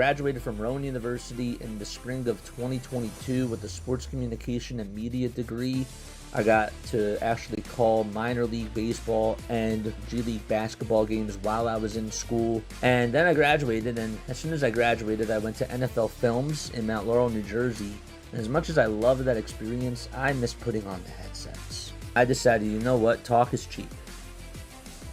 graduated from Rowan University in the spring of 2022 with a sports communication and media degree. I got to actually call minor league baseball and G League basketball games while I was in school. And then I graduated, and as soon as I graduated, I went to NFL Films in Mount Laurel, New Jersey. And as much as I loved that experience, I miss putting on the headsets. I decided, you know what, talk is cheap.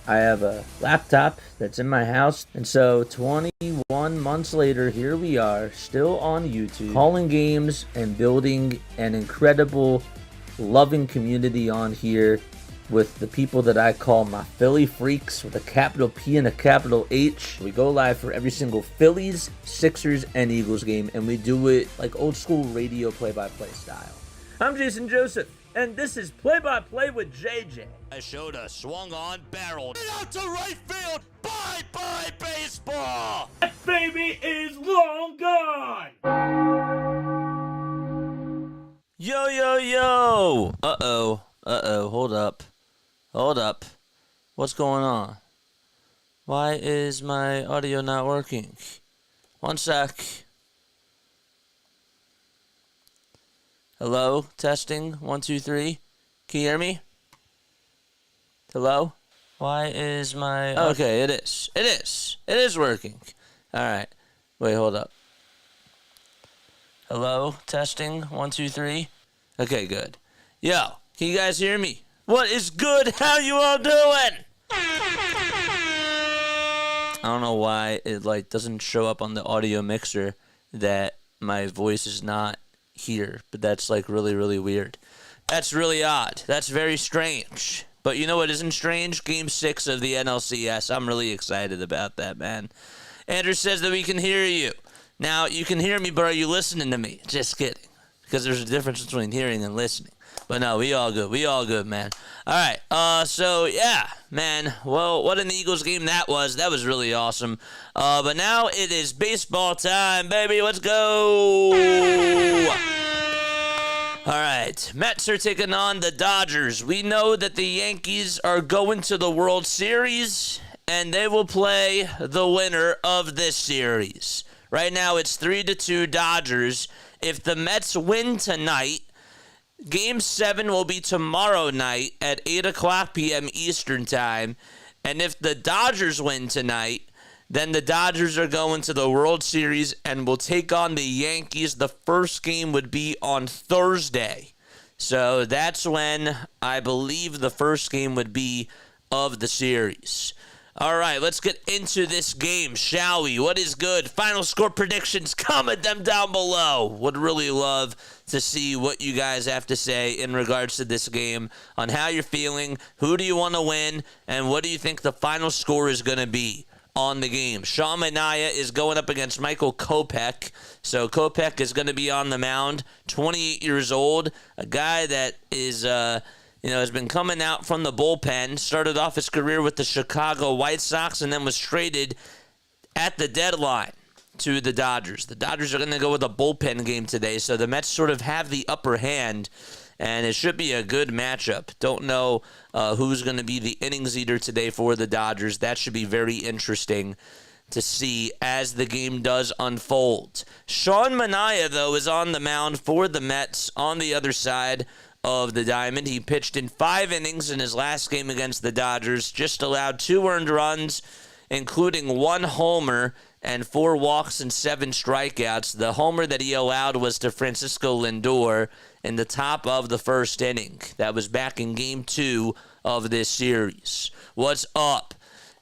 I have a laptop that's in my house, and so 21 months later, here we are, still on YouTube, calling games and building an incredible, loving community on here with the people that I call my Philly freaks with a capital P and a capital H. We go live for every single Phillies, Sixers, and Eagles game, and we do it like old school radio play-by-play style. I'm Jason Joseph, and this is Play-by-Play with JJ. I showed a swung on, barreled out to right field. Bye-bye baseball. That baby is long gone. Yo, yo, yo. Uh-oh. Hold up. What's going on? Why is my audio not working? One sec. Hello? Testing. 1, 2, 3. Can you hear me? Hello? Why is my... Okay, it is. It is working. Alright. Wait, hold up. Hello? Testing. 1, 2, 3. Okay, good. Yo, can you guys hear me? What is good? How you all doing? I don't know why it doesn't show up on the audio mixer that my voice is not here, but that's really, really weird. That's really odd. That's very strange. But you know what isn't strange? Game 6 of the NLCS. I'm really excited about that, man. Andrew says that we can hear you. Now, you can hear me, but are you listening to me? Just kidding. Because there's a difference between hearing and listening. But no, we all good, man. All right, so, yeah, man. Well, what an Eagles game that was. That was really awesome. But now it is baseball time, baby. Let's go. All right, Mets are taking on the Dodgers. We know that the Yankees are going to the World Series, and they will play the winner of this series. Right now, it's 3-2 Dodgers. If the Mets win tonight, Game 7 will be tomorrow night at 8 o'clock p.m. Eastern Time. And if the Dodgers win tonight, then the Dodgers are going to the World Series and will take on the Yankees. The first game would be on Thursday. So that's when I believe the first game would be of the series. All right, let's get into this game, shall we? What is good? Final score predictions, comment them down below. Would really love to see what you guys have to say in regards to this game, on how you're feeling, who do you want to win, and what do you think the final score is going to be on the game. Sean Manea is going up against Michael Kopech. So Kopech is going to be on the mound, 28 years old, a guy that is has been coming out from the bullpen, started off his career with the Chicago White Sox, and then was traded at the deadline to the Dodgers. The Dodgers are going to go with a bullpen game today, so the Mets sort of have the upper hand, and it should be a good matchup. Don't know who's going to be the innings eater today for the Dodgers. That should be very interesting to see as the game does unfold. Sean Manea, though, is on the mound for the Mets on the other side of the diamond. He pitched in 5 innings in his last game against the Dodgers, just allowed 2 earned runs, including 1 homer and 4 walks and 7 strikeouts. The homer that he allowed was to Francisco Lindor in the top of the first inning. That was back in Game 2 of this series. What's up?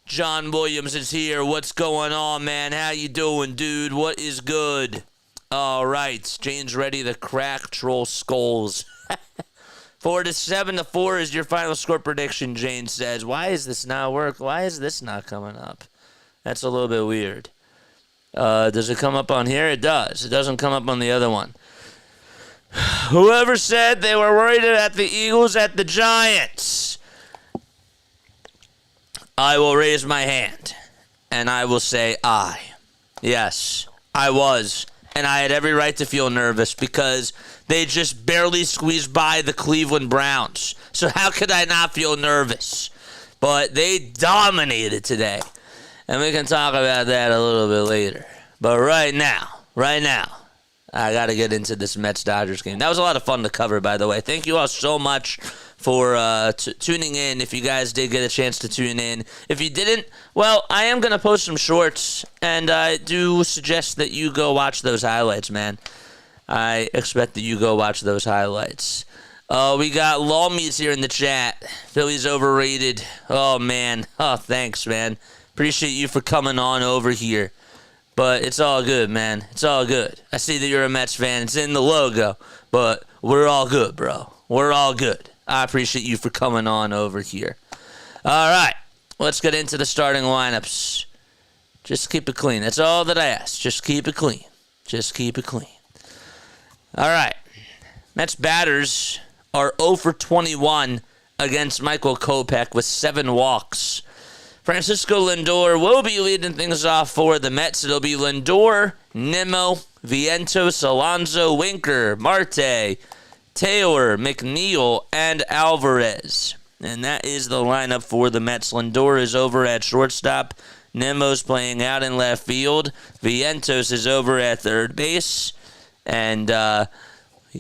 John Williams is here. What's going on, man? How you doing, dude? What is good? All right. Jane's ready to crack troll skulls. 4-7-4 is your final score prediction, Jane says. Why is this not work? Why is this not coming up? That's a little bit weird. Does it come up on here? It does. It doesn't come up on the other one. Whoever said they were worried about the Eagles at the Giants, I will raise my hand, and I will say I. Yes, I was, and I had every right to feel nervous because they just barely squeezed by the Cleveland Browns. So how could I not feel nervous? But they dominated today, and we can talk about that a little bit later. But right now, I got to get into this Mets-Dodgers game. That was a lot of fun to cover, by the way. Thank you all so much for tuning in, if you guys did get a chance to tune in. If you didn't, well, I am going to post some shorts, and I do suggest that you go watch those highlights, man. I expect that you go watch those highlights. We got Law Meats here in the chat. Philly's overrated. Oh, man. Oh, thanks, man. Appreciate you for coming on over here. But it's all good, man. It's all good. I see that you're a Mets fan. It's in the logo. But we're all good, bro. We're all good. I appreciate you for coming on over here. All right. Let's get into the starting lineups. Just keep it clean. That's all that I ask. Just keep it clean. Just keep it clean. All right. Mets batters are 0 for 21 against Michael Kopech with 7 walks. Francisco Lindor will be leading things off for the Mets. It'll be Lindor, Nimmo, Vientos, Alonso, Winker, Marte, Taylor, McNeil, and Alvarez. And that is the lineup for the Mets. Lindor is over at shortstop. Nimmo's playing out in left field. Vientos is over at third base. And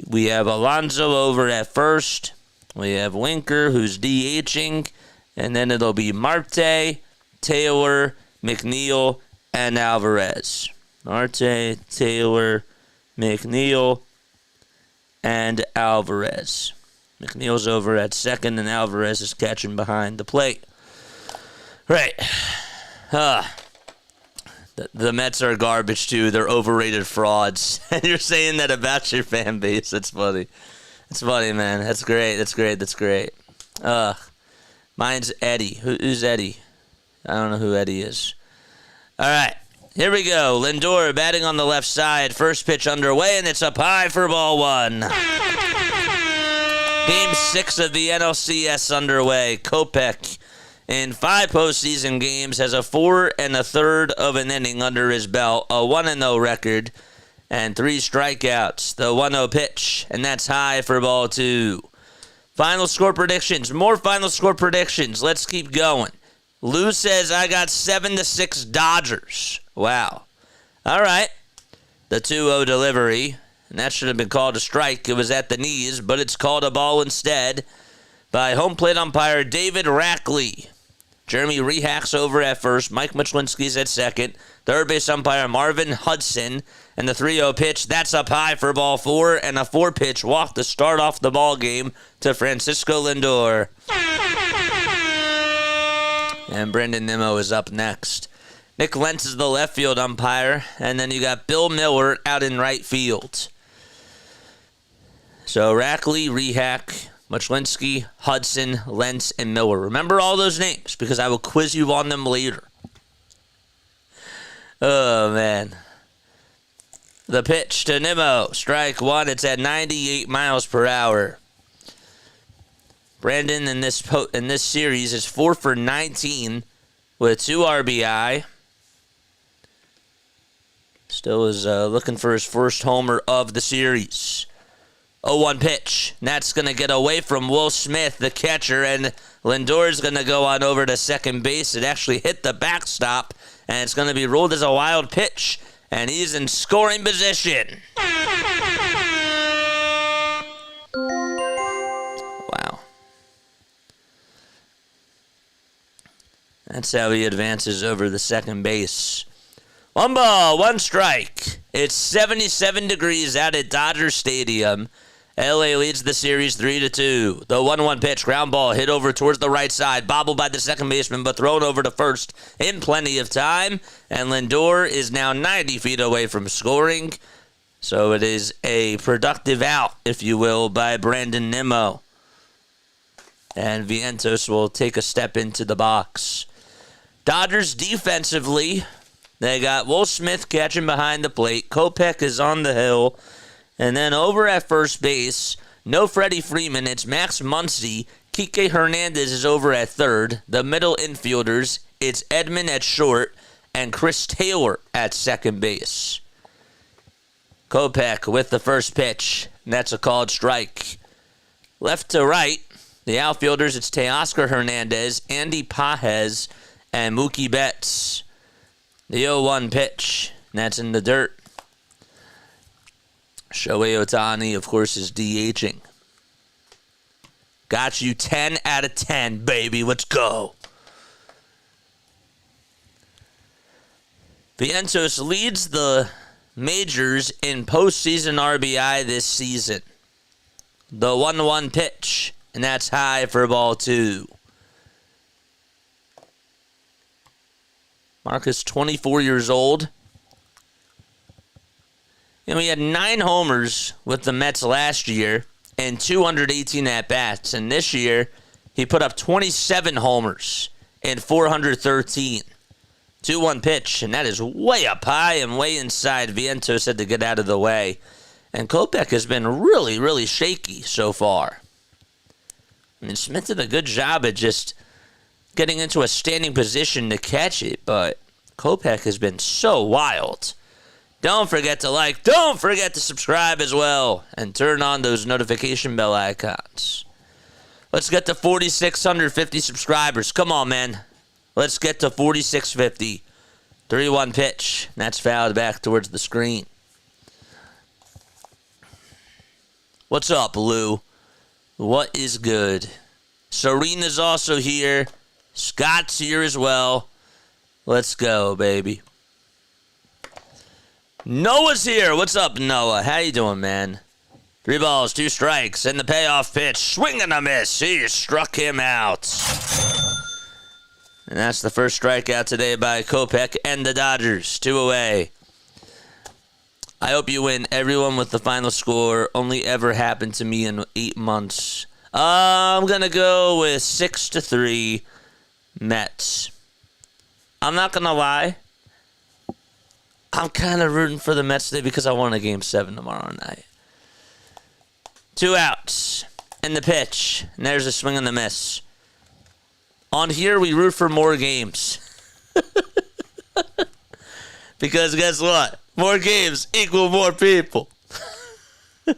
we have Alonso over at first. We have Winker, who's DHing. And then it'll be Marte, Taylor, McNeil, and Alvarez. Marte, Taylor, McNeil, and Alvarez. McNeil's over at second, and Alvarez is catching behind the plate. Right. The Mets are garbage, too. They're overrated frauds. And you're saying that about your fan base. That's funny. It's funny, man. That's great. That's great. That's great. Mine's Eddie. Who's Eddie? I don't know who Eddie is. All right. Here we go. Lindor batting on the left side. First pitch underway, and it's up high for ball 1. Game 6 of the NLCS underway. Kopech, in 5 postseason games, has a 4 1/3 of an inning under his belt, a 1-0 record, and 3 strikeouts. The 1-0 pitch, and that's high for ball 2. Final score predictions. More final score predictions. Let's keep going. Lou says, I got 7-6 Dodgers. Wow. All right. The 2-0 delivery. And that should have been called a strike. It was at the knees, but it's called a ball instead by home plate umpire David Rackley. Jeremy Rehack's over at first. Mike Michlewski's at second. Third base umpire Marvin Hudson. And the 3-0 pitch, that's up high for ball 4. And a 4-pitch walk to start off the ball game to Francisco Lindor. And Brendan Nimmo is up next. Nick Lentz is the left field umpire. And then you got Bill Miller out in right field. So Rackley, Rehack, Michlewski, Hudson, Lentz, and Miller. Remember all those names because I will quiz you on them later. Oh, man. The pitch to Nimmo. Strike 1. It's at 98 miles per hour. Brandon in this series is 4 for 19 with 2 RBI. Still is looking for his first homer of the series. 0-1 pitch. And that's going to get away from Will Smith, the catcher, and Lindor's going to go on over to second base. It actually hit the backstop, and it's going to be ruled as a wild pitch. And he's in scoring position. Wow. That's how he advances over the second base. 1 ball, 1 strike. It's 77 degrees out at Dodger Stadium. LA leads the series 3-2. The 1-1 pitch, ground ball hit over towards the right side, bobbled by the second baseman, but thrown over to first in plenty of time. And Lindor is now 90 feet away from scoring. So it is a productive out, if you will, by Brandon Nimmo. And Vientos will take a step into the box. Dodgers defensively, they got Will Smith catching behind the plate. Kopech is on the hill. And then over at first base, no Freddie Freeman. It's Max Muncy. Kike Hernandez is over at third. The middle infielders, it's Edman at short and Chris Taylor at second base. Kopech with the first pitch. And that's a called strike. Left to right, the outfielders, it's Teoscar Hernandez, Andy Pajes, and Mookie Betts. The 0-1 pitch. and that's in the dirt. Shohei Ohtani, of course, is DHing. Got you 10 out of 10, baby. Let's go. Vientos leads the majors in postseason RBI this season. The 1-1 pitch, and that's high for ball 2. Marcus, 24 years old. And we had 9 homers with the Mets last year and 218 at-bats. And this year, he put up 27 homers and 413. 2-1 pitch, and that is way up high and way inside. Vientos had to get out of the way. And Kopech has been really, really shaky so far. I mean, Smith did a good job at just getting into a standing position to catch it, but Kopech has been so wild. Don't forget to like, don't forget to subscribe as well, and turn on those notification bell icons. Let's get to 4,650 subscribers. Come on, man. Let's get to 4,650. 3-1 pitch. That's fouled back towards the screen. What's up, Lou? What is good? Serena's also here. Scott's here as well. Let's go, baby. Noah's here. What's up, Noah? How you doing, man? 3 balls, 2 strikes, and the payoff pitch. Swing and a miss. He struck him out. And that's the first strikeout today by Kopech and the Dodgers. 2 away. I hope you win. Everyone with the final score only ever happened to me in 8 months. I'm going to go with 6-3 Mets. I'm not going to lie. I'm kind of rooting for the Mets today because I want a Game 7 tomorrow night. 2 outs. And the pitch. And there's a swing and the miss. On here, we root for more games. Because guess what? More games equal more people. The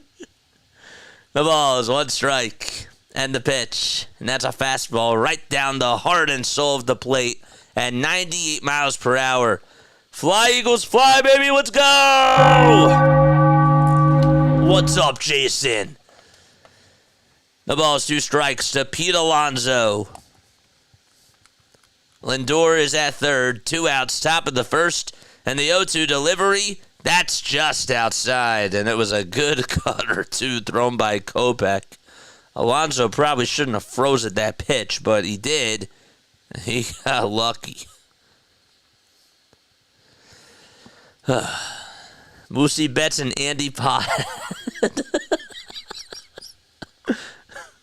ball is 1 strike. And the pitch. And that's a fastball right down the heart and soul of the plate at 98 miles per hour. Fly, Eagles, fly, baby. Let's go. What's up, Jason? The ball is 2 strikes to Pete Alonso. Lindor is at third. 2 outs, top of the first. And the 0-2 delivery, that's just outside. And it was a good cut or 2 thrown by Kopech. Alonso probably shouldn't have frozen that pitch, but he did. He got lucky. Moosie Betts and Andy Pott.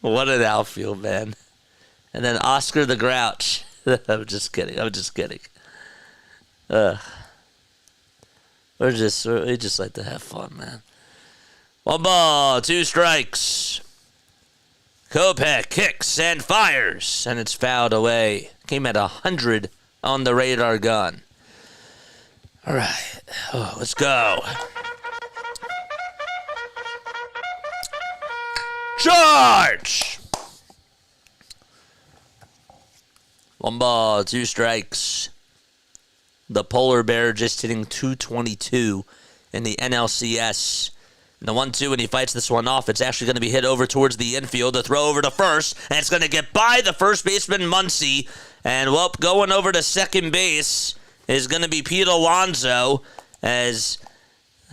What an outfield, man. And then Oscar the Grouch. I'm just kidding. We just like to have fun, man. 1 ball, 2 strikes. Kopech kicks and fires, and it's fouled away. Came at 100 on the radar gun. All right, let's go. Charge! 1 ball, 2 strikes. The polar bear just hitting 222 in the NLCS. And the 1-2, and he fights this one off. It's actually going to be hit over towards the infield. The throw over to first, and it's going to get by the first baseman, Muncy. And, well, going over to second base is going to be Pete Alonso, as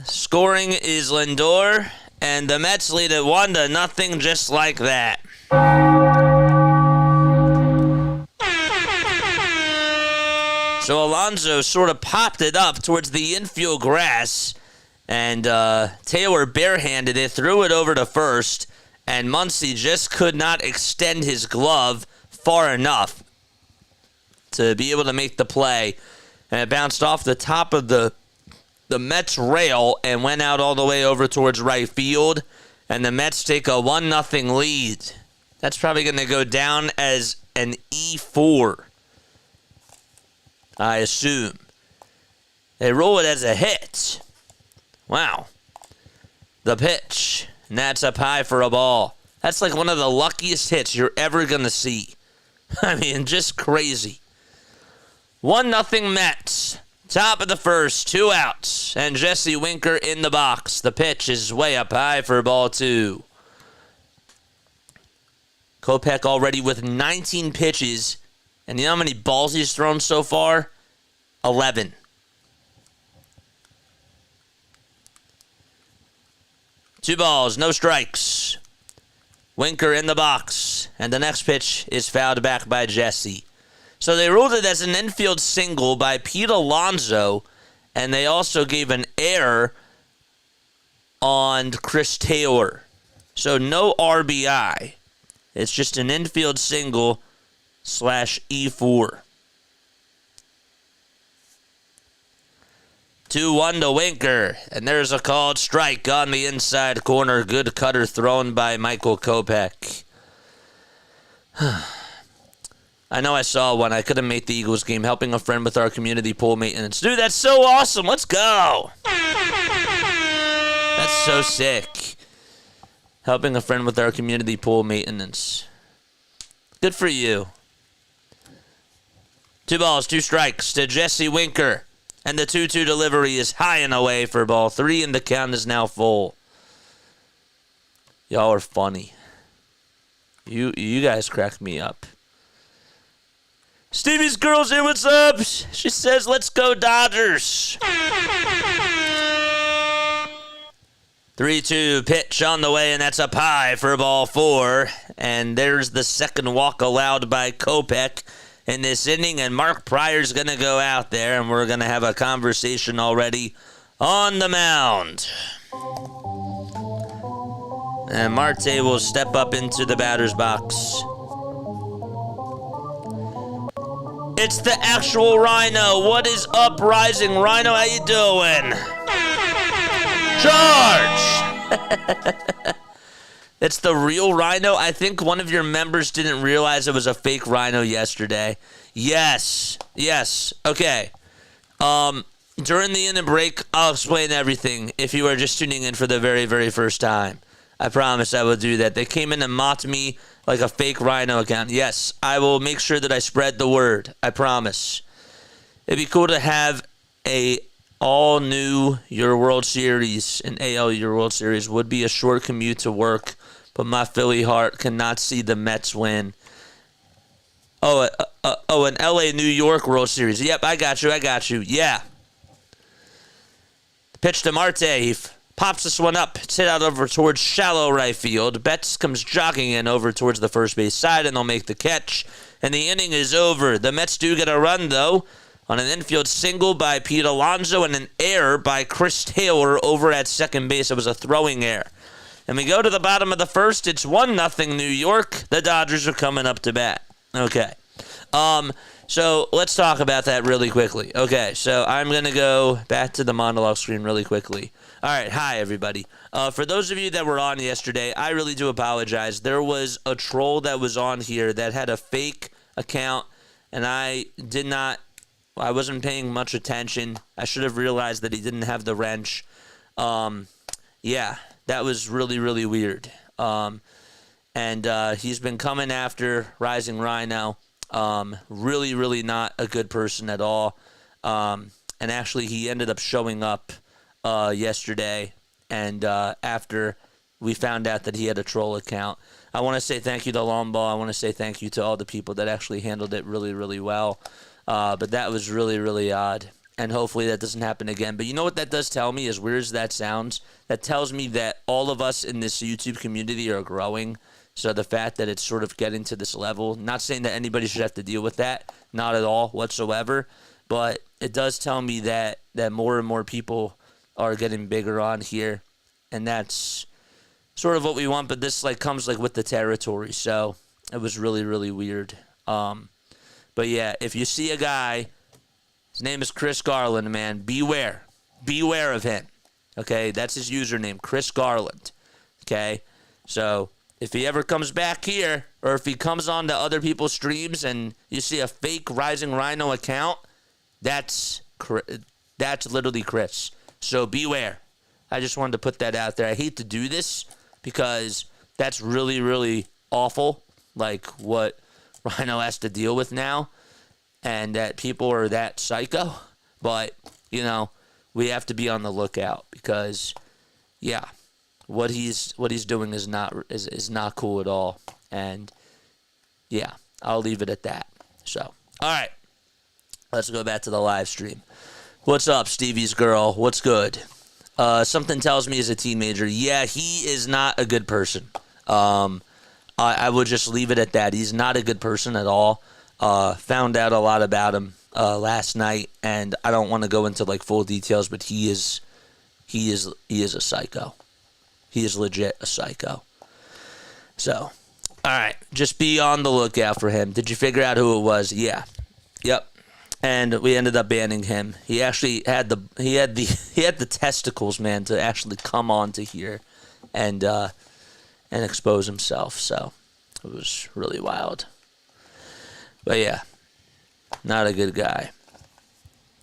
scoring is Lindor, and the Mets lead it 1-0 just like that. So Alonso sort of popped it up towards the infield grass, and Taylor barehanded it, threw it over to first, and Muncy just could not extend his glove far enough to be able to make the play. And it bounced off the top of the Mets rail and went out all the way over towards right field, and the Mets take a 1-0 lead. That's probably going to go down as an E4. I assume. They roll it as a hit. Wow. The pitch. And that's up high for a ball. That's like one of the luckiest hits you're ever going to see. I mean, just crazy. 1-0 Mets. Top of the first, 2 outs, and Jesse Winker in the box. The pitch is way up high for ball 2. Kopech already with 19 pitches, and you know how many balls he's thrown so far? 11. Two balls, no strikes. Winker in the box, and the next pitch is fouled back by Jesse. So they ruled it as an infield single by Pete Alonso, and they also gave an error on Chris Taylor. So no RBI. It's just an infield single / E4. 2-1 to Winker, and there's a called strike on the inside corner. Good cutter thrown by Michael Kopech. I know I saw one. I couldn't make the Eagles game, helping a friend with our community pool maintenance. Dude, that's so awesome. Let's go. That's so sick. Helping a friend with our community pool maintenance. Good for you. 2 balls, 2 strikes to Jesse Winker. And the 2-2 delivery is high and away for ball 3, and the count is now full. Y'all are funny. You guys crack me up. Stevie's girl's here, what's up? She says, let's go Dodgers. 3-2 pitch on the way, and that's up high for ball 4. And there's the second walk allowed by Kopech in this inning, and Mark Pryor's going to go out there, and we're going to have a conversation already on the mound. And Marte will step up into the batter's box. It's the actual Rhino. What is up, Rising Rhino? How you doing? Charge! It's the real Rhino. I think one of your members didn't realize it was a fake Rhino yesterday. Yes. Okay. During the inning break, I'll explain everything if you are just tuning in for the very, very first time. I promise I will do that. They came in and mocked me like a fake Rhino account. Yes, I will make sure that I spread the word. I promise. It'd be cool to have a all-new Your World Series, an AL Your World Series. Would be a short commute to work, but my Philly heart cannot see the Mets win. An LA New York World Series. Yep, I got you. Yeah. Pitch to Marte. He pops this one up. It's hit out over towards shallow right field. Betts comes jogging in over towards the first base side, and they'll make the catch. And the inning is over. The Mets do get a run, though, on an infield single by Pete Alonso and an error by Chris Taylor over at second base. It was a throwing error. And we go to the bottom of the first. It's 1-0 New York. The Dodgers are coming up to bat. Okay. So let's talk about that really quickly. Okay, so I'm going to go back to the monologue screen really quickly. All right, hi, everybody. For those of you that were on yesterday, I really do apologize. There was a troll that was on here that had a fake account, and I wasn't paying much attention. I should have realized that he didn't have the wrench. Yeah, that was really, really weird. And he's been coming after Rising Rhino. Really, really not a good person at all. And actually, he ended up showing up yesterday, and after we found out that he had a troll account. I want to say thank you to Lomball. I want to say thank you to all the people that actually handled it really, really well. But that was really, really odd. And hopefully that doesn't happen again. But you know what that does tell me, as weird as that sounds? That tells me that all of us in this YouTube community are growing. So the fact that it's sort of getting to this level, not saying that anybody should have to deal with that, not at all whatsoever. But it does tell me that more and more people are getting bigger on here. And that's sort of what we want. But this comes with the territory. So it was really, really weird. But yeah, if you see a guy, his name is Chris Garland, man, beware. Beware of him. Okay, that's his username, Chris Garland. Okay, so if he ever comes back here, or if he comes on to other people's streams and you see a fake Rising Rhino account, that's literally Chris. So beware. I just wanted to put that out there. I hate to do this because that's really, really awful, what Rhino has to deal with now, and that people are that psycho. But, we have to be on the lookout because, yeah, what he's doing is not cool at all. And, yeah, I'll leave it at that. So, all right, let's go back to the live stream. What's up, Stevie's girl? What's good? Something tells me he's a teenager. Yeah, he is not a good person. I would just leave it at that. He's not a good person at all. Found out a lot about him last night, and I don't want to go into full details, but he is a psycho. He is legit a psycho. So, all right, just be on the lookout for him. Did you figure out who it was? Yeah. Yep. And we ended up banning him. He actually had the testicles, man, to actually come on to here and expose himself. So it was really wild. But yeah, not a good guy.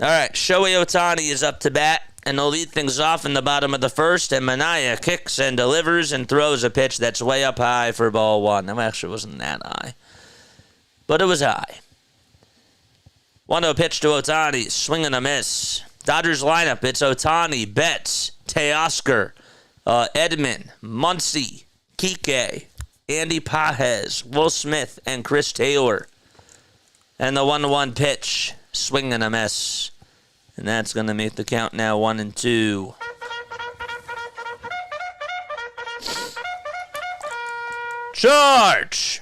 All right, Shohei Ohtani is up to bat, and they'll lead things off in the bottom of the first, and Manea kicks and delivers and throws a pitch that's way up high for ball one. That actually wasn't that high, but it was high. 1-0 pitch to Ohtani, swing and a miss. Dodgers lineup, it's Ohtani, Betts, Teoscar, Edman, Muncy, Kike, Andy Pages, Will Smith, and Chris Taylor. And the 1-1 pitch, swing and a miss. And that's going to make the count now 1-2. Charge!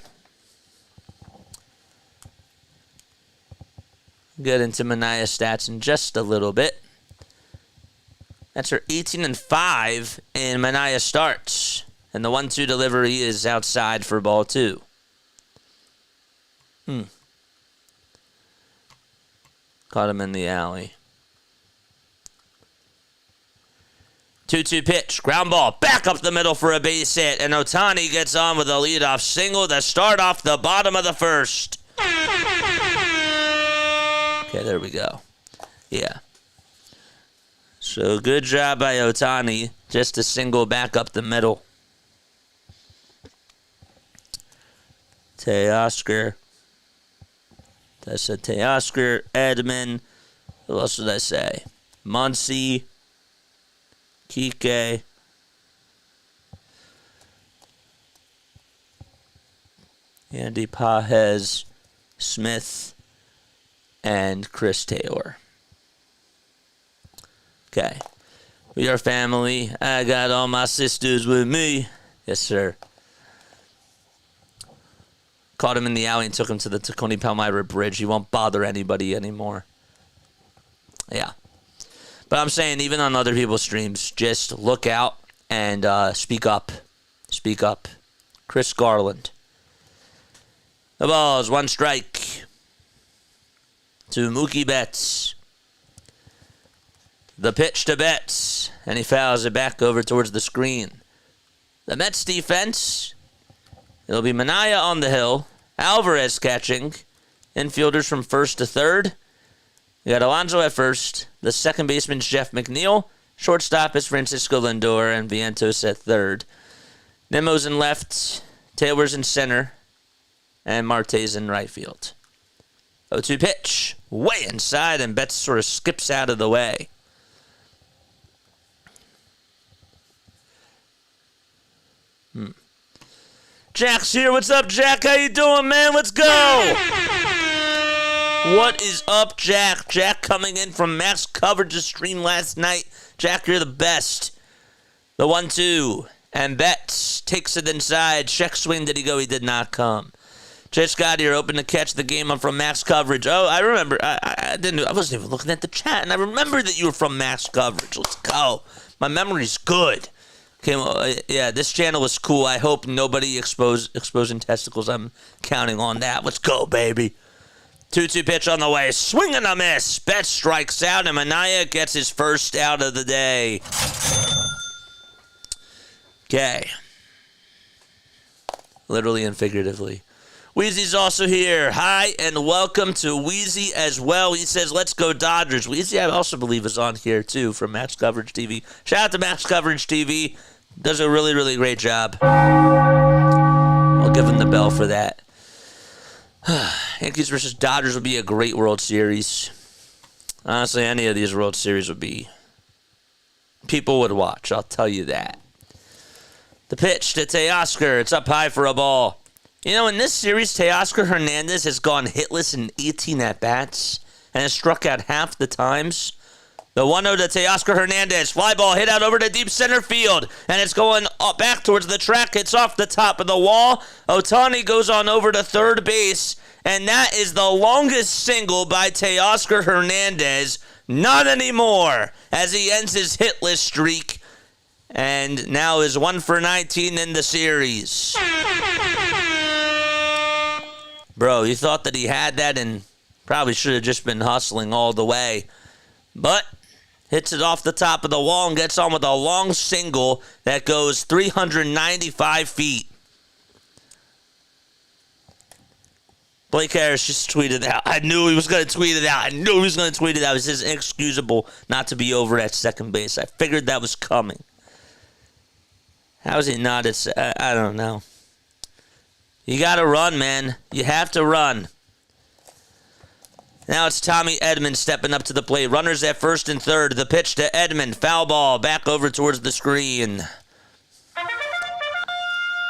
Get into Manea stats in just a little bit. That's her 18-5 in Manea starts. And the 1-2 delivery is outside for ball two. Caught him in the alley. 2-2 pitch. Ground ball. Back up the middle for a base hit. And Ohtani gets on with a leadoff single to start off the bottom of the first. Okay, there we go. Yeah. So good job by Ohtani. Just a single back up the middle. Teoscar. I said Teoscar, Edman. Who else did I say? Muncy. Kike. Andy Pages. Smith. And Chris Taylor. Okay. We are family. I got all my sisters with me. Yes, sir. Caught him in the alley and took him to the Tacony Palmyra Bridge. He won't bother anybody anymore. Yeah. But I'm saying, even on other people's streams, just look out and speak up. Speak up. Chris Garland. The ball is one strike to Mookie Betts. The pitch to Betts, and he fouls it back over towards the screen. The Mets defense, it'll be Manea on the hill, Alvarez catching, infielders from first to third. We got Alonso at first, the second baseman's Jeff McNeil, shortstop is Francisco Lindor, and Vientos at third. Nemo's in left, Taylor's in center, and Marte's in right field. 0-2 pitch, way inside, and Betts sort of skips out of the way. Jack's here. What's up, Jack? How you doing, man? Let's go. What is up, Jack? Jack coming in from Max Coverage's stream last night. Jack, you're the best. The 1-2. And Betts takes it inside. Check swing. Did he go? He did not come. Just got here, open to catch the game. I'm from Max Coverage. Oh, I remember. I wasn't even looking at the chat, and I remember that you were from Max Coverage. Let's go. My memory's good. Okay, well, yeah, this channel is cool. I hope nobody exposing testicles. I'm counting on that. Let's go, baby. 2-2 pitch on the way. Swing and a miss. Betts strikes out, and Manea gets his first out of the day. Okay. Literally and figuratively. Wheezy's also here. Hi, and welcome to Wheezy as well. He says, let's go Dodgers. Wheezy, I also believe, is on here, too, from Max Coverage TV. Shout out to Max Coverage TV. Does a really, really great job. I'll give him the bell for that. Yankees versus Dodgers will be a great World Series. Honestly, any of these World Series would be... people would watch, I'll tell you that. The pitch to Teoscar. It's up high for a ball. You know, in this series, Teoscar Hernandez has gone hitless in 18 at-bats and has struck out half the times. The 1-0 to Teoscar Hernandez. Fly ball hit out over to deep center field. And it's going back towards the track. It's off the top of the wall. Ohtani goes on over to third base. And that is the longest single by Teoscar Hernandez. Not anymore, as he ends his hitless streak. And now is 1 for 19 in the series. Bro, you thought that he had that and probably should have just been hustling all the way. But hits it off the top of the wall and gets on with a long single that goes 395 feet. Blake Harris just tweeted out. I knew he was going to tweet it out. It was just inexcusable not to be over at second base. I figured that was coming. How is he not at... I don't know. You got to run, man. You have to run. Now it's Tommy Edman stepping up to the plate. Runners at first and third. The pitch to Edman. Foul ball. Back over towards the screen.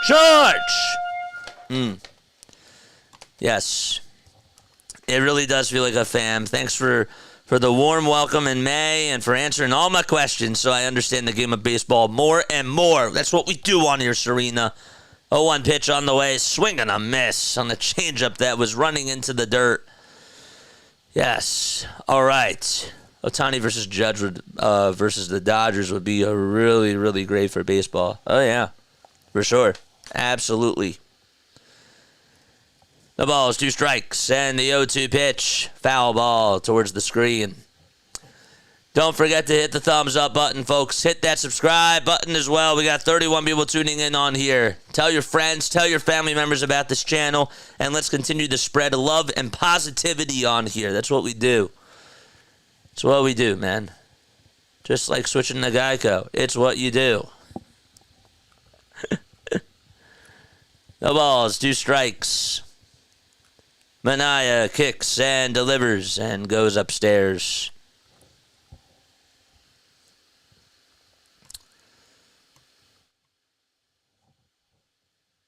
George! Yes. It really does feel like a fam. Thanks for the warm welcome in May and for answering all my questions so I understand the game of baseball more and more. That's what we do on here, Serena. 0-1 pitch on the way. Swing and a miss on the changeup that was running into the dirt. Yes. All right. Ohtani versus Judge versus the Dodgers would be a really, really great for baseball. Oh, yeah. For sure. Absolutely. The ball is 2 strikes, and the 0-2 pitch. Foul ball towards the screen. Don't forget to hit the thumbs up button, folks. Hit that subscribe button as well. We got 31 people tuning in on here. Tell your friends, tell your family members about this channel, and let's continue to spread love and positivity on here. That's what we do. It's what we do, man. Just like switching to Geico. It's what you do. No balls, 2 strikes. Manea kicks and delivers and goes upstairs.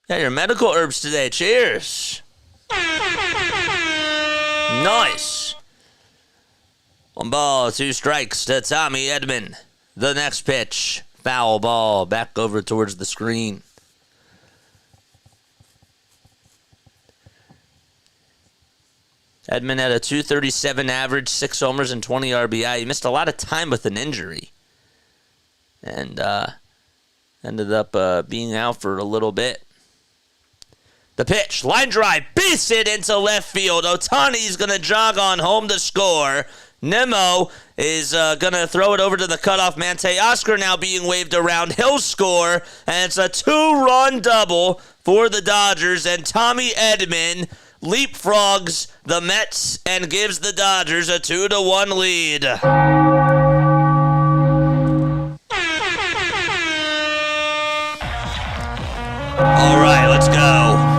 Got your medical herbs today. Cheers. Nice. 1 ball, 2 strikes to Tommy Edman. The next pitch. Foul ball back over towards the screen. Edman had a .237 average, 6 homers and 20 RBI. He missed a lot of time with an injury. And ended up being out for a little bit. The pitch, line drive, base hit into left field. Ohtani's going to jog on home to score. Nimmo is going to throw it over to the cutoff man. Teoscar now being waved around. He'll score, and it's a 2-run double for the Dodgers. And Tommy Edman leapfrogs the Mets and gives the Dodgers a 2-1 lead. All right, let's go.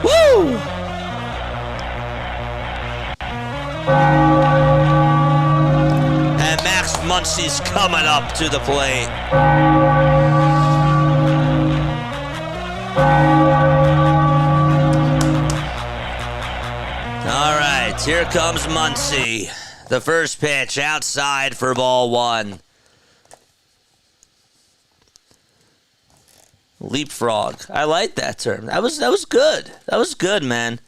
Woo! And Max Muncy's coming up to the plate. All right, here comes Muncy. The first pitch outside for ball 1. Leapfrog. I like that term. That was good. That was good, man.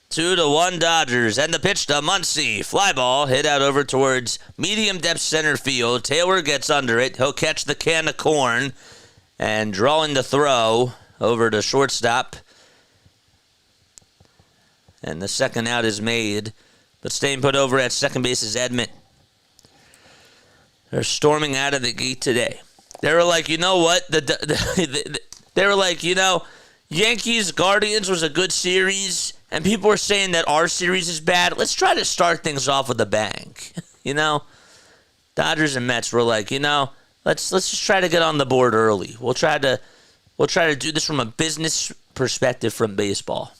2-1 Dodgers. And the pitch to Muncy. Fly ball hit out over towards medium depth center field. Taylor gets under it. He'll catch the can of corn. And drawing the throw over to shortstop. And the second out is made. But staying put over at second base is Edman. They're storming out of the gate today. They were like, you know what? They were like, you know, Yankees Guardians was a good series, and people were saying that our series is bad. Let's try to start things off with a bang. You know, Dodgers and Mets were like, you know, let's just try to get on the board early. We'll try to do this from a business perspective from baseball.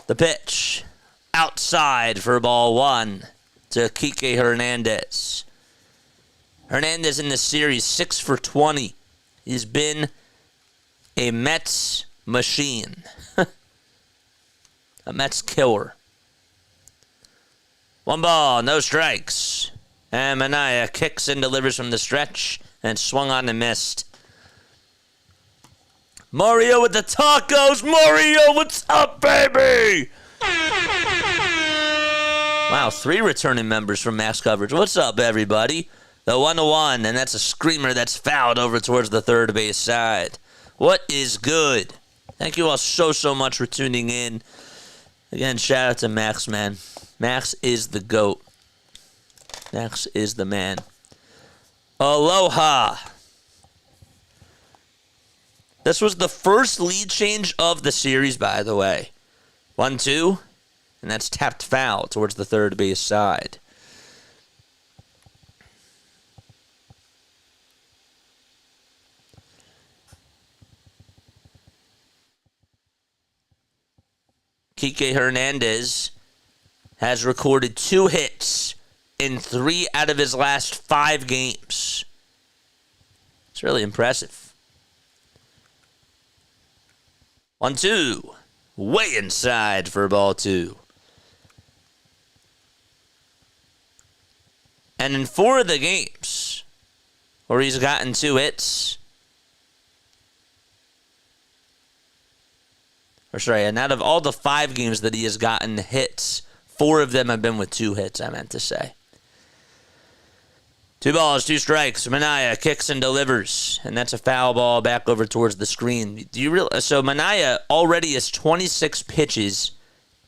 The pitch. Outside for ball 1 to Kike Hernandez. Hernandez in this series, 6 for 20. He's been a Mets machine. A Mets killer. 1 ball, no strikes. And Manea kicks and delivers from the stretch and swung on and missed. Mario with the tacos. Mario, what's up, baby? Wow, 3 returning members from Max Coverage. What's up, everybody? The 1-1, and that's a screamer that's fouled over towards the third base side. What is good? Thank you all so much for tuning in. Again, shout out to Max, man. Max is the GOAT. Max is the man. Aloha. This was the first lead change of the series, by the way. 1-2, and that's tapped foul towards the third base side. Kike Hernandez has recorded 2 hits in 3 out of his last 5 games. It's really impressive. 1-2. Way inside for ball 2. And in 4 of the games where he's gotten 2 hits, and out of all the 5 games that he has gotten hits, 4 of them have been with 2 hits, I meant to say. 2 balls, 2 strikes. Manea kicks and delivers, and that's a foul ball back over towards the screen. Do you realize? So Manea already has 26 pitches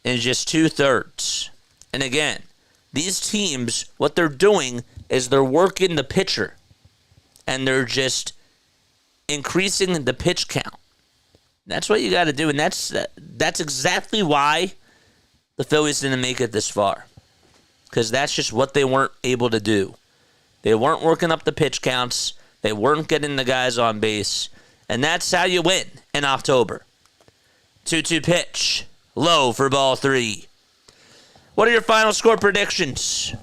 in just 2/3. And again, these teams, what they're doing is they're working the pitcher, and they're just increasing the pitch count. That's what you got to do, and that's exactly why the Phillies didn't make it this far, because that's just what they weren't able to do. They weren't working up the pitch counts. They weren't getting the guys on base, and that's how you win in October. 2-2 pitch, low for ball 3. What are your final score predictions?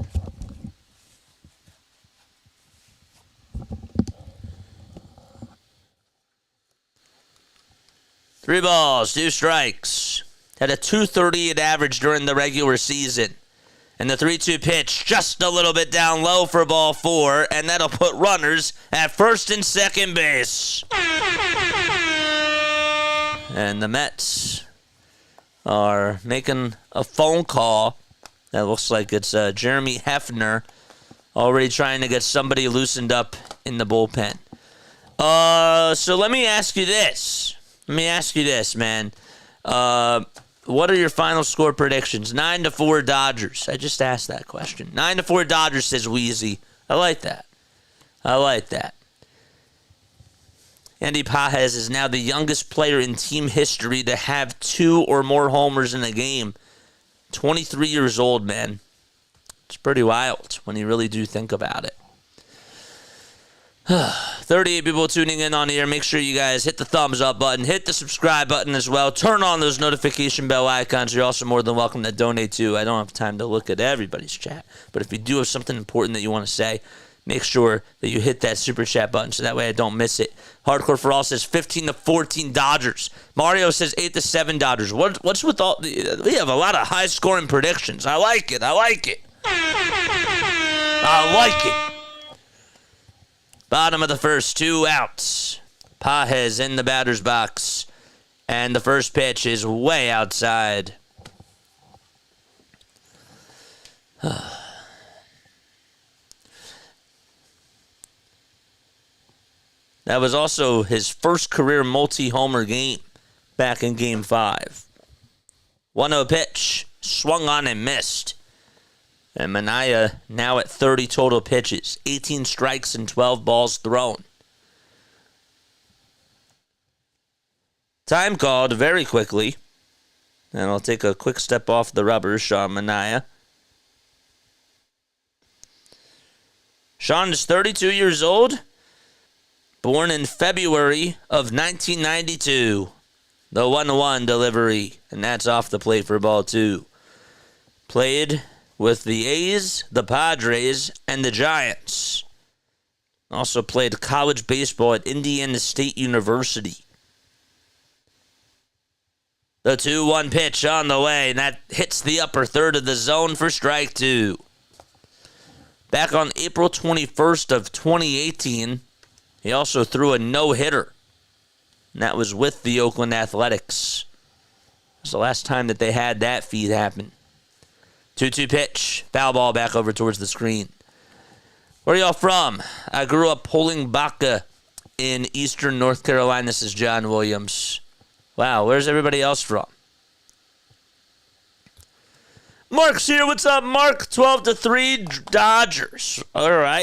Three balls, 2 strikes. Had a .238 average during the regular season. And the 3-2 pitch just a little bit down low for ball 4, and that'll put runners at first and second base. And the Mets are making a phone call. That looks like it's Jeremy Hefner, already trying to get somebody loosened up in the bullpen. So let me ask you this. Man. What are your final score predictions? 9-4 Dodgers. I just asked that question. 9-4 Dodgers, says Wheezy. I like that. Andy Pages is now the youngest player in team history to have 2 or more homers in a game. 23 years old, man. It's pretty wild when you really do think about it. 38 people tuning in on here. Make sure you guys hit the thumbs up button. Hit the subscribe button as well. Turn on those notification bell icons. You're also more than welcome to donate too. I don't have time to look at everybody's chat, but if you do have something important that you want to say, make sure that you hit that super chat button so that way I don't miss it. Hardcore for All says 15-14 Dodgers. Mario says 8-7 Dodgers. What's with all? We have a lot of high scoring predictions. I like it. Bottom of the first, 2 outs. Pages in the batter's box. And the first pitch is way outside. That was also his first career multi-homer game back in Game 5. 1-0 pitch. Swung on and missed. And Manea now at 30 total pitches, 18 strikes and 12 balls thrown. Time called very quickly. And I'll take a quick step off the rubber, Sean Manea. Sean is 32 years old, born in February of 1992. The 1-1 delivery, and that's off the plate for ball 2. Played with the A's, the Padres, and the Giants. Also played college baseball at Indiana State University. The 2-1 pitch on the way, and that hits the upper third of the zone for strike 2. Back on April 21st of 2018, he also threw a no-hitter. And that was with the Oakland Athletics. It was the last time that they had that feat happen. 2-2 pitch. Foul ball back over towards the screen. Where are y'all from? I grew up pulling Baca in eastern North Carolina. This is John Williams. Wow, where's everybody else from? Mark's here. What's up, Mark? 12-3 Dodgers. All right.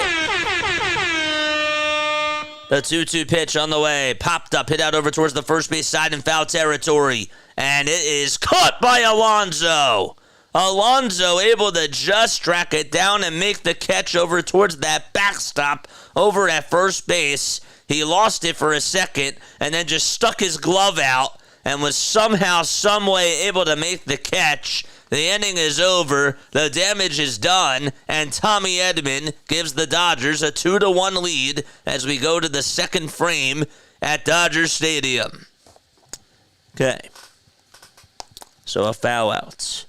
The 2-2 pitch on the way. Popped up, hit out over towards the first base side in foul territory. And it is caught by Alonso. Alonso able to just track it down and make the catch over towards that backstop over at first base. He lost it for a second and then just stuck his glove out and was somehow, some way able to make the catch. The inning is over, the damage is done, and Tommy Edman gives the Dodgers a 2-1 lead as we go to the second frame at Dodger Stadium. Okay. So a foul out.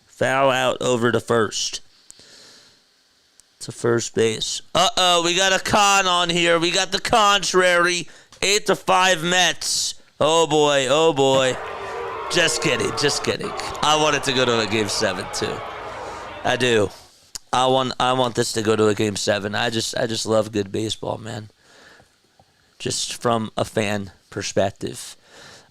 Foul out over to first. To first base. Uh-oh, we got a con on here. We got the contrary. 8-5 Mets. Oh boy, oh boy. Just kidding, just kidding. I want it to go to a Game 7 too. I do. I want this to go to a Game 7. I just love good baseball, man. Just from a fan perspective.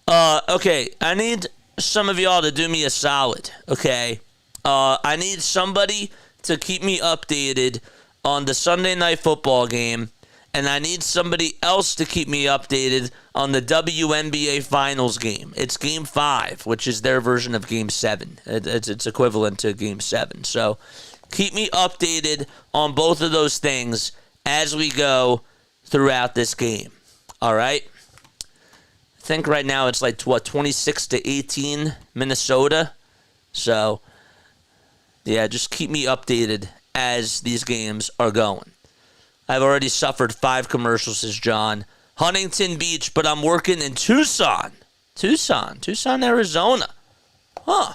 Okay, I need some of y'all to do me a solid, okay? I need somebody to keep me updated on the Sunday Night Football game, and I need somebody else to keep me updated on the WNBA Finals game. It's Game 5, which is their version of Game 7. It's equivalent to Game 7. So keep me updated on both of those things as we go throughout this game. All right? I think right now it's like, 26-18 Minnesota. So, yeah, just keep me updated as these games are going. I've already suffered 5 commercials, says John. Huntington Beach, but I'm working in Tucson, Arizona. Huh.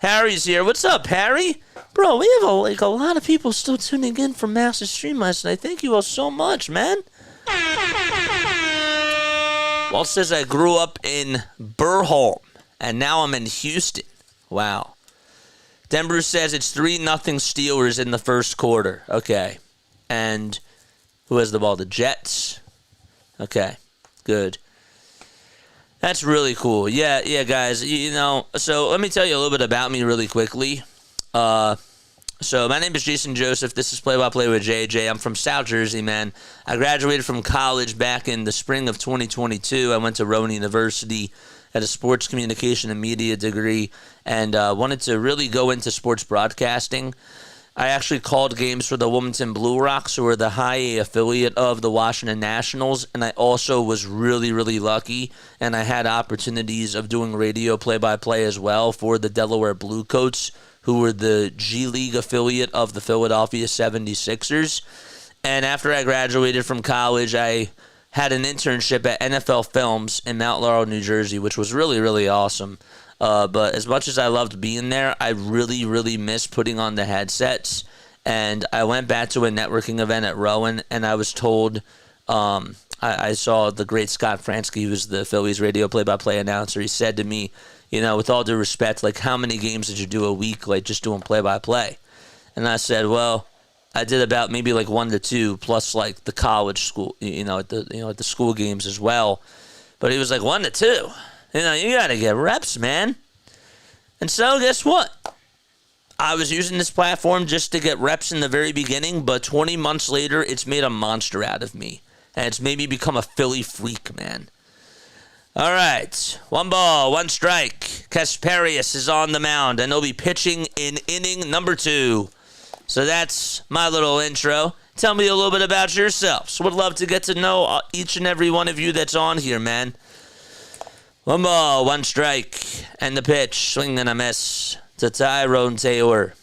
Harry's here. What's up, Harry? Bro, we have a lot of people still tuning in from Master Stream last night. Thank you all so much, man. Walt says I grew up in Burholm, and now I'm in Houston. Wow. Denver says it's 3-0 Steelers in the first quarter. Okay. And who has the ball? The Jets. Okay. Good. That's really cool. Yeah, guys. You know, so let me tell you a little bit about me really quickly. So my name is Jason Joseph. This is Play by Play with JJ. I'm from South Jersey, man. I graduated from college back in the spring of 2022. I went to Rowan University, had a sports communication and media degree, and wanted to really go into sports broadcasting. I actually called games for the Wilmington Blue Rocks, who are the high A affiliate of the Washington Nationals, and I also was really, really lucky, and I had opportunities of doing radio play-by-play as well for the Delaware Bluecoats, who were the G League affiliate of the Philadelphia 76ers. And after I graduated from college, I had an internship at NFL Films in Mount Laurel, New Jersey, which was really, really awesome. But as much as I loved being there, I really, really missed putting on the headsets. And I went back to a networking event at Rowan, and I was told, I saw the great Scott Fransky, who's the Phillies radio play-by-play announcer. He said to me, you know, with all due respect, like, how many games did you do a week, like, just doing play-by-play? And I said, well, I did about maybe like 1 to 2, plus like the college school, at the school games as well. But he was like 1 to 2. You got to get reps, man. And so guess what? I was using this platform just to get reps in the very beginning, but 20 months later, it's made a monster out of me. And it's made me become a Philly freak, man. All right. 1 ball, 1 strike. Kasperius is on the mound, and he'll be pitching in inning number 2. So that's my little intro. Tell me a little bit about yourselves. Would love to get to know each and every one of you that's on here, man. One ball, one strike, and the pitch, swing and a miss to Tyrone Taylor.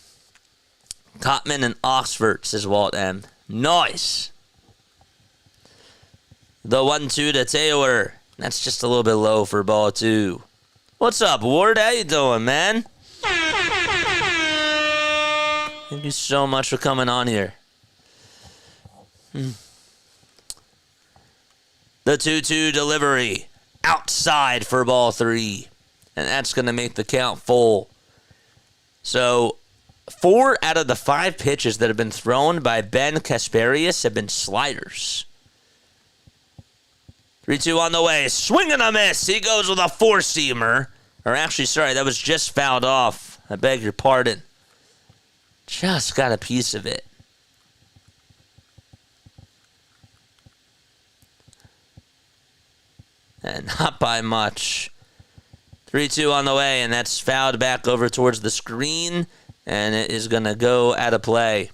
Cotman and Oxford, says Walt M. Nice. The 1-2 to Taylor. That's just a little bit low for ball 2. What's up, Ward? How you doing, man? Thank you so much for coming on here. The 2-2 delivery. Outside for ball 3. And that's going to make the count full. So, 4 out of the 5 pitches that have been thrown by Ben Kasparius have been sliders. 3-2 on the way. Swing and a miss. He goes with a 4-seamer. Or actually, sorry, that was just fouled off. I beg your pardon. Just got a piece of it. And not by much. 3-2 on the way, and that's fouled back over towards the screen, and it is going to go out of play.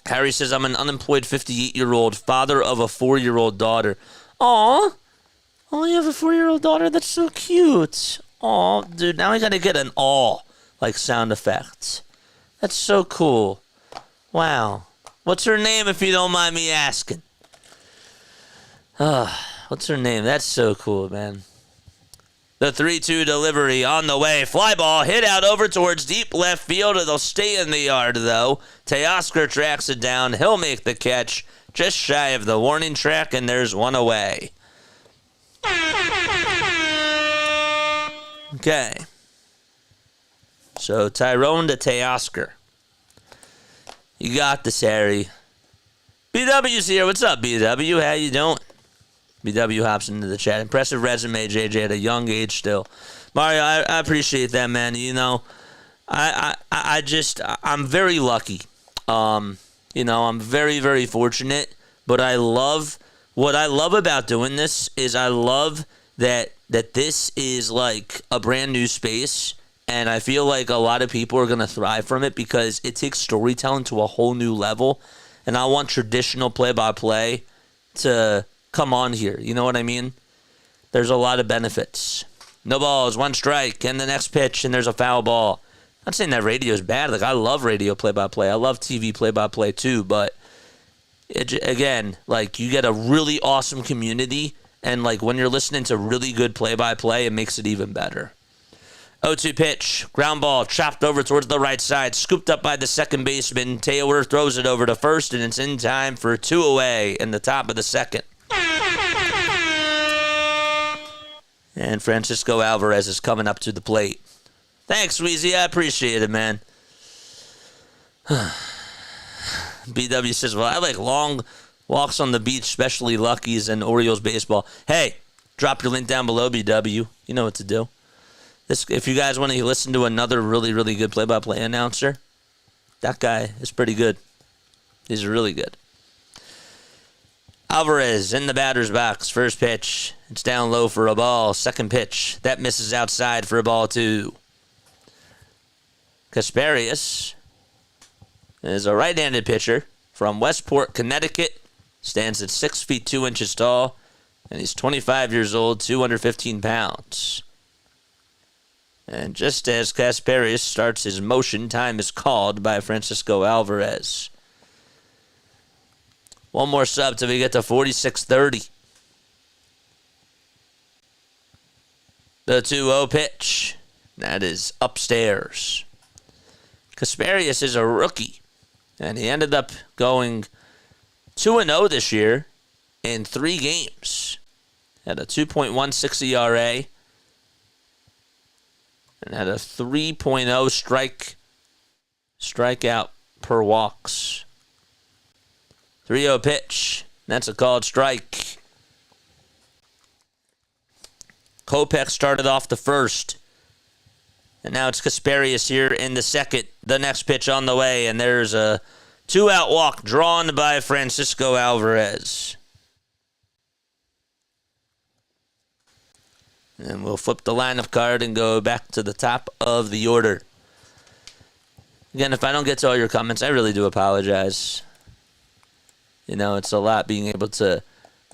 Harry says, I'm an unemployed 58-year-old, father of a 4-year-old daughter. Aw. Oh, you have a 4-year-old daughter? That's so cute. Aw, dude, now I got to get an aw, like sound effects. That's so cool. Wow. What's her name, if you don't mind me asking? What's her name? That's so cool, man. The 3-2 delivery on the way. Fly ball hit out over towards deep left field. It'll stay in the yard, though. Teoscar tracks it down. He'll make the catch just shy of the warning track, and there's one away. Okay. So Tyrone to Teoscar. You got this, Harry. BW's here. What's up, BW? How you doing? BW hops into the chat. Impressive resume, JJ, at a young age still. Mario, I appreciate that, man. You know, I'm very lucky. You know, I'm very, very fortunate. But what I love about doing this is I love that this is like a brand new space. And I feel like a lot of people are going to thrive from it because it takes storytelling to a whole new level. And I want traditional play-by-play to come on here. You know what I mean? There's a lot of benefits. No balls, one strike, and the next pitch, and there's a foul ball. I'm not saying that radio is bad. Like, I love radio play-by-play. I love TV play-by-play too, but again, like, you get a really awesome community, and like when you're listening to really good play-by-play, it makes it even better. 0-2 pitch, ground ball, chopped over towards the right side, scooped up by the second baseman. Taylor throws it over to first, and it's in time for 2 away in the top of the second. And Francisco Alvarez is coming up to the plate. Thanks, Weezy. I appreciate it, man. BW says, well, I like long walks on the beach, especially Luckies and Orioles baseball. Hey, drop your link down below, BW. You know what to do. If you guys want to listen to another really, really good play-by-play announcer, that guy is pretty good. He's really good. Alvarez in the batter's box. First pitch. It's down low for a ball. Second pitch. That misses outside for a ball 2. Kasparius is a right-handed pitcher from Westport, Connecticut. Stands at 6 feet 2 inches tall. And he's 25 years old, 215 pounds. And just as Kasparius starts his motion, time is called by Francisco Alvarez. One more sub till we get to 46-30. The 2-0 pitch. That is upstairs. Kasparius is a rookie. And he ended up going 2-0 this year in 3 games. Had a 2.16 ERA. And had a 3.0 strikeout per walks. 3-0 pitch. That's a called strike. Kopech started off the first. And now it's Kasparius here in the second. The next pitch on the way. And there's a 2-out walk drawn by Francisco Alvarez. And we'll flip the lineup card and go back to the top of the order. Again, if I don't get to all your comments, I really do apologize. You know, it's a lot being able to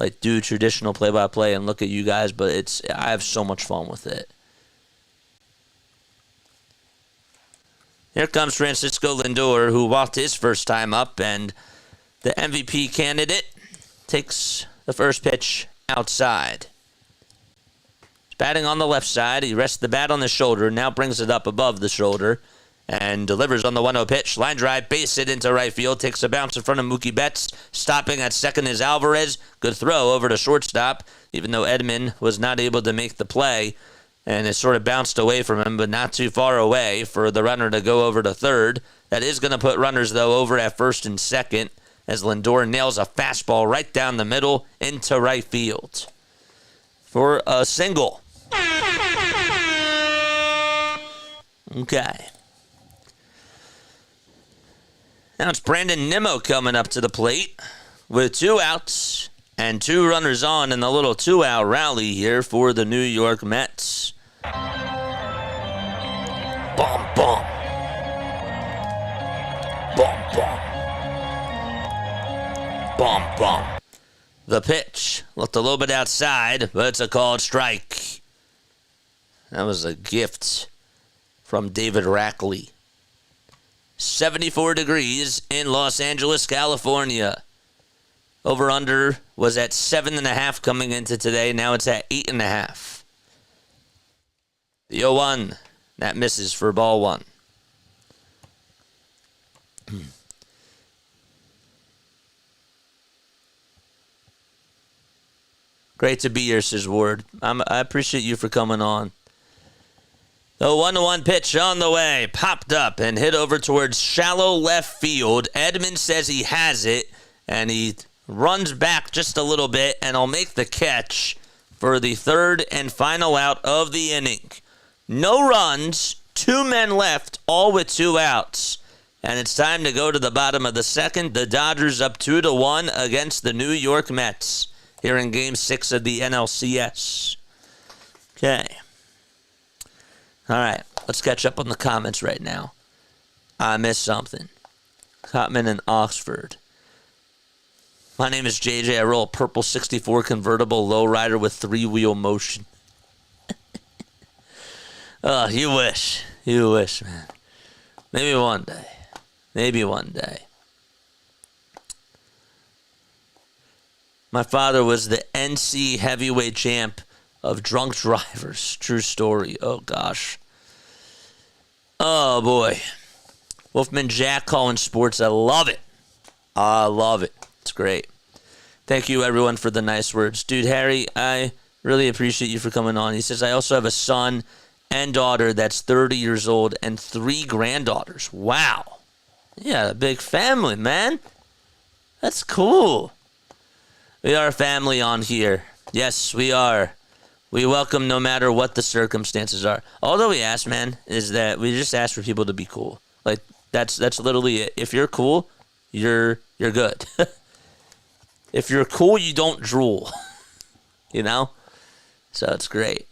like do traditional play-by-play and look at you guys, but I have so much fun with it. Here comes Francisco Lindor, who walked his first time up, and the MVP candidate takes the first pitch outside. He's batting on the left side. He rests the bat on the shoulder, now brings it up above the shoulder, and delivers on the 1-0 pitch. Line drive, base hit into right field. Takes a bounce in front of Mookie Betts. Stopping at second is Alvarez. Good throw over to shortstop, even though Edman was not able to make the play. And it sort of bounced away from him, but not too far away for the runner to go over to third. That is going to put runners, though, over at first and second as Lindor nails a fastball right down the middle into right field for a single. Okay. Now it's Brandon Nimmo coming up to the plate with 2 outs and 2 runners on in the little 2-out rally here for the New York Mets. Bum, bum. Bum, bum. Bum, bum. The pitch looked a little bit outside, but it's a called strike. That was a gift from David Rackley. 74 degrees in Los Angeles, California. Over-under was at 7.5 coming into today. Now it's at 8.5. The 0-1. That misses for ball 1. Great to be here, says Ward. I appreciate you for coming on. The 1-1 pitch on the way. Popped up and hit over towards shallow left field. Edman says he has it, and he runs back just a little bit, and I'll make the catch for the third and final out of the inning. No runs, 2 men left, all with 2 outs. And it's time to go to the bottom of the second. The Dodgers up 2-1 against the New York Mets here in Game 6 of the NLCS. Okay. All right, let's catch up on the comments right now. I missed something. Cotman in Oxford. My name is JJ. I roll a purple 64 convertible lowrider with 3-wheel motion. Oh, you wish. You wish, man. Maybe one day. Maybe one day. My father was the NC heavyweight champ of drunk drivers. True story. Oh, gosh. Oh, boy. Wolfman Jack calling sports. I love it. I love it. It's great. Thank you, everyone, for the nice words. Dude, Harry, I really appreciate you for coming on. He says, I also have a son and daughter that's 30 years old and 3 granddaughters. Wow. Yeah, a big family, man. That's cool. We are a family on here. Yes, we are. We welcome no matter what the circumstances are. All that we ask, man, is that we just ask for people to be cool. Like, that's literally it. If you're cool, you're good. If you're cool, you don't drool. You know? So it's great.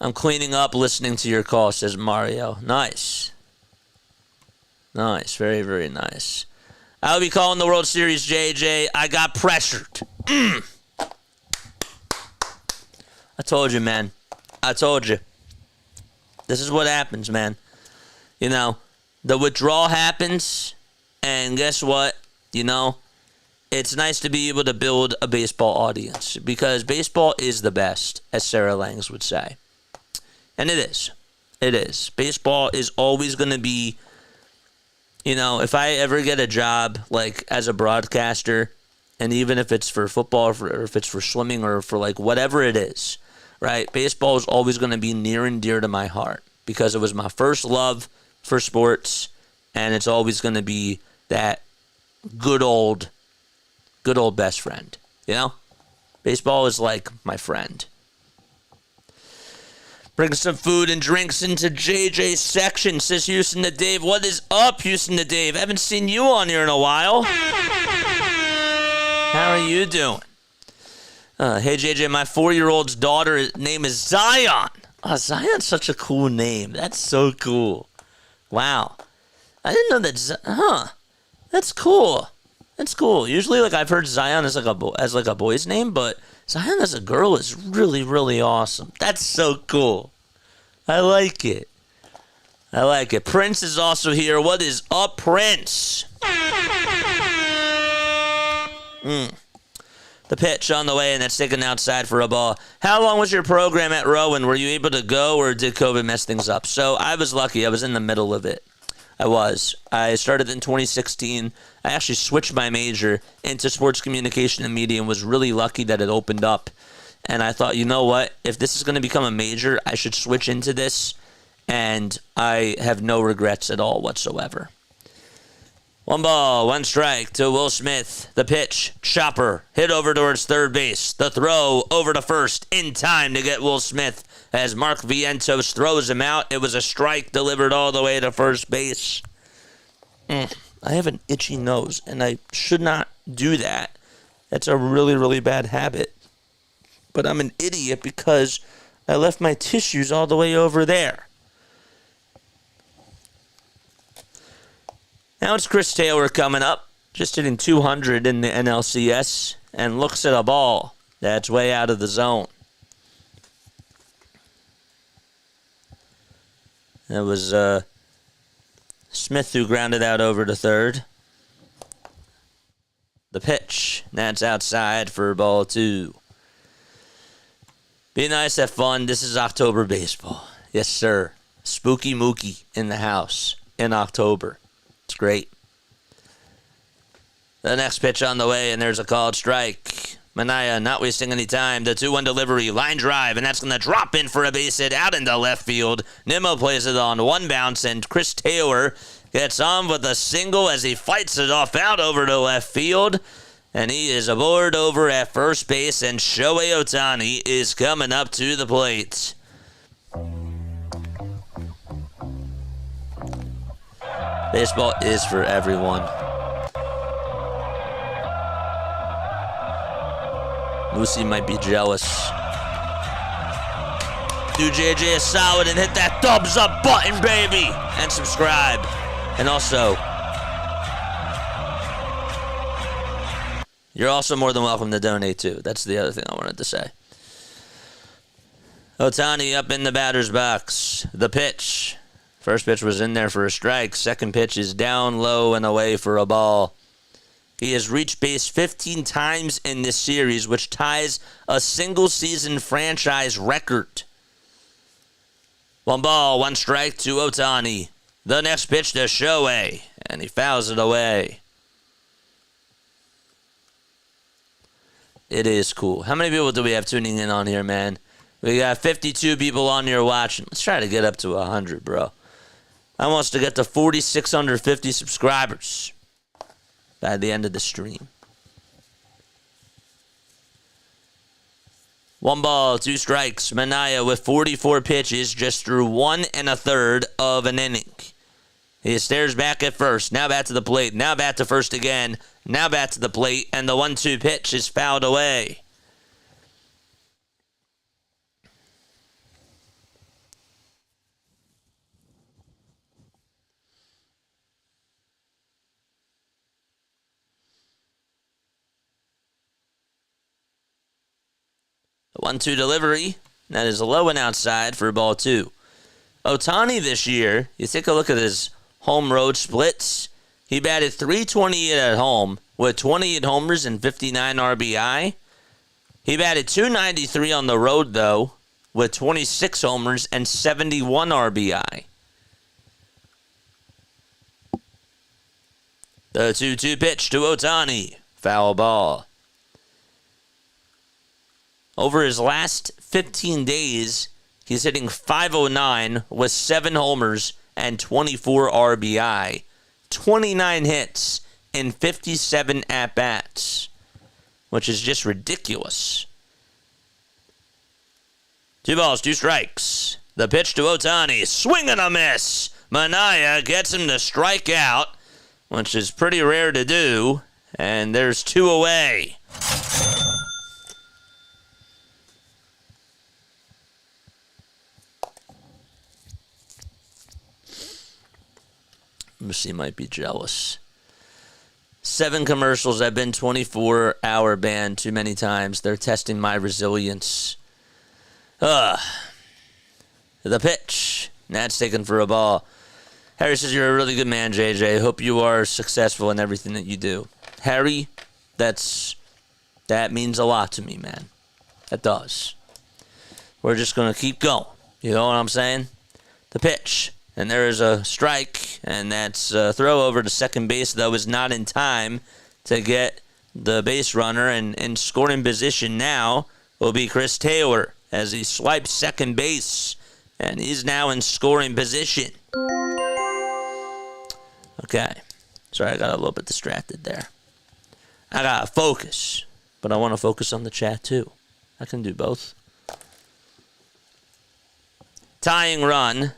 I'm cleaning up listening to your call, says Mario. Nice. Nice. Very, very nice. I'll be calling the World Series, JJ. I got pressured. I told you, man. I told you. This is what happens, man. You know, the withdrawal happens, and guess what? You know, it's nice to be able to build a baseball audience because baseball is the best, as Sarah Langs would say. And it is. It is. Baseball is always going to be, you know, if I ever get a job, like, as a broadcaster, and even if it's for football or if it's for swimming or for, like, whatever it is, right, baseball is always going to be near and dear to my heart because it was my first love for sports, and it's always going to be that good old best friend, you know? Baseball is like my friend. Bring some food and drinks into JJ's section, says Houston to Dave. What is up, Houston to Dave? Haven't seen you on here in a while. How are you doing? Hey, JJ, my 4-year-old's daughter name is Zion. Oh, Zion's such a cool name. That's so cool. Wow. I didn't know that. That's cool. That's cool. Usually, like I've heard Zion as like a boy's name, but Zion as a girl is really, really awesome. That's so cool. I like it. I like it. Prince is also here. What is up, Prince? The pitch on the way, and that's taken outside for a ball. How long was your program at Rowan? Were you able to go, or did COVID mess things up? So I was lucky. I was in the middle of it. I started in 2016. I actually switched my major into sports communication and media and was really lucky that it opened up. And I thought, you know what? If this is going to become a major, I should switch into this. And I have no regrets at all whatsoever. 1 ball, 1 strike to Will Smith. The pitch, chopper, hit over towards third base. The throw over to first in time to get Will Smith as Mark Vientos throws him out. It was a strike delivered all the way to first base. I have an itchy nose, and I should not do that. That's a really, really bad habit. But I'm an idiot because I left my tissues all the way over there. Now it's Chris Taylor coming up, just hitting 200 in the NLCS, and looks at a ball that's way out of the zone. That was Smith who grounded out over to third. The pitch, that's outside for ball 2. Be nice, have fun. This is October baseball. Yes, sir. Spooky Mookie in the house in October. It's great. The next pitch on the way, and there's a called strike. Manea not wasting any time. The 2-1 delivery, line drive, and that's going to drop in for a base hit out into left field. Nimmo plays it on 1 bounce, and Chris Taylor gets on with a single as he fights it off out over to left field. And he is aboard over at first base, and Shohei Ohtani is coming up to the plate. Baseball is for everyone. Lucy might be jealous. Do JJ a solid and hit that thumbs up button, baby! And subscribe. And also, you're also more than welcome to donate too. That's the other thing I wanted to say. Ohtani up in the batter's box. The pitch. First pitch was in there for a strike. Second pitch is down low and away for a ball. He has reached base 15 times in this series, which ties a single-season franchise record. 1 ball, 1 strike to Ohtani. The next pitch to Shohei, and he fouls it away. It is cool. How many people do we have tuning in on here, man? We got 52 people on here watching. Let's try to get up to 100, bro. I want us to get to 4,650 subscribers by the end of the stream. 1 ball, 2 strikes. Manea with 44 pitches, just threw 1 1/3 of an inning. He stares back at first, now back to the plate, now back to first again, now back to the plate, and the 1-2 pitch is fouled away. The 1-2 delivery, that is low and outside for ball 2. Ohtani this year, you take a look at his home road splits. He batted .328 at home with 28 homers and 59 RBI. He batted .293 on the road, though, with 26 homers and 71 RBI. The 2-2 pitch to Ohtani. Foul ball. Over his last 15 days, he's hitting .509 with 7 homers and 24 RBI. 29 hits in 57 at-bats, which is just ridiculous. 2 balls, 2 strikes. The pitch to Ohtani. Swing and a miss. Manea gets him to strike out, which is pretty rare to do. And there's 2 away. Lucy might be jealous. 7 commercials. I've been 24-hour banned too many times. They're testing my resilience. The pitch. Nat's taken for a ball. Harry says, you're a really good man, JJ. Hope you are successful in everything that you do. Harry, that means a lot to me, man. That does. We're just going to keep going. You know what I'm saying? The pitch. And there is a strike, and that's a throw over to second base, though is not in time to get the base runner. And in scoring position now will be Chris Taylor as he swipes second base, and he's now in scoring position. Okay. Sorry, I got a little bit distracted there. I got to focus, but I want to focus on the chat too. I can do both. Tying run.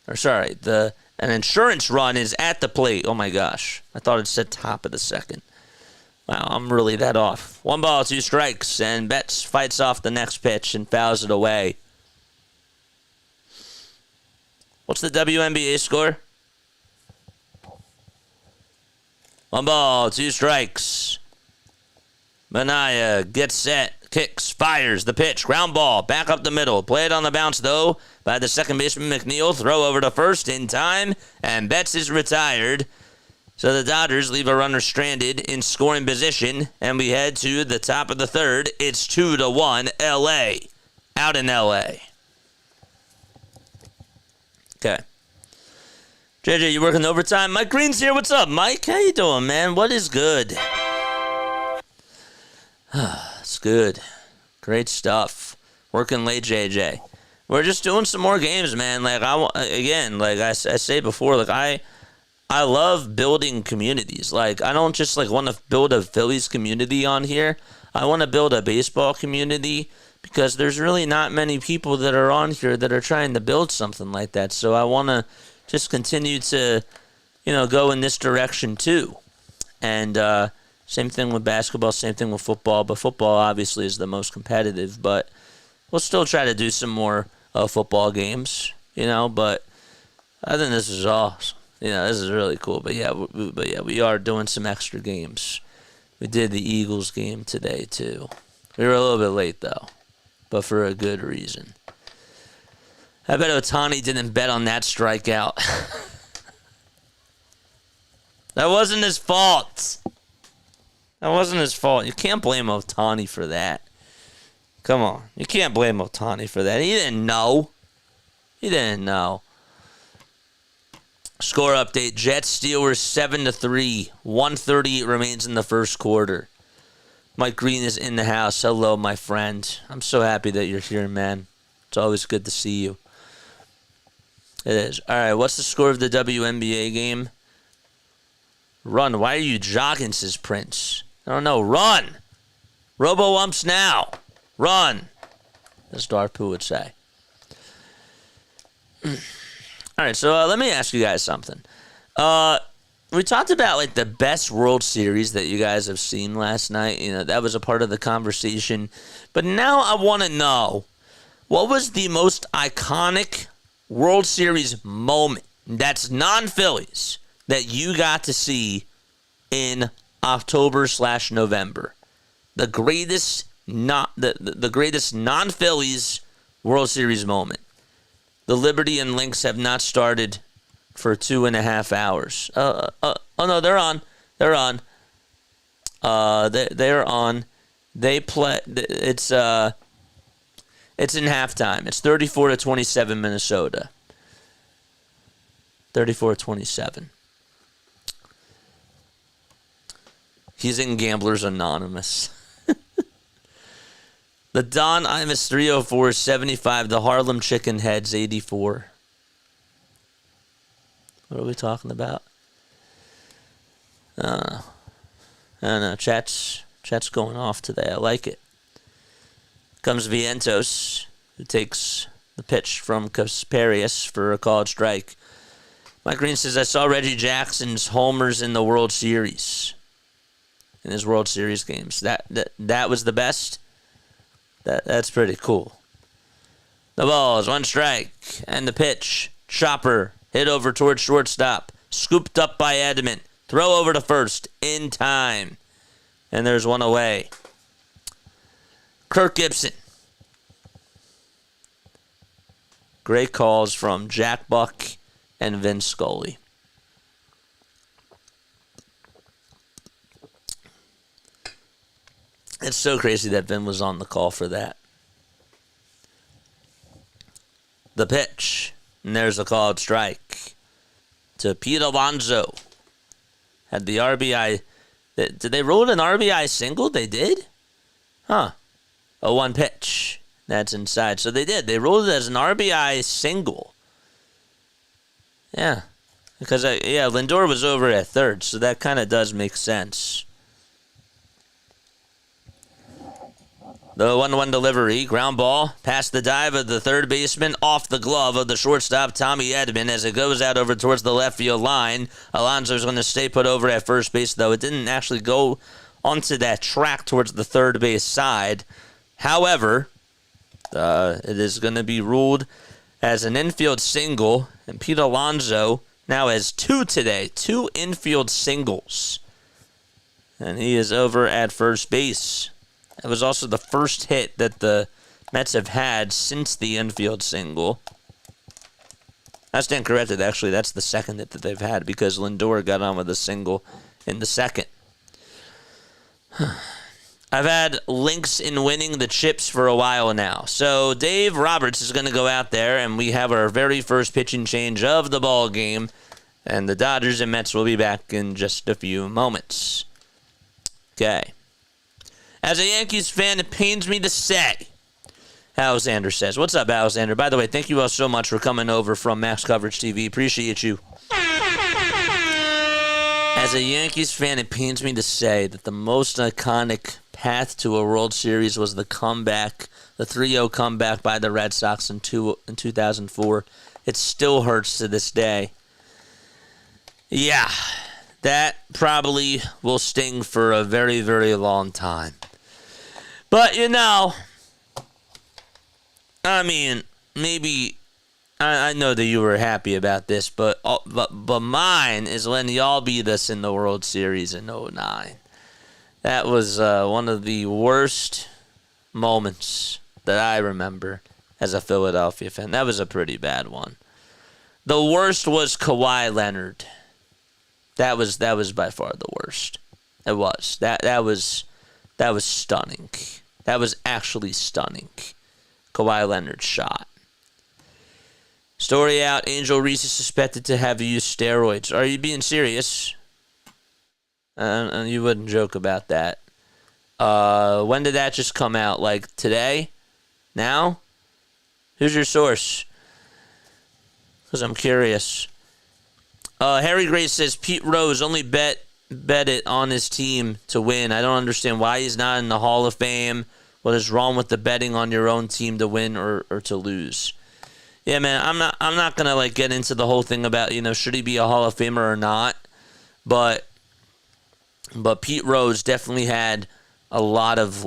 Or sorry, an insurance run is at the plate. Oh my gosh. I thought it said top of the second. Wow, I'm really that off. 1 ball, 2 strikes, and Betts fights off the next pitch and fouls it away. What's the WNBA score? 1 ball, 2 strikes. Manea gets set, kicks, fires the pitch, ground ball, back up the middle. Played on the bounce, though, by the second baseman McNeil. Throw over to first in time, and Betts is retired. So the Dodgers leave a runner stranded in scoring position, and we head to the top of the third. It's 2-1, L.A. Out in L.A. Okay. JJ, you working overtime? Mike Green's here. What's up, Mike? How you doing, man? What is good? It's good. Great stuff. Working late, JJ. We're just doing some more games, man. Like I say before, like I love building communities. Like I don't just like want to build a Phillies community on here. I want to build a baseball community because there's really not many people that are on here that are trying to build something like that. So I want to just continue to, go in this direction too. And same thing with basketball, same thing with football. But football obviously is the most competitive. But we'll still try to do some more football games, But I think this is awesome. This is really cool. But yeah, we are doing some extra games. We did the Eagles game today too. We were a little bit late though, but for a good reason. I bet Ohtani didn't bet on that strikeout. That wasn't his fault. That wasn't his fault. You can't blame Ohtani for that. Come on. You can't blame Ohtani for that. He didn't know. Score update. Jets Steelers 7-3. 1:38 remains in the first quarter. Mike Green is in the house. Hello, my friend. I'm so happy that you're here, man. It's always good to see you. It is. All right, what's the score of the WNBA game? Run. Why are you jogging, says Prince. I don't know. Run. Robo-umps now. Run. As Darpoo would say. All right, so let me ask you guys something. We talked about like the best World Series that you guys have seen last night. That was a part of the conversation. But now I want to know, what was the most iconic World Series moment that's non-Phillies that you got to see in October/November? The greatest the greatest non-Phillies World Series moment. The Liberty and Lynx have not started for 2.5 hours. Oh no, they're on. They're on. They're on. They play. It's in halftime. It's 34-27 Minnesota. 34-27. He's in Gamblers Anonymous. The Don Imus 304 75. The Harlem Chicken Heads 84. What are we talking about? I don't know. Chat's going off today. I like it. Comes Vientos, who takes the pitch from Kasperius for a called strike. Mike Green says, I saw Reggie Jackson's homers in the World Series. In his World Series games. That was the best? That's pretty cool. The ball is 1 strike. And the pitch. Chopper. Hit over towards shortstop. Scooped up by Edmund. Throw over to first in time. And there's one away. Kirk Gibson. Great calls from Jack Buck and Vince Scully. It's so crazy that Vin was on the call for that. The pitch. And there's a called strike to Pete Alonso. Had the RBI. Did they roll an RBI single? They did? Huh. A 1 pitch. That's inside. So they did. They rolled it as an RBI single. Yeah. Because, Lindor was over at third, so that kind of does make sense. The 1-1 delivery, ground ball, past the dive of the third baseman, off the glove of the shortstop, Tommy Edman, as it goes out over towards the left field line. Alonso's going to stay put over at first base, though. It didn't actually go onto that track towards the third base side. However, it is going to be ruled as an infield single, and Pete Alonso now has 2 today, 2 infield singles. And he is over at first base. It was also the first hit that the Mets have had since the infield single. I stand corrected, actually. That's the second hit that they've had because Lindor got on with a single in the second. I've had links in winning the chips for a while now. So Dave Roberts is going to go out there, and we have our very first pitching change of the ball game. And the Dodgers and Mets will be back in just a few moments. Okay. As a Yankees fan, it pains me to say, Alexander says. What's up, Alexander? By the way, thank you all so much for coming over from Max Coverage TV. Appreciate you. As a Yankees fan, it pains me to say that the most iconic path to a World Series was the comeback, the 3-0 comeback by the Red Sox in 2004. It still hurts to this day. Yeah, that probably will sting for a very, very long time. But, I mean, maybe, I know that you were happy about this, but mine is when y'all beat us in the World Series in 2009. That was one of the worst moments that I remember as a Philadelphia fan. That was a pretty bad one. The worst was Kawhi Leonard. That was by far the worst. It was. That was stunning. That was actually stunning. Kawhi Leonard's shot. Story out. Angel Reese is suspected to have used steroids. Are you being serious? You wouldn't joke about that. When did that just come out? Like today? Now? Who's your source? Because I'm curious. Harry Grace says Pete Rose only bet it on his team to win. I don't understand why he's not in the Hall of Fame. What is wrong with the betting on your own team to win or to lose? Yeah, man, I'm not gonna get into the whole thing about, should he be a Hall of Famer or not. But Pete Rose definitely had a lot of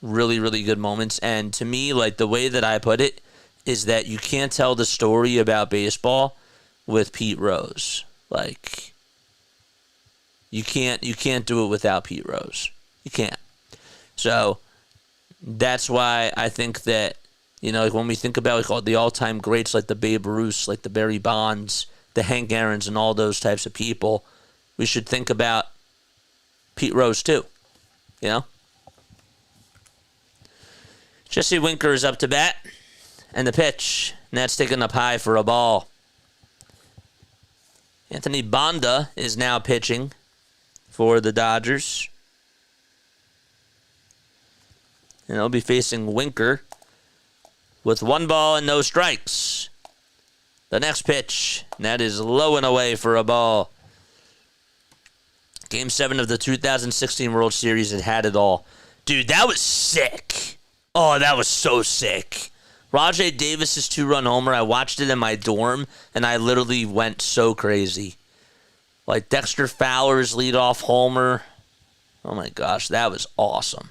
really, really good moments. And to me, the way that I put it is that you can't tell the story about baseball with Pete Rose. You can't do it without Pete Rose. You can't. So that's why I think that, when we think about the all-time greats like the Babe Ruths, like the Barry Bonds, the Hank Aaron's, and all those types of people, we should think about Pete Rose too. Jesse Winker is up to bat, and the pitch, and that's taken up high for a ball. Anthony Banda is now pitching for the Dodgers. And they'll be facing Winker with 1 ball and no strikes. The next pitch, and that is low and away for a ball. Game 7 of the 2016 World Series had it all. Dude, that was sick. Oh, that was so sick. Rajay Davis's 2-run homer, I watched it in my dorm, and I literally went so crazy. Dexter Fowler's leadoff homer. Oh my gosh, that was awesome.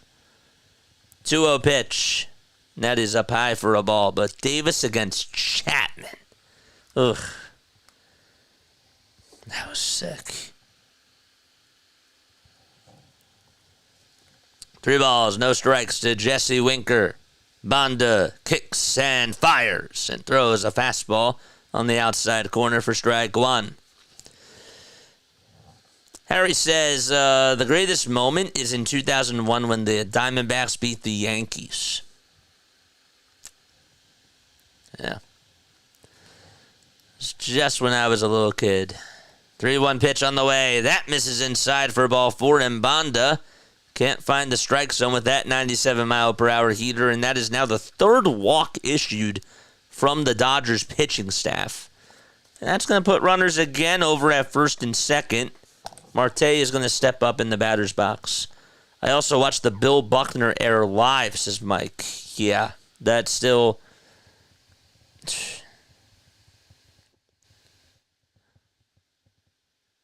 2-0 pitch. And that is up high for a ball, but Davis against Chapman. Ugh. That was sick. 3 balls, no strikes to Jesse Winker. Banda kicks and fires and throws a fastball on the outside corner for strike 1. Harry says the greatest moment is in 2001 when the Diamondbacks beat the Yankees. Yeah. It's just when I was a little kid. 3-1 pitch on the way. That misses inside for ball 4, and Banda can't find the strike zone with that 97-mile-per-hour heater, and that is now the 3rd walk issued from the Dodgers pitching staff. And that's going to put runners again over at first and second. Marte is going to step up in the batter's box. I also watched the Bill Buckner error live, says Mike. Yeah, that's still...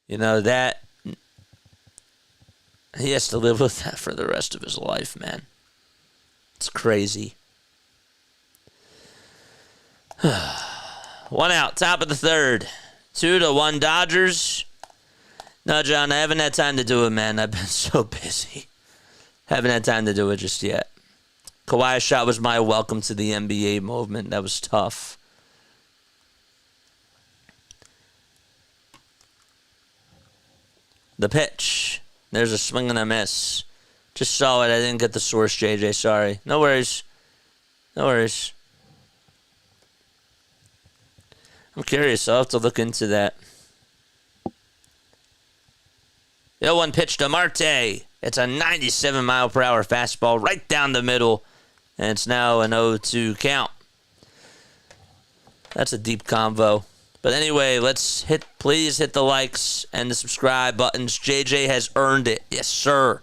You know, that... He has to live with that for the rest of his life, man. It's crazy. 1 out, top of the 3rd. 2-1 Dodgers. No, John, I haven't had time to do it, man. I've been so busy. Haven't had time to do it just yet. Kawhi's shot was my welcome to the NBA movement. That was tough. The pitch. There's a swing and a miss. Just saw it. I didn't get the source, JJ. Sorry. No worries. No worries. I'm curious. I'll have to look into that. The 0-1 pitch to Marte. It's a 97-mile-per-hour fastball right down the middle. And it's now an 0-2 count. That's a deep convo. But anyway, please hit the likes and the subscribe buttons. JJ has earned it. Yes, sir.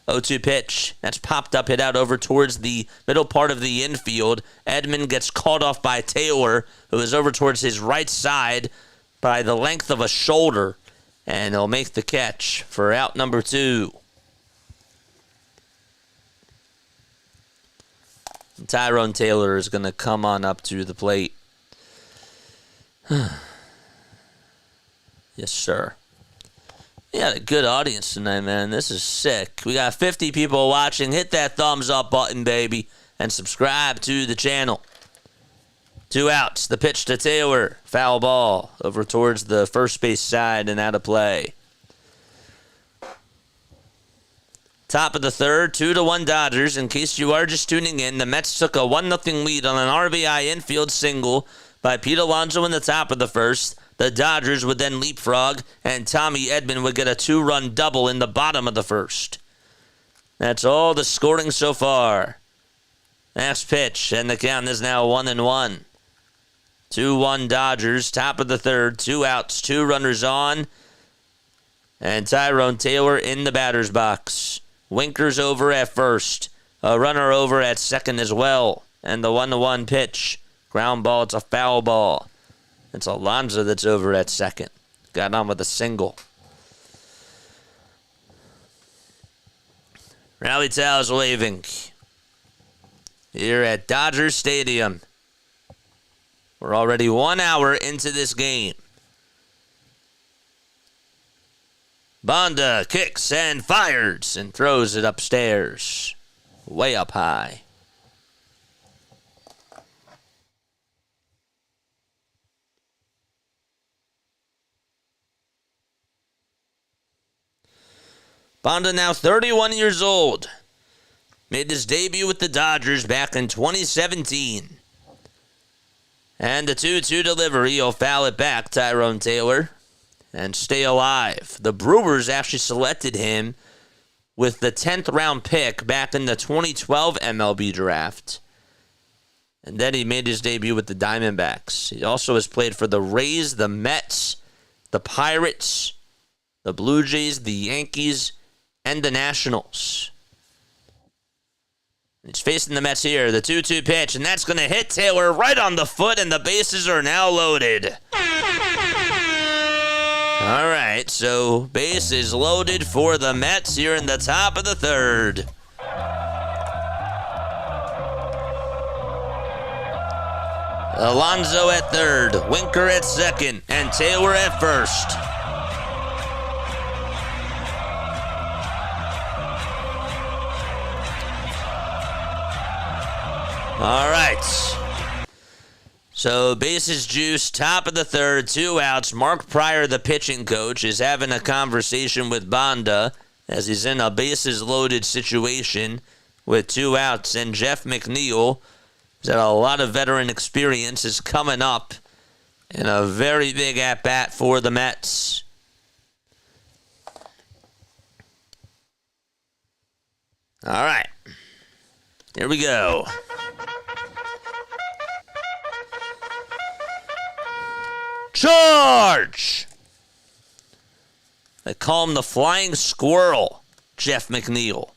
0-2 pitch. That's popped up, hit out over towards the middle part of the infield. Edman gets called off by Taylor, who is over towards his right side by the length of a shoulder. And he'll make the catch for out number 2. And Tyrone Taylor is going to come on up to the plate. Yes, sir. We got a good audience tonight, man. This is sick. We got 50 people watching. Hit that thumbs up button, baby, and subscribe to the channel. 2 outs. The pitch to Taylor. Foul ball over towards the first base side and out of play. Top of the 3rd, 2-1 Dodgers. In case you are just tuning in, the Mets took a 1-0 lead on an RBI infield single by Pete Alonso in the top of the 1st. The Dodgers would then leapfrog, and Tommy Edman would get a 2-run double in the bottom of the 1st. That's all the scoring so far. Next pitch, and the count is now 1-1. 2-1 Dodgers, top of the 3rd, 2 outs, 2 runners on, and Tyrone Taylor in the batter's box. Winker's over at first, a runner over at second as well, and the 1-1 pitch. Ground ball, it's a foul ball. It's Alonso that's over at second. Got on with a single. Rally towels waving here at Dodger Stadium. We're already 1 hour into this game. Banda kicks and fires and throws it upstairs. Way up high. Banda now 31 years old. Made his debut with the Dodgers back in 2017. And the 2-2 delivery, he'll foul it back, Tyrone Taylor, and stay alive. The Brewers actually selected him with the 10th round pick back in the 2012 MLB draft. And then he made his debut with the Diamondbacks. He also has played for the Rays, the Mets, the Pirates, the Blue Jays, the Yankees, and the Nationals. He's facing the Mets here. The 2-2 pitch, and that's going to hit Taylor right on the foot, and the bases are now loaded. All right, so bases loaded for the Mets here in the top of the 3rd. Alonso at 3rd, Winker at 2nd, and Taylor at 1st. All right. So bases juice, top of the third, 2 outs. Mark Pryor, the pitching coach, is having a conversation with Banda as he's in a bases loaded situation with 2 outs. And Jeff McNeil, who's had a lot of veteran experience, is coming up in a very big at-bat for the Mets. All right. Here we go. Charge! They call him the Flying Squirrel, Jeff McNeil.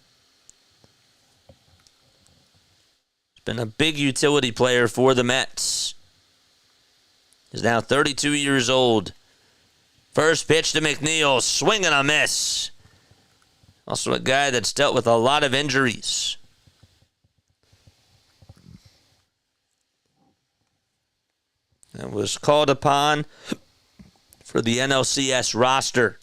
He's been a big utility player for the Mets. He's now 32 years old. First pitch to McNeil, swing and a miss. Also a guy that's dealt with a lot of injuries. And was called upon for the NLCS roster.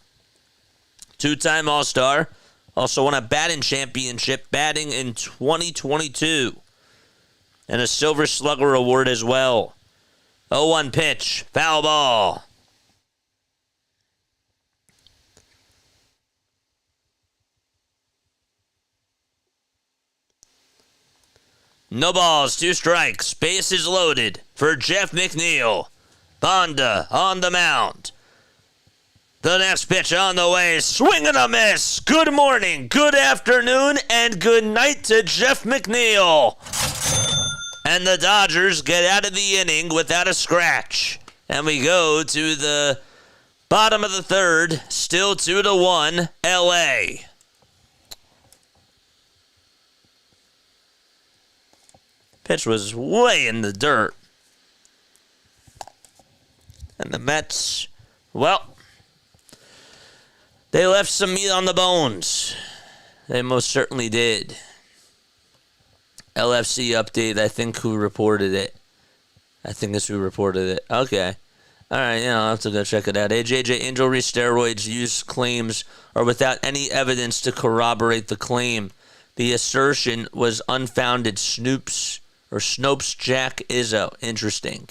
2-time All-Star. Also won a batting championship, batting in 2022. And a Silver Slugger Award as well. 0-1 pitch, foul ball. No balls, 2 strikes, bases loaded for Jeff McNeil. Banda on the mound. The next pitch on the way, swing and a miss. Good morning, good afternoon, and good night to Jeff McNeil. And the Dodgers get out of the inning without a scratch. And we go to the bottom of the third, still 2-1, LA. Pitch was way in the dirt. And the Mets, well, they left some meat on the bones. They most certainly did. LFC update, I think who reported it. I think it's who reported it. Okay. All right, I'll have to go check it out. AJJ injury steroids use claims are without any evidence to corroborate the claim. The assertion was unfounded. Snopes Jack Izzo. Interesting.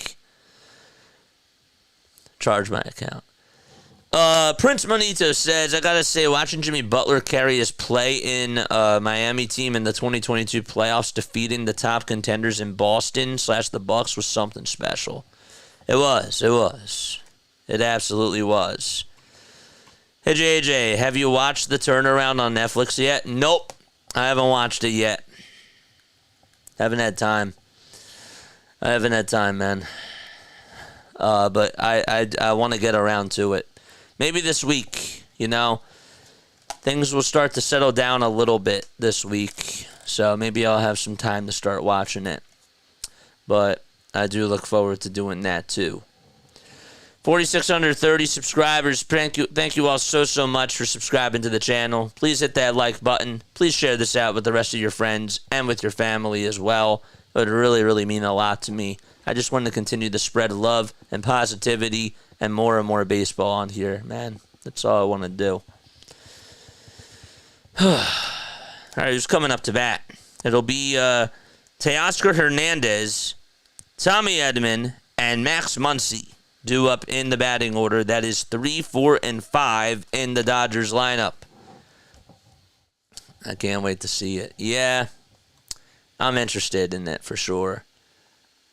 Charge my account. Prince Monito says, I gotta say, watching Jimmy Butler carry his play in Miami team in the 2022 playoffs, defeating the top contenders in Boston / the Bucks was something special. It was. It absolutely was. Hey, JJ, have you watched The Turnaround on Netflix yet? Nope. I haven't watched it yet. Haven't had time. Man. But I want to get around to it. Maybe this week, Things will start to settle down a little bit this week. So maybe I'll have some time to start watching it. But I do look forward to doing that too. 4,630 subscribers. Thank you all so much for subscribing to the channel. Please hit that like button. Please share this out with the rest of your friends and with your family as well. It would really mean a lot to me. I just want to continue to spread love and positivity and more baseball on here, man. That's all I want to do. All right, who's coming up to bat? It'll be Teoscar Hernandez, Tommy Edman, and Max Muncy due up in the batting order. That is 3, 4, and 5 in the Dodgers lineup. I can't wait to see it. Yeah, I'm interested in it for sure.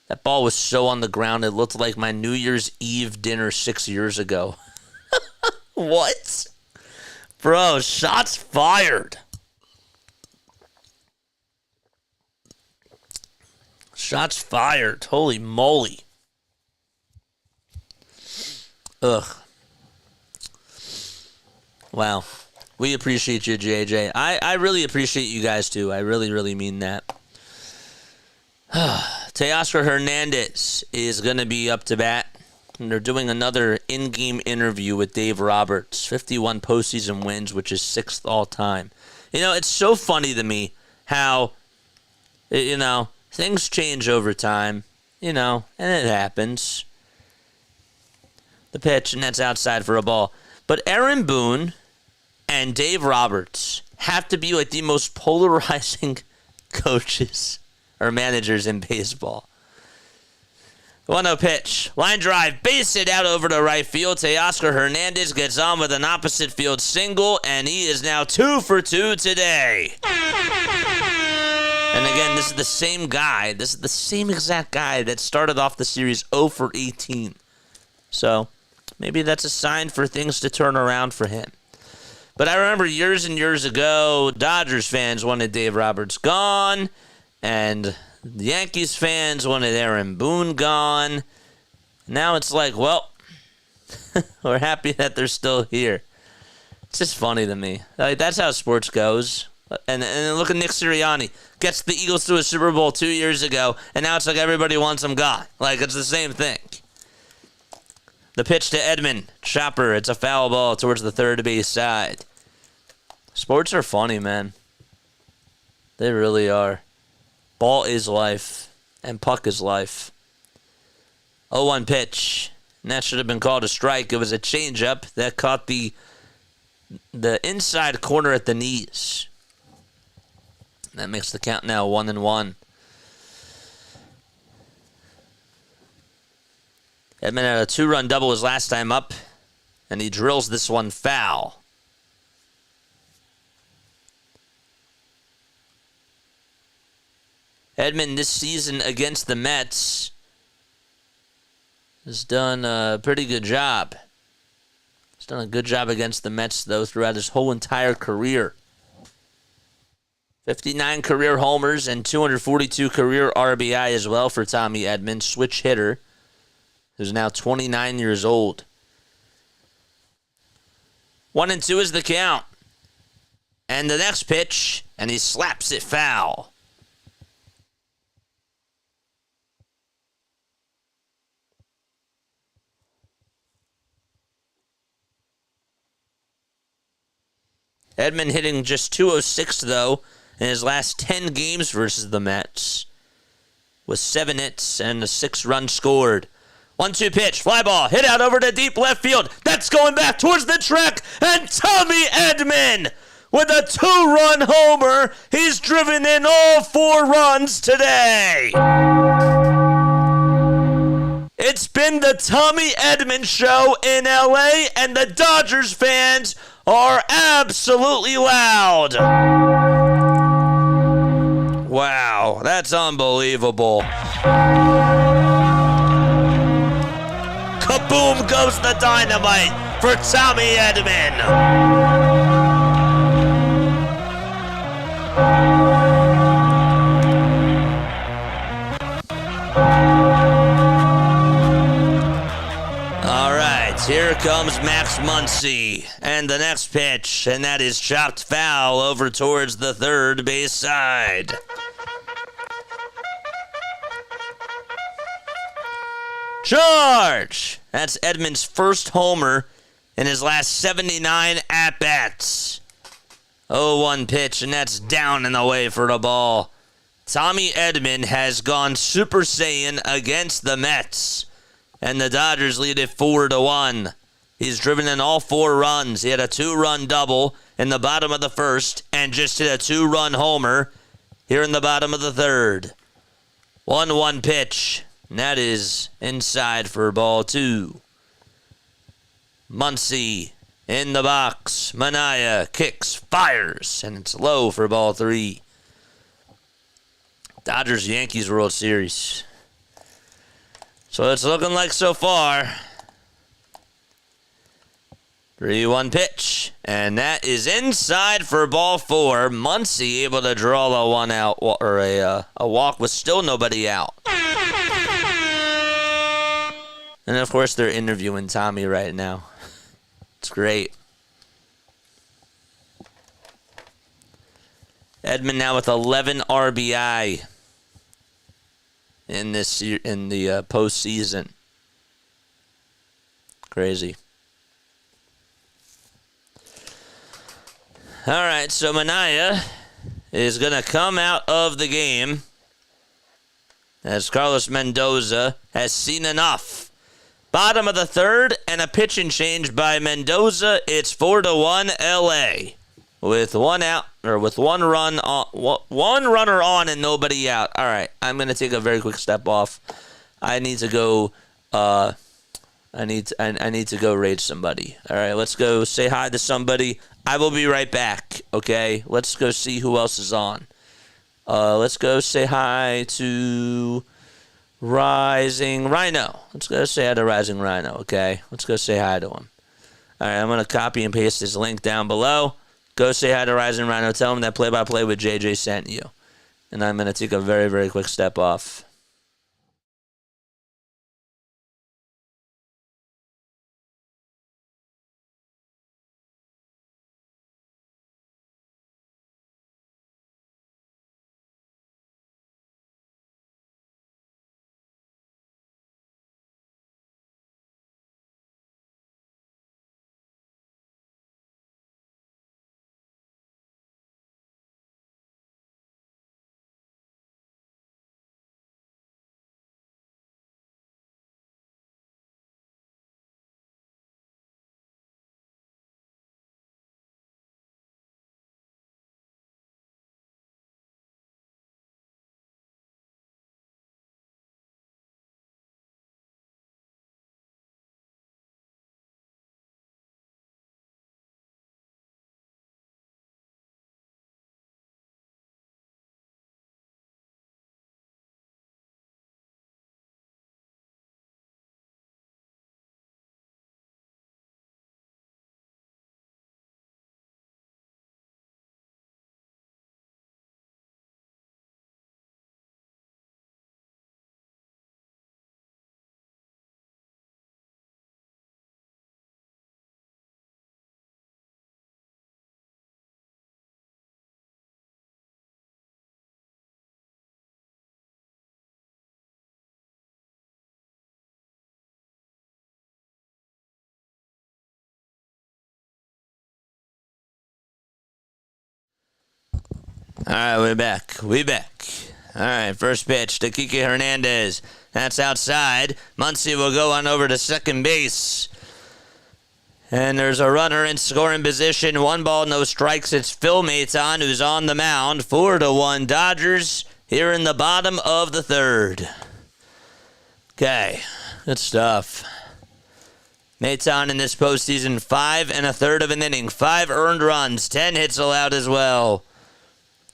That ball was so on the ground, it looked like my New Year's Eve dinner 6 years ago. What? Bro, shots fired. Shots fired. Holy moly. Ugh. Wow. We appreciate you, JJ. I really appreciate you guys, too. I really mean that. Teoscar Hernandez is going to be up to bat. And they're doing another in-game interview with Dave Roberts. 51 postseason wins, which is 6th all-time. It's so funny to me how, things change over time, and it happens. The pitch, and that's outside for a ball. But Aaron Boone and Dave Roberts have to be like the most polarizing coaches or managers in baseball. 1-0 pitch. Line drive. Base hit out over to right field. Teoscar Hernandez gets on with an opposite field single, and he is now 2 for 2 today. And again, this is the same guy. This is the same exact guy that started off the series 0 for 18. So maybe that's a sign for things to turn around for him. But I remember years and years ago, Dodgers fans wanted Dave Roberts gone, and the Yankees fans wanted Aaron Boone gone. Now it's like, well, we're happy that they're still here. It's just funny to me. Like, that's how sports goes. And look at Nick Sirianni. Gets the Eagles to a Super Bowl 2 years ago, and now it's like everybody wants him gone. Like, it's the same thing. The pitch to Edman. Chopper. It's a foul ball towards the third base side. Sports are funny, man. They really are. Ball is life, and puck is life. 0-1 pitch. And that should have been called a strike. It was a changeup that caught the inside corner at the knees. That makes the count now 1-1. Edman had a 2-run double his last time up, and he drills this one foul. Edman this season against the Mets has done a pretty good job. He's done a good job against the Mets, though, throughout his whole entire career. 59 career homers and 242 career RBI as well for Tommy Edman, switch hitter, who's now 29 years old. 1-2 is the count. And the next pitch, and he slaps it foul. Edman hitting just .206, though, in his last 10 games versus the Mets, with 7 hits and a 6-run scored. 1-2 pitch, fly ball, hit out over to deep left field. That's going back towards the track, and Tommy Edman with a 2-run homer. He's driven in all 4 runs today. It's been the Tommy Edman show in LA, and the Dodgers fans are absolutely loud. Wow, that's unbelievable. Kaboom goes the dynamite for Tommy Edman. Here comes Max Muncy, and the next pitch, and that is chopped foul over towards the third base side. Charge! That's Edman's first homer in his last 79 at-bats. 0-1 pitch, and that's down and away for the ball. Tommy Edman has gone Super Saiyan against the Mets, and the Dodgers lead it 4-1. He's driven in all 4 runs. He had a 2-run double in the bottom of the first and just hit a 2-run homer here in the bottom of the third. 1-1 pitch, and that is inside for ball 2. Muncy in the box. Manea kicks, fires, and it's low for ball 3. Dodgers-Yankees World Series. So it's looking like so far. 3-1 pitch, and that is inside for ball 4. Muncy able to draw the one out, or a walk with still nobody out. And of course they're interviewing Tommy right now. It's great. Edman now with 11 RBI in the postseason. Crazy. All right, so Manea is going to come out of the game as Carlos Mendoza has seen enough. Bottom of the third and a pitching change by Mendoza. It's 4-1 LA. with one out, or with one runner on and nobody out. All right, I'm going to take a very quick step off. I need to go. I need to go rage somebody. All right, let's go say hi to somebody. I will be right back. Okay, let's go see who else is on. Let's go say hi to Rising Rhino. Let's go say hi to Rising Rhino. Okay, let's go say hi to him. All right, I'm going to copy and paste his link down below. Go say hi to Rising Rhino. Tell him that play-by-play with JJ sent you. And I'm going to take a very, very quick step off. All right, we're back. All right, first pitch to Kike Hernandez. That's outside. Muncy will go on over to second base. And there's a runner in scoring position. 1 ball, no strikes. It's Phil Maton who's on the mound. 4-1 Dodgers here in the bottom of the third. Okay, good stuff. Maton in this postseason, 5 1/3 of an inning. 5 earned runs, 10 hits allowed as well.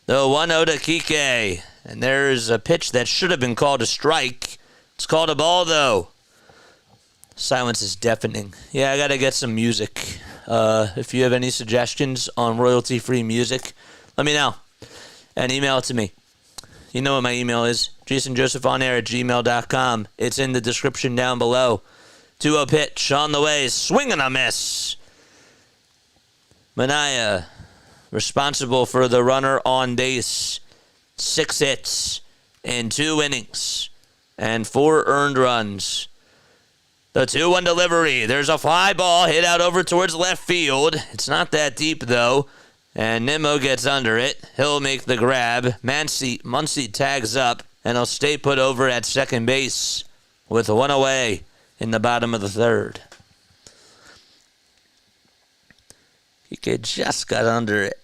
The 1-0 to Kike. And there's a pitch that should have been called a strike. It's called a ball, though. Silence is deafening. Yeah, I got to get some music. If you have any suggestions on royalty-free music, let me know. And email it to me. You know what my email is. jasonjosephonair@gmail.com. It's in the description down below. 2-0 pitch on the way. Swing and a miss. Manea responsible for the runner on base. 6 hits in 2 innings and 4 earned runs. The 2-1 delivery. There's a fly ball hit out over towards left field. It's not that deep, though. And Nimmo gets under it. He'll make the grab. Muncy tags up, and he'll stay put over at second base with 1 away in the bottom of the third. He just got under it.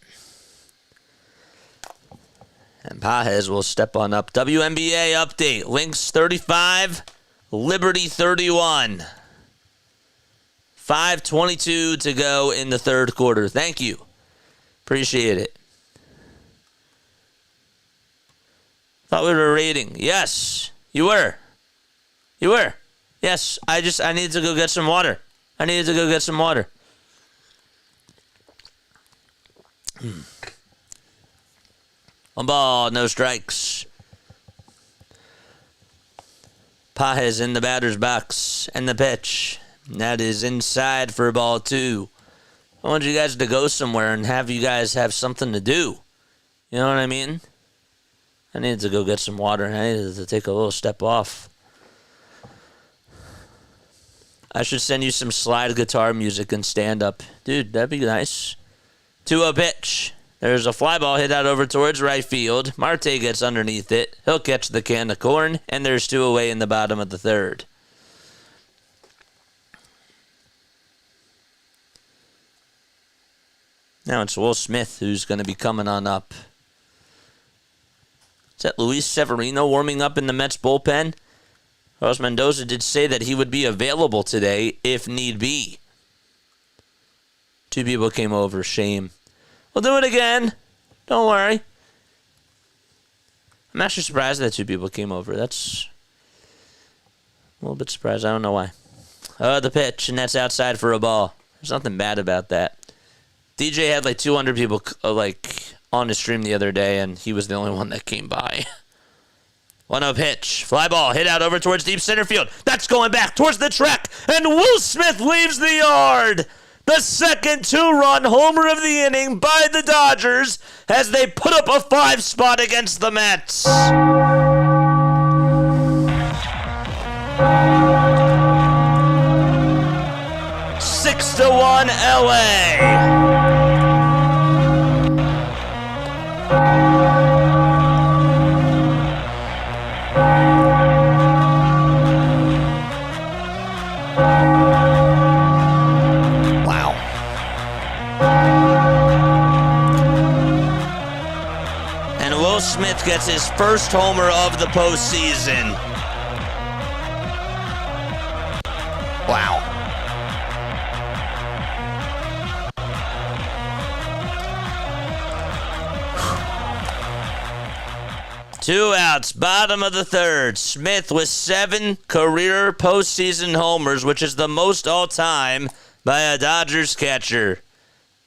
And Pajes will step on up. WNBA update. Lynx 35, Liberty 31. 5:22 to go in the third quarter. Thank you. Appreciate it. Thought we were rating. Yes, you were. You were. Yes, I needed to go get some water. 1 ball, no strikes. Pajes in the batter's box. And the pitch. That is inside for ball 2. I want you guys to go somewhere and have you guys have something to do. You know what I mean? I needed to go get some water and I needed to take a little step off. I should send you some slide guitar music and stand up. Dude, that'd be nice. 2-0 pitch. There's a fly ball hit out over towards right field. Marte gets underneath it. He'll catch the can of corn, and there's 2 away in the bottom of the third. Now it's Will Smith who's going to be coming on up. Is that Luis Severino warming up in the Mets bullpen? Carlos Mendoza did say that he would be available today if need be. 2 people came over. Shame. We'll do it again. Don't worry. I'm actually surprised that 2 people came over. That's a little bit surprised. I don't know why. The pitch, and that's outside for a ball. There's nothing bad about that. DJ had like 200 people on his stream the other day, and he was the only one that came by. 1-0 pitch. Fly ball. Hit out over towards deep center field. That's going back towards the track, and Will Smith leaves the yard. The second 2-run homer of the inning by the Dodgers as they put up a 5 spot against the Mets. 6-1 LA. Smith gets his first homer of the postseason. Wow. Two outs, bottom of the third. Smith with 7 career postseason homers, which is the most all-time by a Dodgers catcher.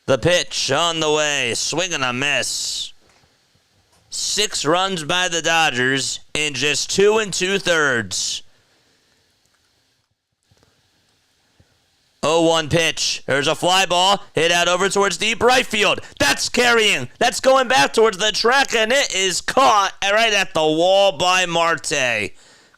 The pitch on the way, swing and a miss. 6 runs by the Dodgers in just 2 2/3. 0-1 pitch. There's a fly ball hit out over towards deep right field. That's carrying. That's going back towards the track, and it is caught right at the wall by Marte.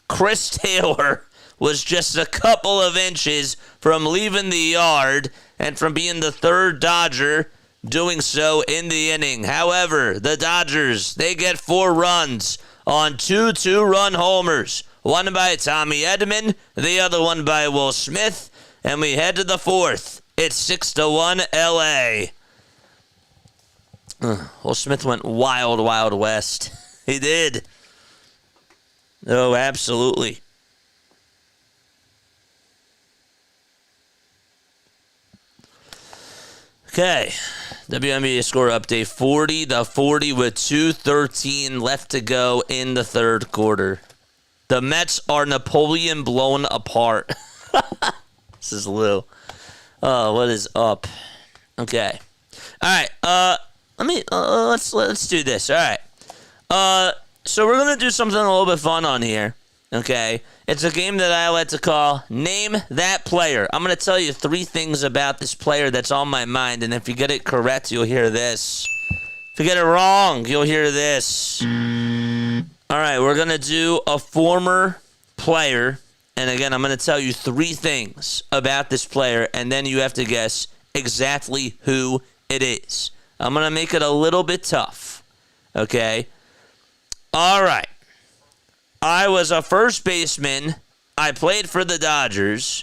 Chris Taylor was just a couple of inches from leaving the yard and from being the 3rd Dodger doing so in the inning. However, the Dodgers, they get 4 runs on 2 2-run homers. One by Tommy Edman, the other one by Will Smith, and we head to the 4th. It's 6-1 LA. Will Smith went wild, wild west. He did. Oh, absolutely. Okay. WNBA score update, 40-40 with 2:13 left to go in the 3rd quarter. The Mets are Napoleon blown apart. This is Lou. Oh, what is up? Okay. All right. Let's do this. All right. So we're gonna do something a little bit fun on here. Okay. It's a game that I like to call Name That Player. I'm going to tell you 3 things about this player that's on my mind, and if you get it correct, you'll hear this. If you get it wrong, you'll hear this. All right, we're going to do a former player, and again, I'm going to tell you 3 things about this player, and then you have to guess exactly who it is. I'm going to make it a little bit tough, okay? All right. I was a first baseman. I played for the Dodgers.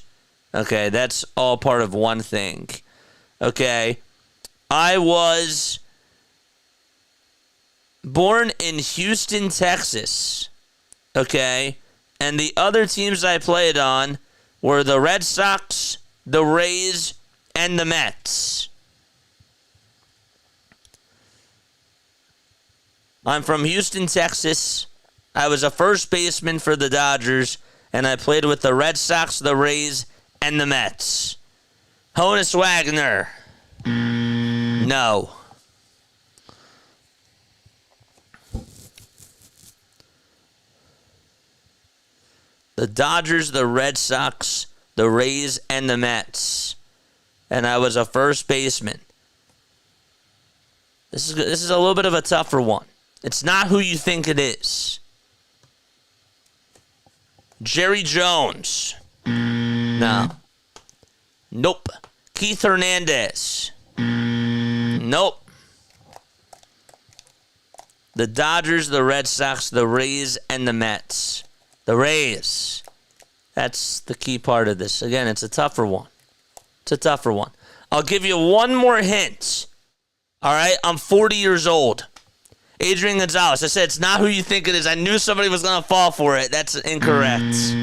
Okay, that's all part of one thing. Okay. I was born in Houston, Texas. Okay. And the other teams I played on were the Red Sox, the Rays, and the Mets. I'm from Houston, Texas. I was a first baseman for the Dodgers, and I played with the Red Sox, the Rays, and the Mets. Honus Wagner. No. The Dodgers, the Red Sox, the Rays, and the Mets. And I was a first baseman. This is a little bit of a tougher one. It's not who you think it is. Jerry Jones. No. Nope. Keith Hernandez. Nope. The Dodgers, the Red Sox, the Rays, and the Mets. The Rays. That's the key part of this. Again, it's a tougher one. It's a tougher one. I'll give you one more hint. All right? I'm 40 years old. Adrian Gonzalez. I said it's not who you think it is. I knew somebody was going to fall for it. That's incorrect.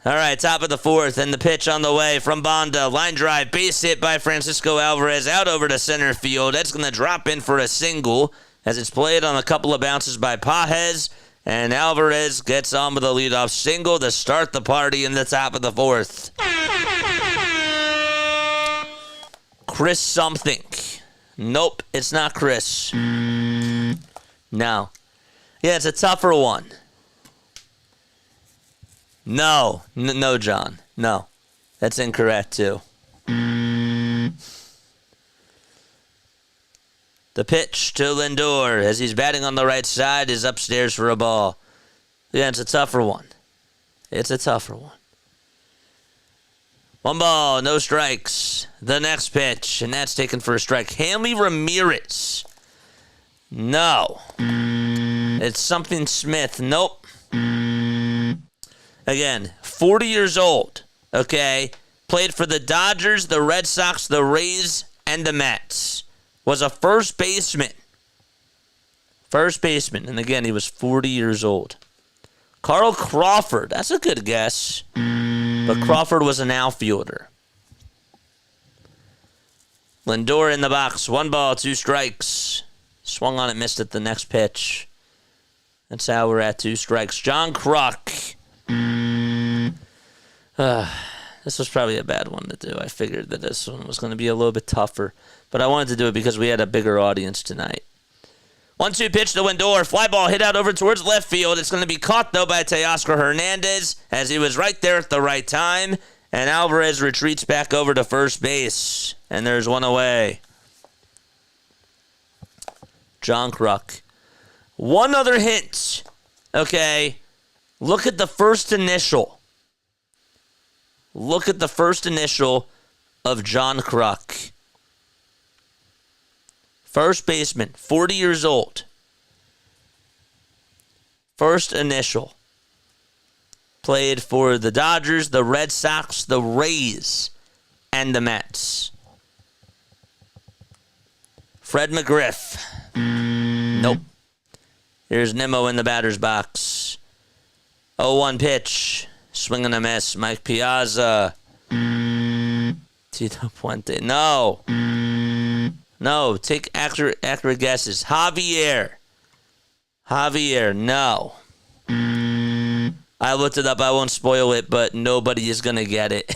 All right, top of the fourth, and the pitch on the way from Bonda. Line drive, base hit by Francisco Alvarez out over to center field. That's going to drop in for a single as it's played on a couple of bounces by Pages, and Alvarez gets on with a leadoff single to start the party in the top of the fourth. Chris something. Nope, it's not Chris. No. Yeah, it's a tougher one. No, John. No. That's incorrect, too. The pitch to Lindor as he's batting on the right side is upstairs for a ball. Yeah, it's a tougher one. It's a tougher one. 1 ball, no strikes. The next pitch, and that's taken for a strike. Hanley Ramirez. No. It's something Smith. Nope. Again, 40 years old, okay? Played for the Dodgers, the Red Sox, the Rays, and the Mets. Was a first baseman. First baseman. And again, he was 40 years old. Carl Crawford. That's a good guess. But Crawford was an outfielder. Lindor in the box. 1 ball, 2 strikes. Swung on it, missed it the next pitch. That's how we're at 2 strikes. John Kruk. This was probably a bad one to do. I figured that this one was going to be a little bit tougher. But I wanted to do it because we had a bigger audience tonight. 1-2 pitch to Lindor. Fly ball hit out over towards left field. It's going to be caught, though, by Teoscar Hernandez as he was right there at the right time. And Alvarez retreats back over to first base. And there's one away. John Kruk. One other hint. Okay. Look at the first initial. Look at the first initial of John Kruk. First baseman, 40 years old. First initial. Played for the Dodgers, the Red Sox, the Rays, and the Mets. Fred McGriff. Nope. Here's Nimmo in the batter's box. 0-1 pitch. Swing and a miss. Mike Piazza. Tito Puente. No. No. Take accurate guesses. Javier. No. I looked it up. I won't spoil it, but nobody is going to get it.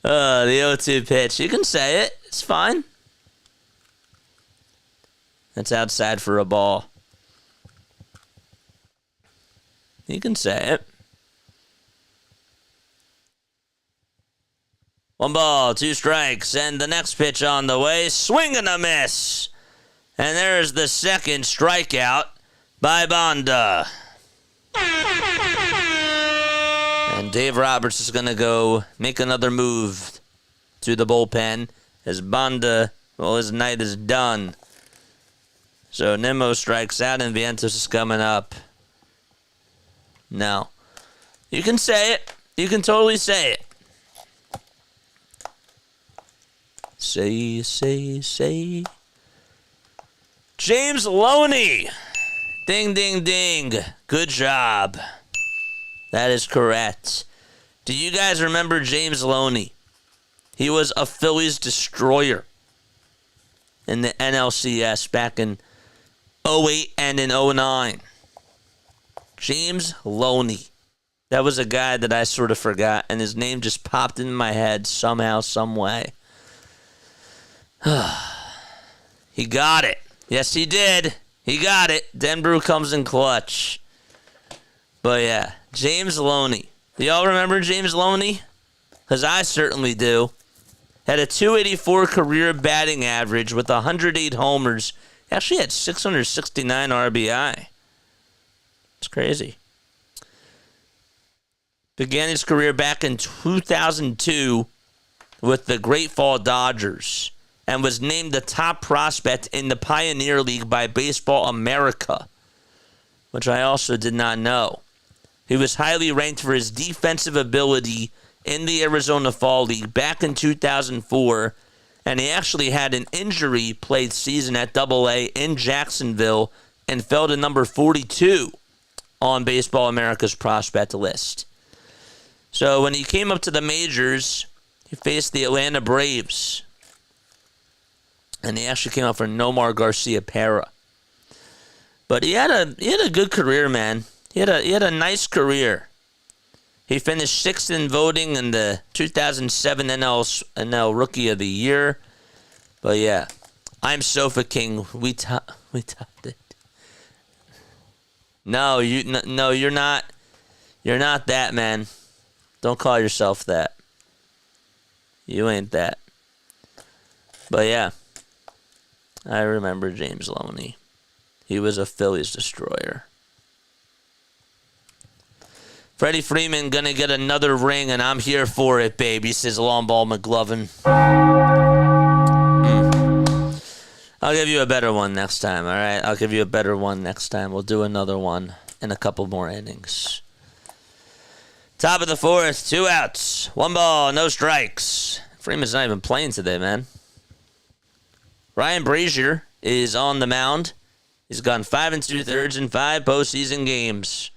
The 0-2 pitch. You can say it. It's fine. That's outside for a ball. You can say it. 1 ball, 2 strikes, and the next pitch on the way. Swing and a miss. And there's the second strikeout by Bonda. And Dave Roberts is going to go make another move to the bullpen as Bonda, well, his night is done. So Nimmo strikes out and Vientos is coming up. No. You can say it. You can totally say it. Say. James Loney. Ding, ding, ding. Good job. That is correct. Do you guys remember James Loney? He was a Phillies destroyer in the NLCS back in 2008 and in 2009. James Loney. That was a guy that I sort of forgot, and his name just popped in my head somehow, some way. He got it. Yes, he did. He got it. Denbrew comes in clutch. But yeah, James Loney. Do y'all remember James Loney? Because I certainly do. Had a .284 career batting average with 108 homers. Actually had 669 RBI. It's crazy. Began his career back in 2002 with the Great Fall Dodgers and was named the top prospect in the Pioneer League by Baseball America, which I also did not know. He was highly ranked for his defensive ability in the Arizona Fall League back in 2004 And he actually had an injury-played season at Double-A in Jacksonville and fell to number 42 on Baseball America's prospect list. So when he came up to the majors, he faced the Atlanta Braves. And he actually came out for Nomar Garcia-Parra. But he had a good career, man. He had a nice career. He finished 6th in voting in the 2007 NL Rookie of the Year. But yeah, I'm Sofa King. We topped it. No, you're not. You're not that, man. Don't call yourself that. You ain't that. But yeah, I remember James Loney. He was a Phillies destroyer. Freddie Freeman gonna get another ring, and I'm here for it, baby, says Long Ball McGlovin. I'll give you a better one next time, all right? I'll give you a better one next time. We'll do another one in a couple more innings. Top of the 4th, 2 outs. 1 ball, no strikes. Freeman's not even playing today, man. Ryan Brazier is on the mound. He's gone 5 2/3 in 5 postseason games.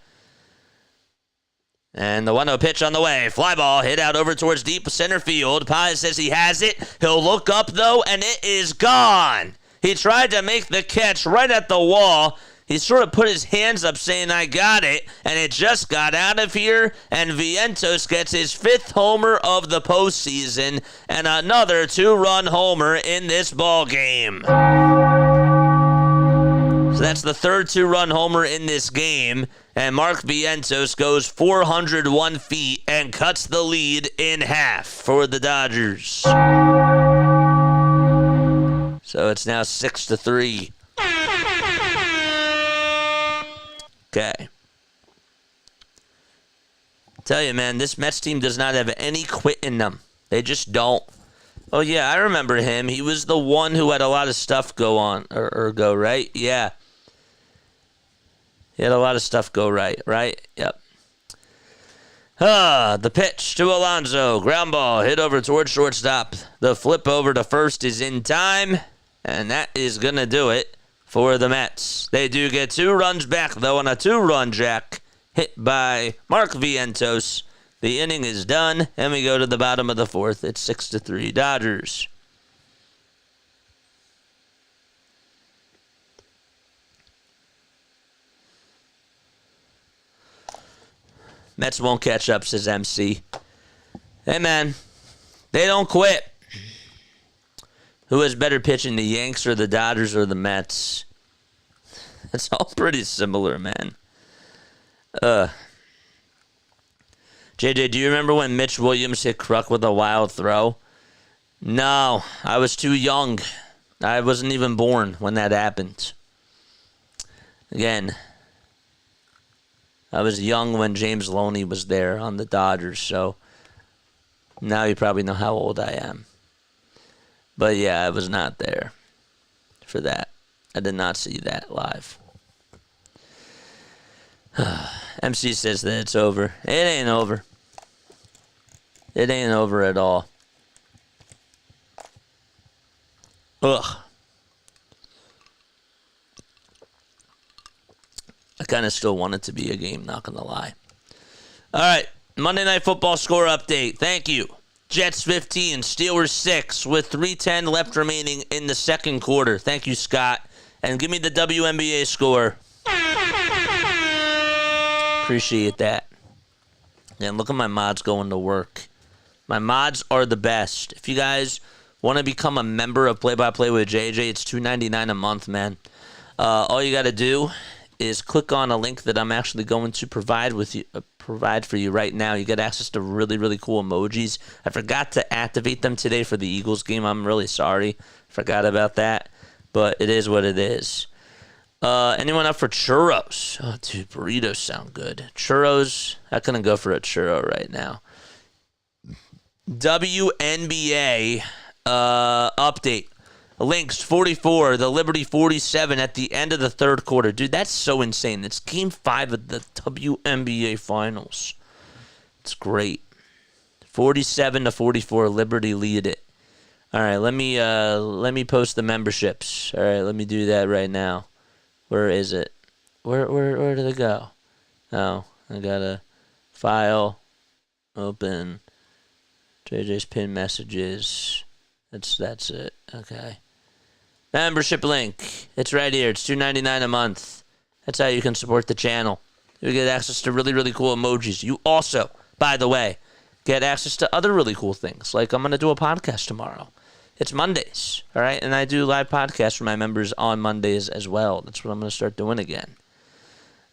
And the 1-0 pitch on the way. Fly ball hit out over towards deep center field. Paz says he has it. He'll look up, though, and it is gone. He tried to make the catch right at the wall. He sort of put his hands up saying, I got it, and it just got out of here. And Vientos gets his 5th homer of the postseason and another 2-run homer in this ball game. So that's the 3rd 2-run homer in this game. And Mark Vientos goes 401 feet and cuts the lead in half for the Dodgers. So it's now 6-3. Okay. Tell you, man, this Mets team does not have any quit in them. They just don't. Oh, yeah, I remember him. He was the one who had a lot of stuff go on, or go right. Yeah. He had a lot of stuff go right? Yep. The pitch to Alonso. Ground ball hit over towards shortstop. The flip over to first is in time, and that is going to do it for the Mets. They do get 2 runs back, though, on a 2-run jack hit by Mark Vientos. The inning is done, and we go to the bottom of the 4th. It's 6-3 Dodgers. Mets won't catch up, says MC. Hey, man, they don't quit. Who has better pitching, the Yanks or the Dodgers or the Mets? It's all pretty similar, man. JJ, do you remember when Mitch Williams hit Kruk with a wild throw? No, I was too young. I wasn't even born when that happened. Again, I was young when James Loney was there on the Dodgers, so now you probably know how old I am. But yeah, I was not there for that. I did not see that live. MC says that it's over. It ain't over. It ain't over at all. Ugh. I kind of still want it to be a game, not going to lie. All right, Monday Night Football score update. Thank you. Jets 15, Steelers 6, with 3:10 left remaining in the second quarter. Thank you, Scott. And give me the WNBA score. Appreciate that. And look at my mods going to work. My mods are the best. If you guys want to become a member of Play by Play with JJ, it's $2.99 a month, man. All you got to do is click on a link that I'm actually going to provide for you right now. You get access to really, really cool emojis. I forgot to activate them today for the Eagles game. I'm really sorry. Forgot about that. But it is what it is. Anyone up for churros? Oh, dude, burritos sound good. Churros, I'm going to go for a churro right now. WNBA update. Lynx 44, the Liberty 47 at the end of the third quarter. Dude, that's so insane. It's Game 5 of the WNBA Finals. It's great. 47-44, Liberty lead it. All right, let me post the memberships. All right, let me do that right now. Where is it? Where did it go? Oh, I got a file, open, JJ's pin messages. That's it. Okay. Membership link. It's right here. It's $2.99 a month. That's how you can support the channel. You get access to really, really cool emojis. You also, by the way, get access to other really cool things. Like I'm going to do a podcast tomorrow. It's Mondays, all right? And I do live podcasts for my members on Mondays as well. That's what I'm going to start doing again.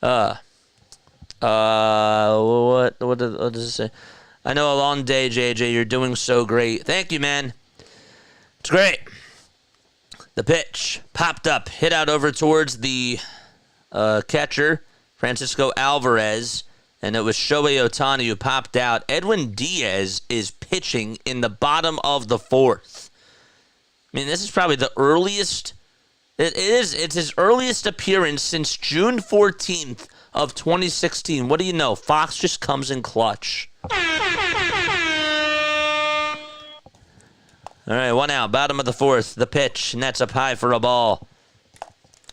What does it say? I know a long day, JJ. You're doing so great. Thank you, man. It's great. The pitch popped up, hit out over towards the catcher, Francisco Alvarez, and it was Shohei Ohtani who popped out. Edwin Diaz is pitching in the bottom of the fourth. I mean, this is probably the earliest. It's his earliest appearance since June 14th of 2016. What do you know? Fox just comes in clutch. All right, one out, bottom of the fourth. The pitch, and that's up high for a ball.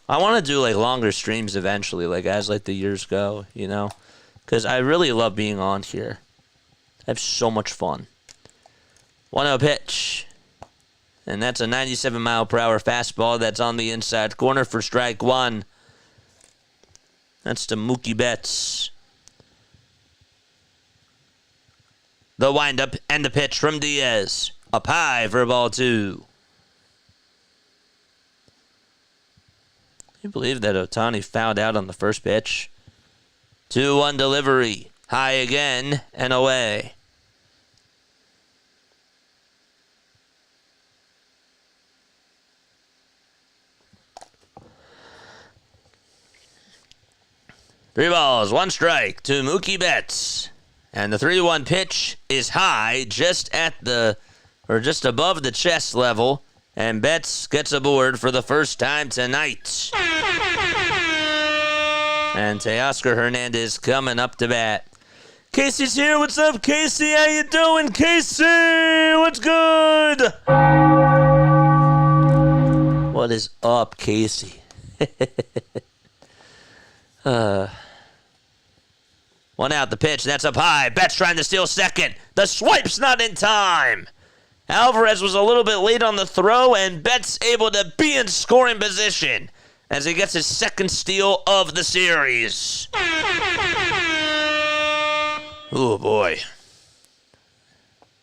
I want to do like longer streams eventually, like as like the years go, you know, because I really love being on here. I have so much fun. 1-0 pitch, and that's a 97-mile-per-hour fastball that's on the inside corner for strike one. That's to Mookie Betts. The windup and the pitch from Diaz. Up high for ball two. Can you believe that Ohtani fouled out on the first pitch? 2-1 delivery. High again and away. Three balls, one strike to Mookie Betts. And the 3-1 pitch is high, just above the chest level. And Betts gets aboard for the first time tonight. And Teoscar Hernandez coming up to bat. Casey's here. What's up, Casey? How you doing, Casey? What's good? What is up, Casey? One out, the pitch. That's up high. Betts trying to steal second. The swipe's not in time. Alvarez was a little bit late on the throw, and Betts able to be in scoring position as he gets his second steal of the series. Oh, boy.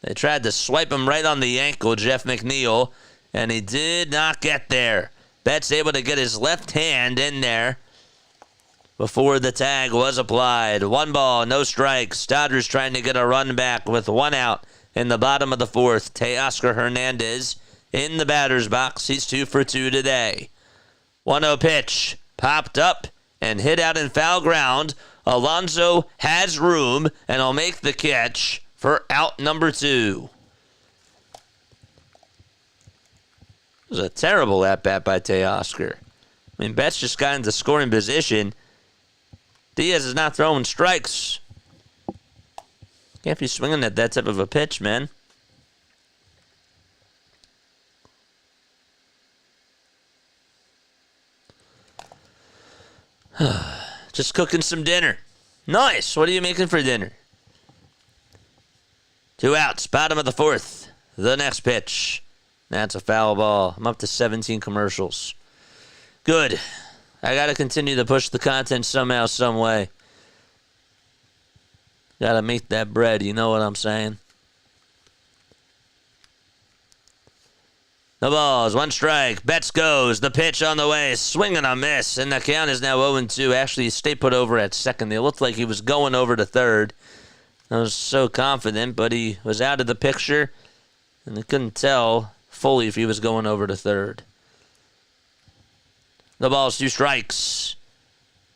They tried to swipe him right on the ankle, Jeff McNeil, and he did not get there. Betts able to get his left hand in there before the tag was applied. 1 ball, no strikes. Dodgers trying to get a run back with 1 out in the bottom of the fourth. Teoscar Hernandez in the batter's box. He's 2 for 2 today. 1-0 pitch. Popped up and hit out in foul ground. Alonso has room and will make the catch for out number 2. It was a terrible at-bat by Teoscar. I mean, Betts just got into scoring position. Diaz is not throwing strikes. Can't be swinging at that type of a pitch, man. Just cooking some dinner. Nice. What are you making for dinner? 2 outs. Bottom of the fourth. The next pitch. That's a foul ball. I'm up to 17 commercials. Good. I got to continue to push the content somehow, some way. Got to make that bread, you know what I'm saying? The balls, 1 strike. Betts goes. The pitch on the way. Swing and a miss. And the count is now 0-2. Actually, he stayed put over at second. It looked like he was going over to third. I was so confident, but he was out of the picture. And I couldn't tell fully if he was going over to third. The ball's 2 strikes.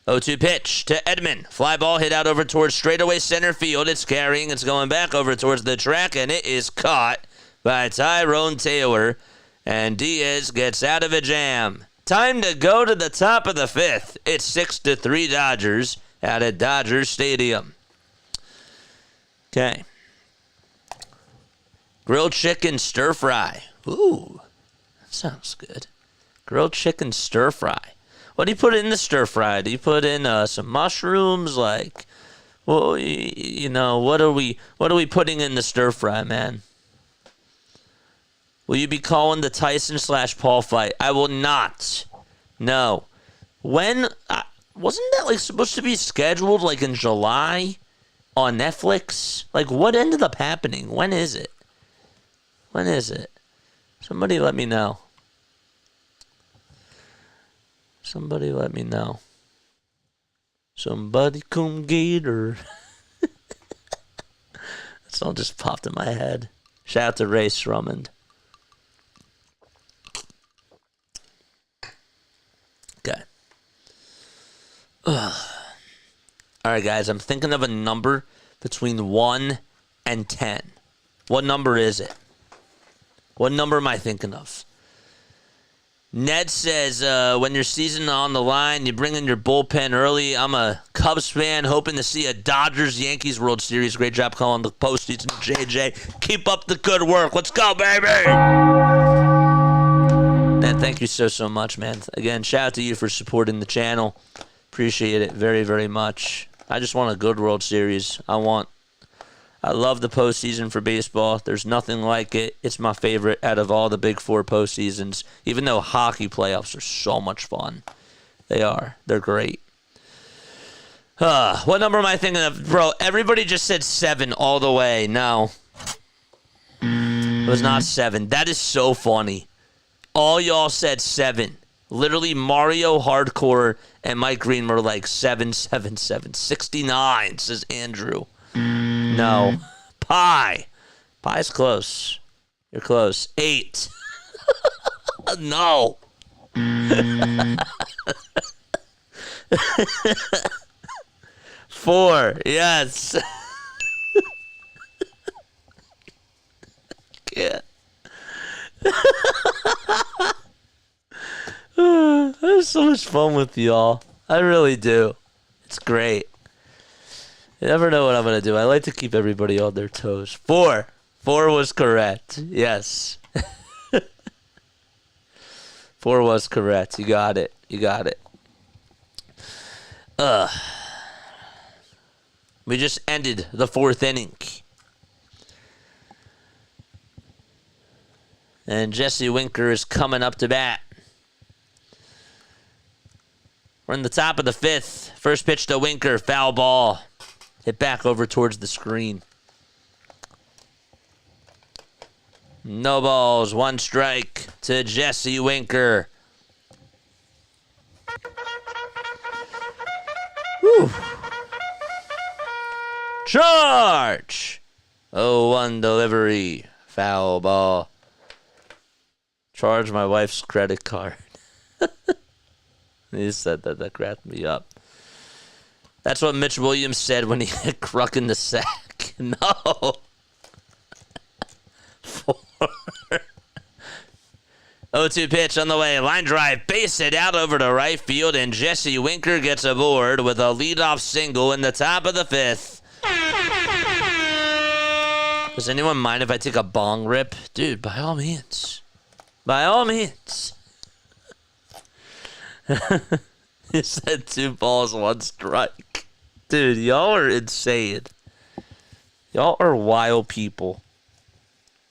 0-2 pitch to Edman. Fly ball hit out over towards straightaway center field. It's carrying. It's going back over towards the track, and it is caught by Tyrone Taylor. And Diaz gets out of a jam. Time to go to the top of the 5th. It's 6-3 Dodgers out at Dodgers Stadium. Okay. Grilled chicken stir fry. Ooh, that sounds good. Grilled chicken stir fry. What do you put in the stir fry? Do you put in some mushrooms? Like, well, you know, what are we putting in the stir fry, man? Will you be calling the Tyson/Paul fight? I will not. No. When wasn't that like supposed to be scheduled like in July on Netflix? Like, what ended up happening? When is it? When is it? Somebody let me know. Somebody let me know. Somebody come get her. That song just popped in my head. Shout out to Ray Srummond. Okay. All right, guys. I'm thinking of a number between 1 and 10. What number is it? What number am I thinking of? Ned says, when your season on the line, you bring in your bullpen early. I'm a Cubs fan, hoping to see a Dodgers-Yankees World Series. Great job calling the postseason, JJ. Keep up the good work. Let's go, baby! Man, thank you so much, man. Again, shout out to you for supporting the channel. Appreciate it very, very much. I just want a good World Series. I love the postseason for baseball. There's nothing like it. It's my favorite out of all the big four postseasons, even though hockey playoffs are so much fun. They are. They're great. What number am I thinking of? Bro, everybody just said 7 all the way. No. It was not 7. That is so funny. All y'all said 7. Literally, Mario Hardcore and Mike Green were like 7, 7, 7. 69, says Andrew. No. Pie. Pie's close. You're close. 8. No. 4. Yes. Can't. I have so much fun with y'all. I really do. It's great. You never know what I'm going to do. I like to keep everybody on their toes. 4. 4 was correct. Yes. 4 was correct. You got it. You got it. We just ended the 4th inning. And Jesse Winker is coming up to bat. We're in the top of the 5th. First pitch to Winker. Foul ball. Hit back over towards the screen. No balls. 1 strike to Jesse Winker. Whew. Charge. 0-1 delivery. Foul ball. Charge my wife's credit card. He said that. That cracked me up. That's what Mitch Williams said when he hit Kruk in the sack. No. 4. 0-2 pitch on the way. Line drive. Base hit out over to right field. And Jesse Winker gets aboard with a leadoff single in the top of the 5th. Does anyone mind if I take a bong rip? Dude, by all means. By all means. He said 2 balls, 1 strike. Dude, y'all are insane. Y'all are wild people.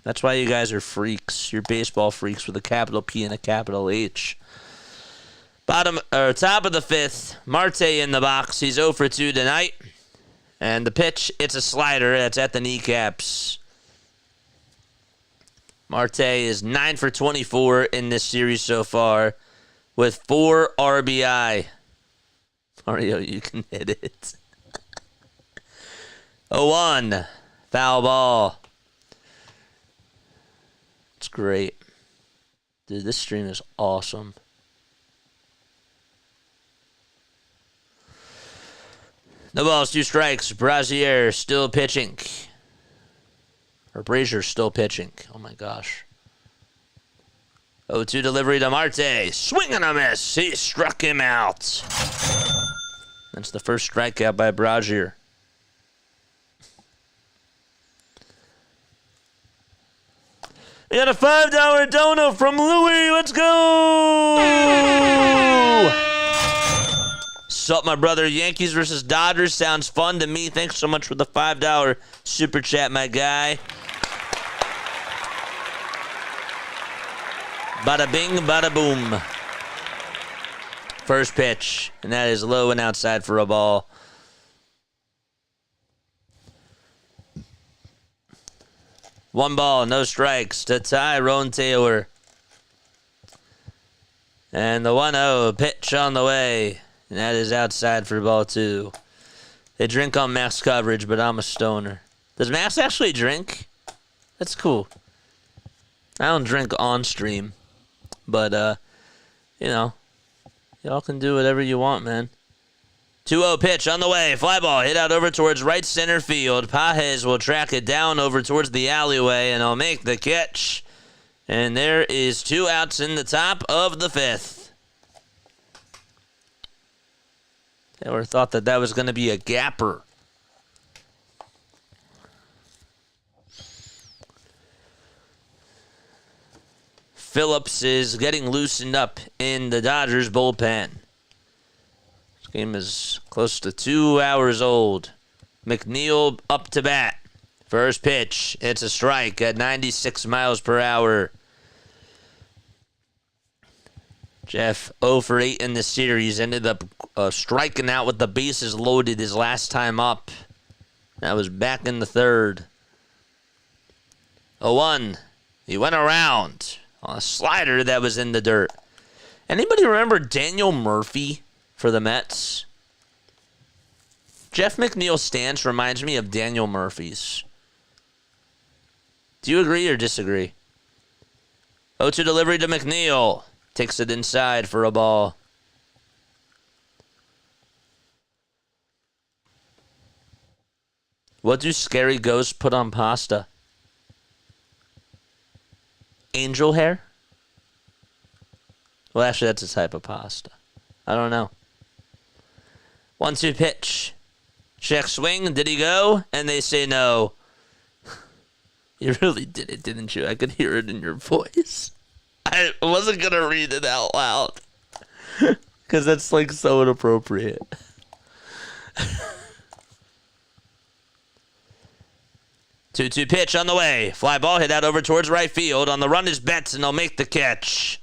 That's why you guys are freaks. You're baseball freaks with a capital P and a capital H. Top of the 5th. Marte in the box. He's 0 for 2 tonight. And the pitch, it's a slider. That's at the kneecaps. Marte is 9 for 24 in this series so far, with 4 RBI. Mario, you can hit it. 0-1. Foul ball. It's great. Dude, this stream is awesome. No balls, 2 strikes. Brazier still pitching. Or Brazier still pitching. Oh my gosh. 0-2 delivery to Marte. Swing and a miss. He struck him out. That's the first strikeout by Brazier. We got a $5 dono from Louie. Let's go! Sup, my brother. Yankees versus Dodgers sounds fun to me. Thanks so much for the $5 super chat, my guy. Bada bing, bada boom. First pitch, and that is low and outside for a ball. One ball, no strikes to Tyrone Taylor. And the 1-0 pitch on the way. And that is outside for ball 2. They drink on Max coverage, but I'm a stoner. Does Max actually drink? That's cool. I don't drink on stream. But, you know, y'all can do whatever you want, man. 2-0 pitch on the way. Fly ball hit out over towards right center field. Pages will track it down over towards the alleyway, and he'll make the catch. And there is 2 outs in the top of the 5th. Taylor thought that was going to be a gapper. Phillips is getting loosened up in the Dodgers bullpen. Game is close to 2 hours old. McNeil up to bat. First pitch. It's a strike at 96 miles per hour. Jeff 0 for 8 in the series. Ended up striking out with the bases loaded his last time up. That was back in the 3rd. 0-1. He went around on a slider that was in the dirt. Anybody remember Daniel Murphy for the Mets? Jeff McNeil's stance reminds me of Daniel Murphy's. Do you agree or disagree? 0-2 delivery to McNeil. Takes it inside for a ball. What do scary ghosts put on pasta? Angel hair? Well, actually, that's a type of pasta. I don't know. 1-2 pitch. Check swing. Did he go? And they say no. You really did it, didn't you? I could hear it in your voice. I wasn't going to read it out loud. Because that's like so inappropriate. 2-2 pitch on the way. Fly ball hit out over towards right field. On the run is Betts, and he'll make the catch.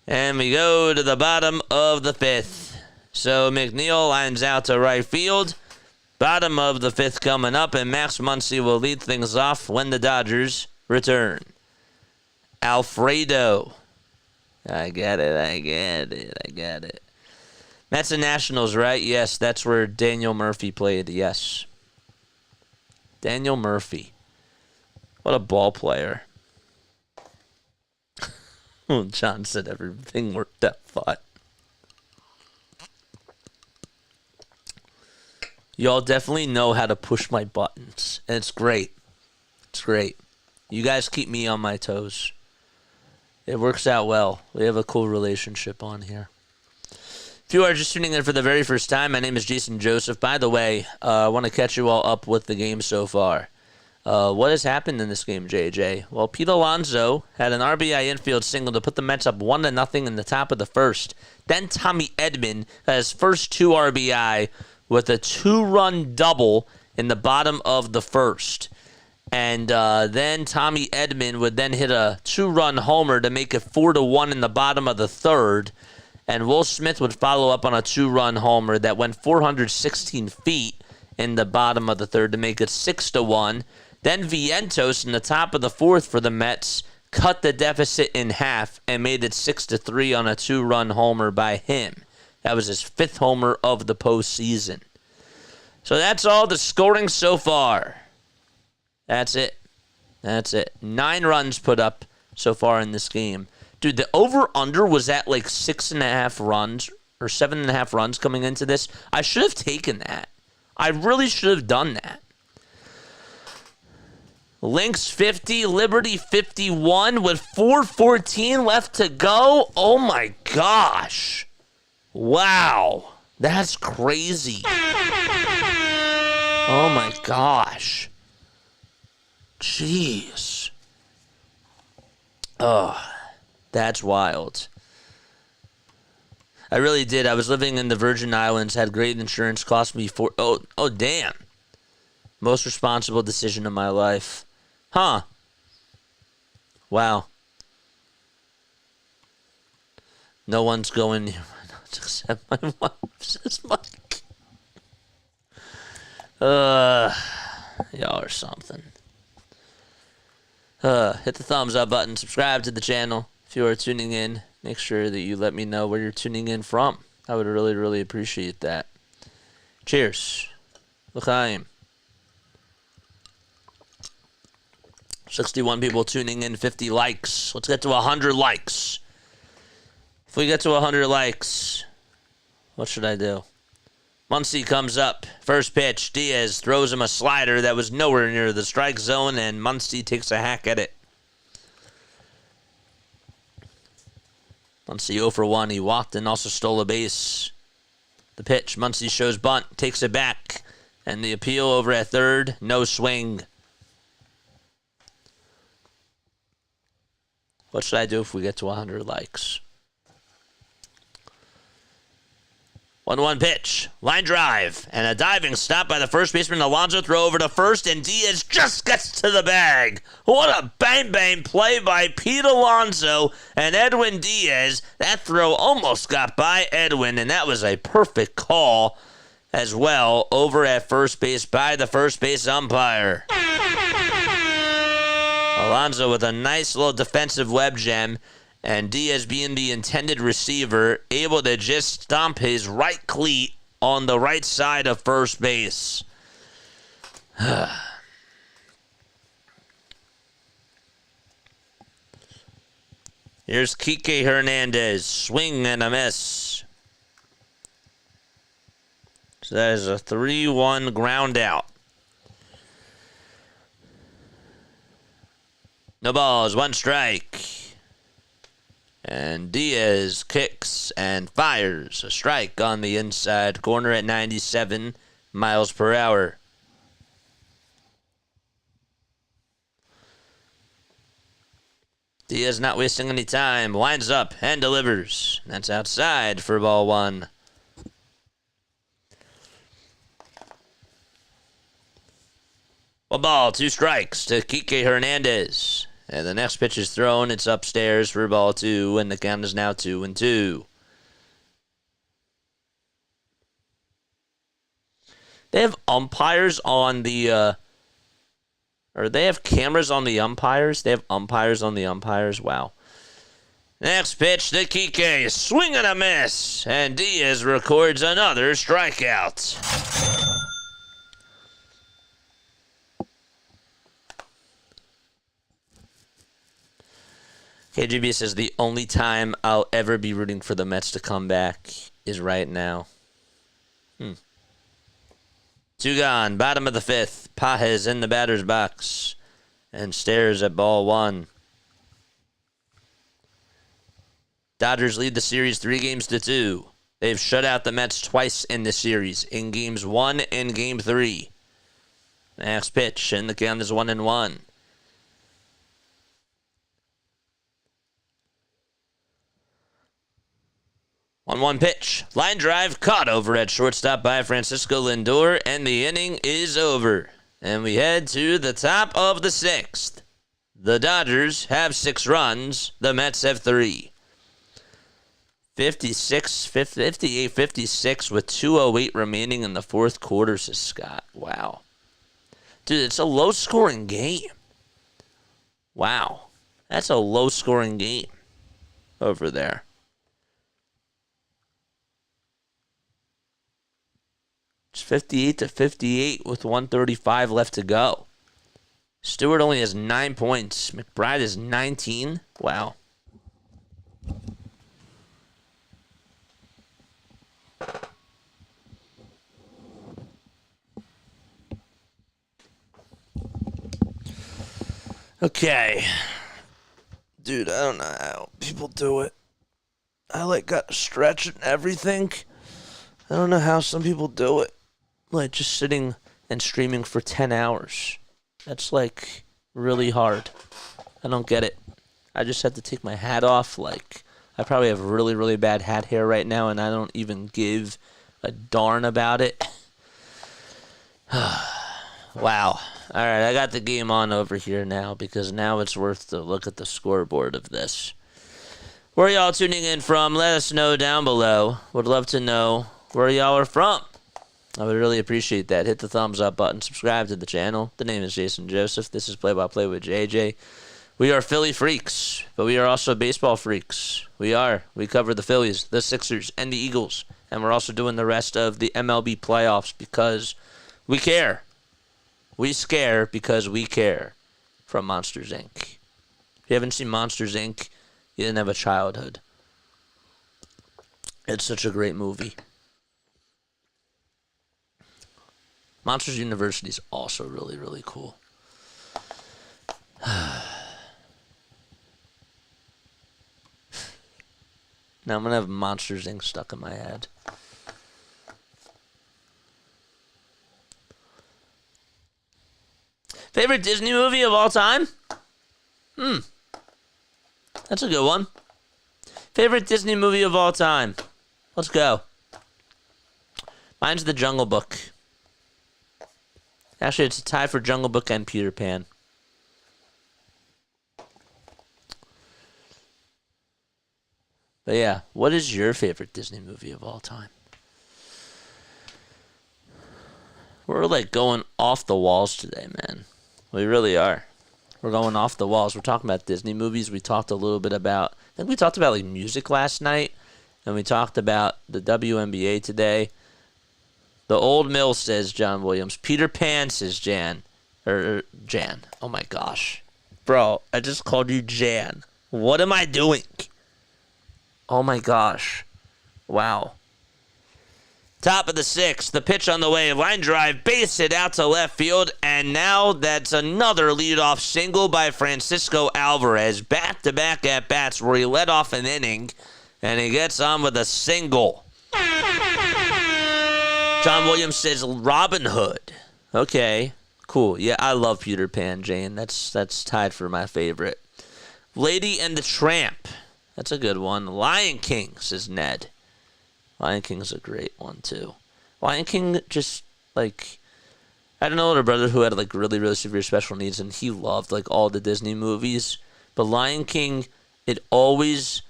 And we go to the bottom of the 5th. So McNeil lines out to right field. Bottom of the 5th coming up, and Max Muncy will lead things off when the Dodgers return. Alfredo. I get it. Mets and Nationals, right? Yes, that's where Daniel Murphy played, yes. Daniel Murphy. What a ball player. John said everything worked out fine. Y'all definitely know how to push my buttons. And it's great. It's great. You guys keep me on my toes. It works out well. We have a cool relationship on here. If you are just tuning in for the very first time, my name is Jason Joseph. By the way, I want to catch you all up with the game so far. What has happened in this game, JJ? Well, Pete Alonso had an RBI infield single to put the Mets up 1-0 in the top of the 1st. Then Tommy Edman had his first 2 RBI with a 2-run double in the bottom of the 1st. And then Tommy Edman would then hit a 2-run homer to make it 4-1 in the bottom of the 3rd. And Will Smith would follow up on a 2-run homer that went 416 feet in the bottom of the 3rd to make it 6-1. Then Vientos in the top of the 4th for the Mets cut the deficit in half and made it 6-3 on a 2-run homer by him. That was his 5th homer of the postseason. So that's all the scoring so far. That's it. 9 runs put up so far in this game. Dude, the over-under was at like 6.5 runs or 7.5 runs coming into this. I should have taken that. I really should have done that. Lynx 50, Liberty 51 with 4:14 left to go. Oh my gosh. Wow. That's crazy. Oh my gosh. Jeez. That's wild. I really did. I was living in the Virgin Islands, had great insurance, cost me oh damn. Most responsible decision of my life. Huh. Wow. No one's going except my wife, says Mike. Y'all are something. Hit the thumbs up button, subscribe to the channel. If you are tuning in, make sure that you let me know where you're tuning in from. I would really, really appreciate that. Cheers. L'chaim. 61 people tuning in, 50 likes. Let's get to 100 likes. If we get to 100 likes, what should I do? Muncy comes up. First pitch. Diaz throws him a slider that was nowhere near the strike zone, and Muncy takes a hack at it. Muncy 0 for 1. He walked and also stole a base. The pitch. Muncy shows bunt. Takes it back. And the appeal over at third. No swing. What should I do if we get to 100 likes? 1-1 pitch. Line drive. And a diving stop by the first baseman. Alonso throw over to first. And Diaz just gets to the bag. What a bang-bang play by Pete Alonso and Edwin Diaz. That throw almost got by Edwin. And that was a perfect call as well over at first base by the first base umpire. Alonso with a nice little defensive web gem. And Diaz being the intended receiver, able to just stomp his right cleat on the right side of first base. Here's Kike Hernandez. Swing and a miss. So that is a 3-1 ground out. No balls, 1 strike. And Diaz kicks and fires a strike on the inside corner at 97 miles per hour. Diaz not wasting any time. Lines up and delivers. That's outside for ball 1. One ball, 2 strikes to Kike Hernandez. And the next pitch is thrown. It's upstairs for ball 2, and the count is now 2-2. They have umpires on the, or they have cameras on the umpires. They have umpires on the umpires. Wow. Next pitch to Kike. Swing and a miss. And Diaz records another strikeout. KGB says the only time I'll ever be rooting for the Mets to come back is right now. 2 gone, bottom of the 5th. Pajes in the batter's box and stares at ball 1. Dodgers lead the series 3-2. They've shut out the Mets twice in this series, in games 1 and game 3. Next pitch, and the count is 1-1. 1-1 pitch. Line drive caught over at shortstop by Francisco Lindor, and the inning is over. And we head to the top of the 6th. The Dodgers have 6 runs. The Mets have 3. 58-56 with 2:08 remaining in the 4th quarter, says Scott. Wow. Dude, it's a low-scoring game. Wow. That's a low-scoring game over there. It's 58-58 with 1:35 left to go. Stewart only has 9 points. McBride is 19. Wow. Okay. Dude, I don't know how people do it. I got to stretch and everything. I don't know how some people do it. Just sitting and streaming for 10 hours. That's really hard. I don't get it. I just had to take my hat off. Like, I probably have really, really bad hat hair right now, and I don't even give a darn about it. Wow. All right, I got the game on over here now because now it's worth to look at the scoreboard of this. Where y'all tuning in from? Let us know down below. Would love to know where y'all are from. I would really appreciate that. Hit the thumbs up button. Subscribe to the channel. The name is Jason Joseph. This is Play by Play with JJ. We are Philly freaks, but we are also baseball freaks. We cover the Phillies, the Sixers, and the Eagles. And we're also doing the rest of the MLB playoffs because we care. We scare because we care. From Monsters, Inc. If you haven't seen Monsters, Inc., you didn't have a childhood. It's such a great movie. Monsters University is also really, really cool. Now I'm going to have Monsters, Inc. stuck in my head. Favorite Disney movie of all time? That's a good one. Favorite Disney movie of all time? Let's go. Mine's The Jungle Book. Actually, it's a tie for Jungle Book and Peter Pan. But yeah, what is your favorite Disney movie of all time? We're like going off the walls today, man. We really are. We're going off the walls. We're talking about Disney movies. We talked a little bit about, I think we talked about like music last night. And we talked about the WNBA today. The old mill, says John Williams. Peter Pan, says Jan. Jan. Oh my gosh. Bro, I just called you Jan. What am I doing? Oh my gosh. Wow. Top of the sixth, the pitch on the way, line drive, base hit out to left field, and now that's another leadoff single by Francisco Alvarez. Back-to-back at-bats where he led off an inning, and he gets on with a single. John Williams says Robin Hood. Okay, cool. Yeah, I love Peter Pan, Jane. That's tied for my favorite. Lady and the Tramp. That's a good one. Lion King, says Ned. Lion King's a great one, too. Lion King just, like, I had an older brother who had, like, really, really severe special needs, and he loved, like, all the Disney movies. But Lion King, it always,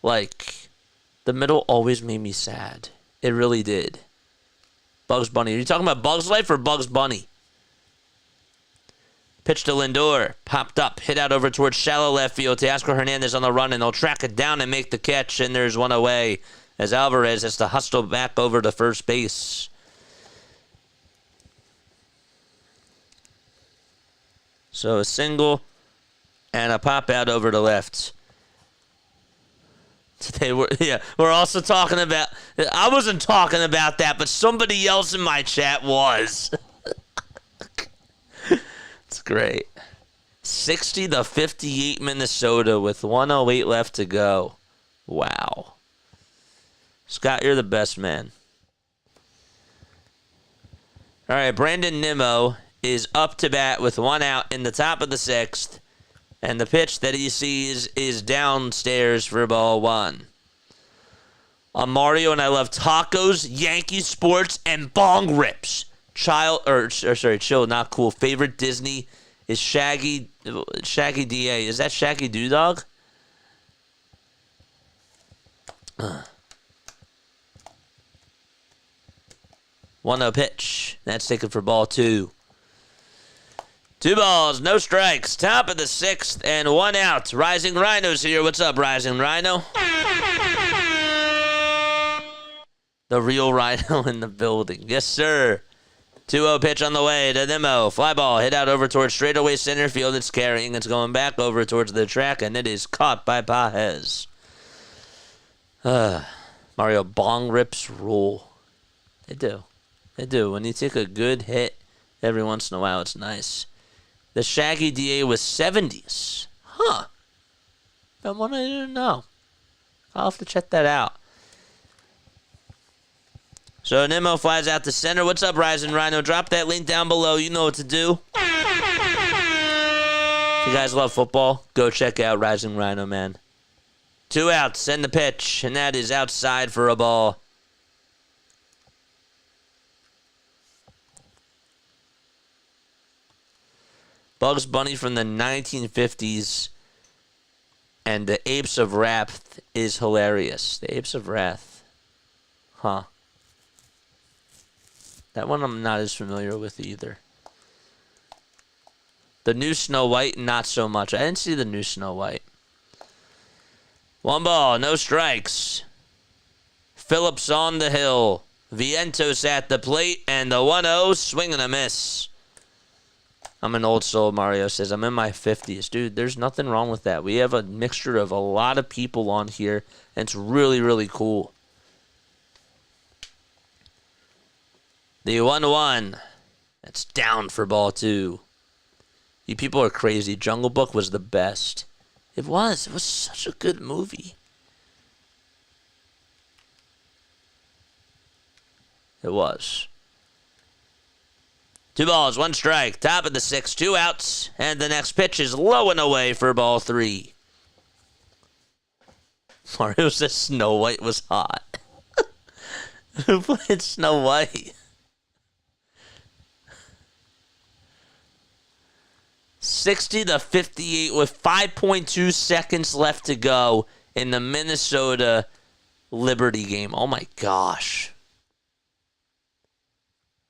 like, the middle always made me sad. It really did. Bugs Bunny. Are you talking about Bugs Life or Bugs Bunny? Pitch to Lindor. Popped up. Hit out over towards shallow left field. Teoscar Hernandez on the run, and they'll track it down and make the catch, and there's one away as Alvarez has to hustle back over to first base. So a single and a pop out over to left. Today we're also talking about, I wasn't talking about that, but somebody else in my chat was. It's great. 60-58 Minnesota with 1:08 left to go. Wow. Scott, you're the best man. All right, Brandon Nimmo is up to bat with one out in the top of the sixth. And the pitch that he sees is downstairs for ball one. I'm Mario, and I love tacos, Yankee sports, and bong rips. Chill, not cool. Favorite Disney is Shaggy DA. Is that Shaggy Doodog? 1-0 pitch. That's taken for ball two. 2 balls, no strikes. Top of the sixth and 1 out. Rising Rhino's here. What's up, Rising Rhino? The real Rhino in the building. Yes, sir. 2-0 pitch on the way to Nimmo. Fly ball hit out over towards straightaway center field. It's carrying. It's going back over towards the track, and it is caught by Pajes. Mario, bong rips rule. They do. They do. When you take a good hit every once in a while, it's nice. The Shaggy DA was 70s. Huh. That one I didn't know. I'll have to check that out. So Nimmo flies out to center. What's up, Rising Rhino? Drop that link down below. You know what to do. If you guys love football, go check out Rising Rhino, man. 2 outs, send the pitch, and that is outside for a ball. Bugs Bunny from the 1950s and the Apes of Wrath is hilarious. The Apes of Wrath. Huh. That one I'm not as familiar with either. The new Snow White, not so much. I didn't see the new Snow White. 1 ball, no strikes. Phillips on the hill. Vientos at the plate, and the 1-0, swing and a miss. I'm an old soul, Mario says. I'm in my 50s. Dude, there's nothing wrong with that. We have a mixture of a lot of people on here, and it's really, really cool. The 1-1. That's down for ball 2. You people are crazy. Jungle Book was the best. It was. It was such a good movie. It was. 2 balls, 1 strike. Top of the 6th, 2 outs. And the next pitch is low and away for ball 3. Mario says Snow White was hot. Who played Snow White? 60-58 with 5.2 seconds left to go in the Minnesota Liberty game. Oh my gosh.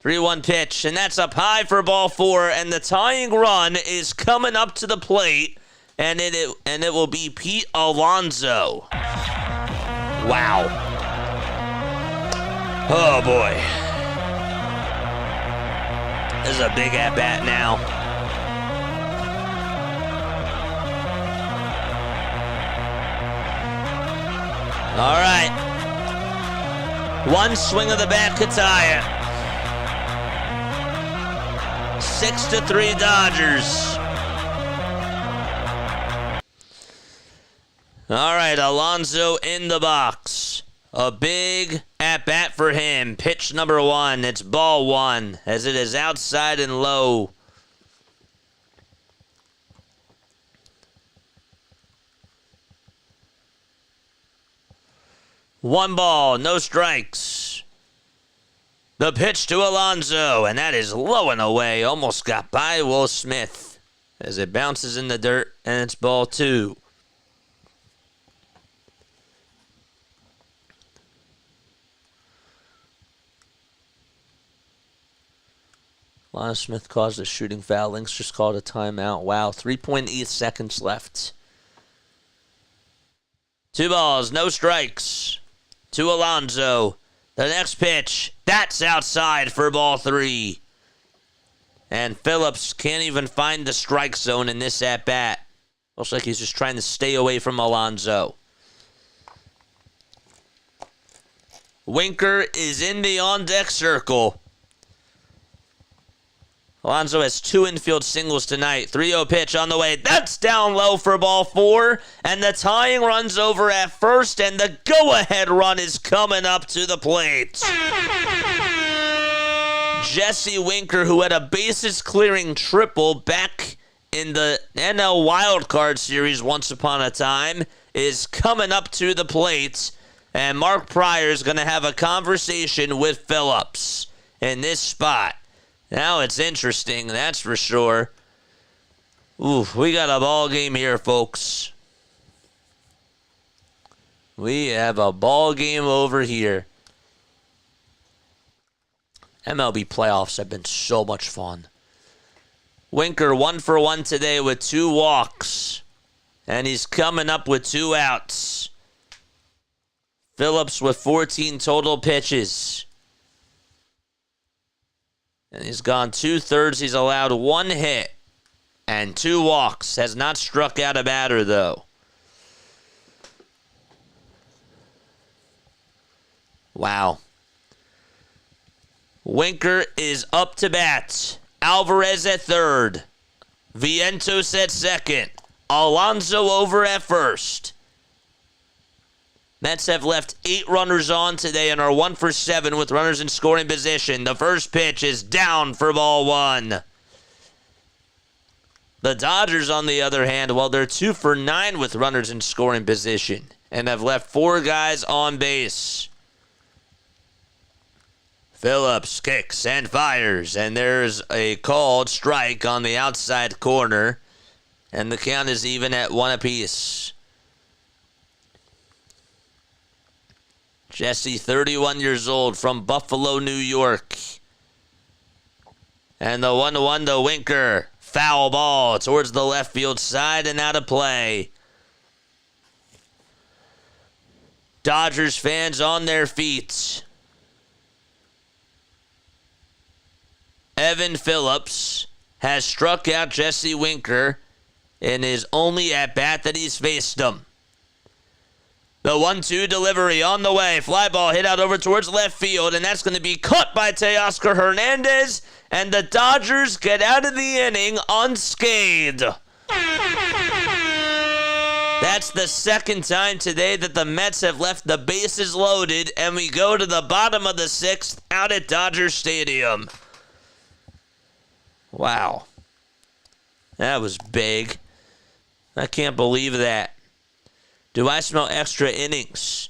3-1 pitch, and that's up high for ball 4, and the tying run is coming up to the plate, and it will be Pete Alonso. Wow. Oh boy. This is a big at-bat now. All right. 1 swing of the bat could tie it. 6-3 Dodgers. All right, Alonso in the box. A big at-bat for him. Pitch number 1. It's ball 1 as it is outside and low. One ball, no strikes. The pitch to Alonso, and that is low and away. Almost got by Will Smith as it bounces in the dirt, and it's ball 2. Lana Smith caused a shooting foul. Lynx just called a timeout. Wow, 3.8 seconds left. 2 balls, no strikes. To Alonso. The next pitch, that's outside for ball 3. And Phillips can't even find the strike zone in this at-bat. Looks like he's just trying to stay away from Alonso. Winker is in the on-deck circle. Alonso has 2 infield singles tonight. 3-0 pitch on the way. That's down low for ball 4. And the tying run's over at first. And the go-ahead run is coming up to the plate. Jesse Winker, who had a bases-clearing triple back in the NL Wildcard Series once upon a time, is coming up to the plate. And Mark Pryor is going to have a conversation with Phillips in this spot. Now it's interesting, that's for sure. Ooh, we got a ball game here, folks. We have a ball game over here. MLB playoffs have been so much fun. Winker 1 for 1 today with 2 walks. And he's coming up with 2 outs. Phillips with 14 total pitches. And he's gone 2/3. He's allowed 1 hit and 2 walks. Has not struck out a batter, though. Wow. Winker is up to bat. Alvarez at 3rd. Vientos at 2nd. Alonso over at 1st. Mets have left 8 runners on today and are 1 for 7 with runners in scoring position. The first pitch is down for ball 1. The The Dodgers, on the other hand, well, they're 2 for 9 with runners in scoring position and have left 4 guys on base. Phillips kicks and fires, and there's a called strike on the outside corner, and the count is even at 1 apiece. Jesse, 31 years old, from Buffalo, New York. And the 1-1 to Winker. Foul ball towards the left field side and out of play. Dodgers fans on their feet. Evan Phillips has struck out Jesse Winker in his only at-bat that he's faced him. The 1-2 delivery on the way. Fly ball hit out over towards left field, and that's going to be caught by Teoscar Hernandez, and the Dodgers get out of the inning unscathed. That's the second time today that the Mets have left the bases loaded, and we go to the bottom of the 6th out at Dodger Stadium. Wow. That was big. I can't believe that. Do I smell extra innings?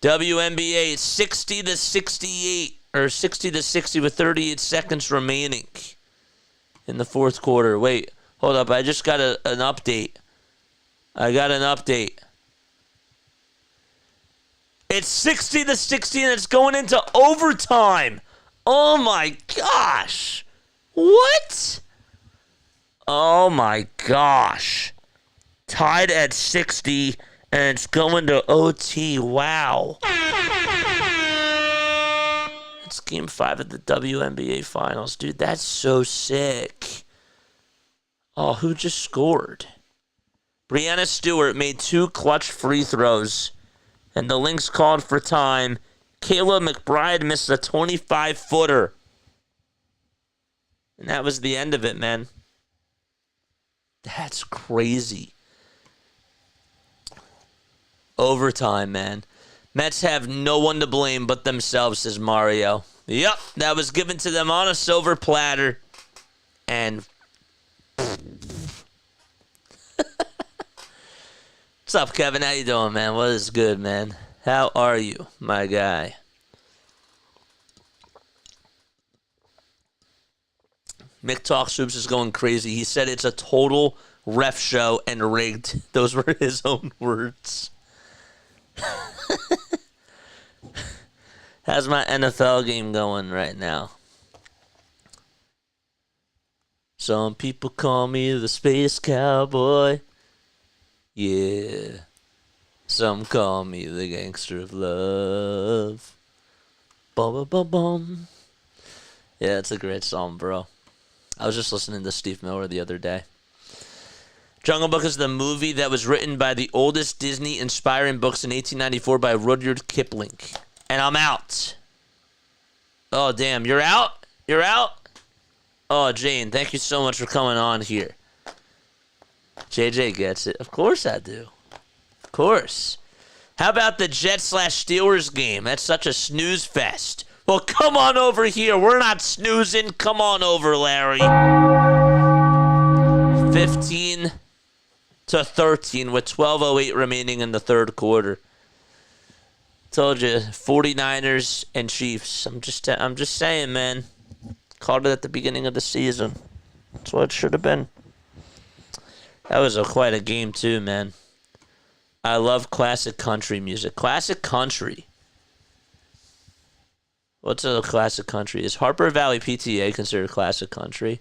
WNBA 60-68 or 60-60 with 38 seconds remaining in the 4th quarter. Wait, hold up. I just got an update. I got an update. It's 60-60 and it's going into overtime. Oh my gosh. What? Oh my gosh. Tied at 60. And it's going to OT. Wow. It's Game 5 of the WNBA Finals. Dude, that's so sick. Oh, who just scored? Breanna Stewart made 2 clutch free throws. And the Lynx called for time. Kayla McBride missed a 25-footer. And that was the end of it, man. That's crazy. Overtime, man. Mets have no one to blame but themselves, says Mario. Yep, that was given to them on a silver platter. And what's up, Kevin? How you doing, man? What is good, man? How are you, my guy? Mick Talk Soups is going crazy. He said it's a total ref show and rigged. Those were his own words. How's my NFL game going right now? Some people call me the Space Cowboy. Yeah. Some call me the Gangster of Love. Bum bum bum bum. Yeah, it's a great song, bro. I was just listening to Steve Miller the other day. Jungle Book is the movie that was written by the oldest Disney-inspiring books in 1894 by Rudyard Kipling. And I'm out. Oh, damn. You're out? You're out? Oh, Jane, thank you so much for coming on here. JJ gets it. Of course I do. Of course. How about the Jets/Steelers game? That's such a snooze fest. Well, come on over here. We're not snoozing. Come on over, Larry. 15-13 with 12:08 remaining in the 3rd quarter. Told you, 49ers and Chiefs. I'm just saying, man. Called it at the beginning of the season. That's what it should have been. That was quite a game too, man. I love classic country music. Classic country. What's a classic country? Is Harper Valley PTA considered classic country?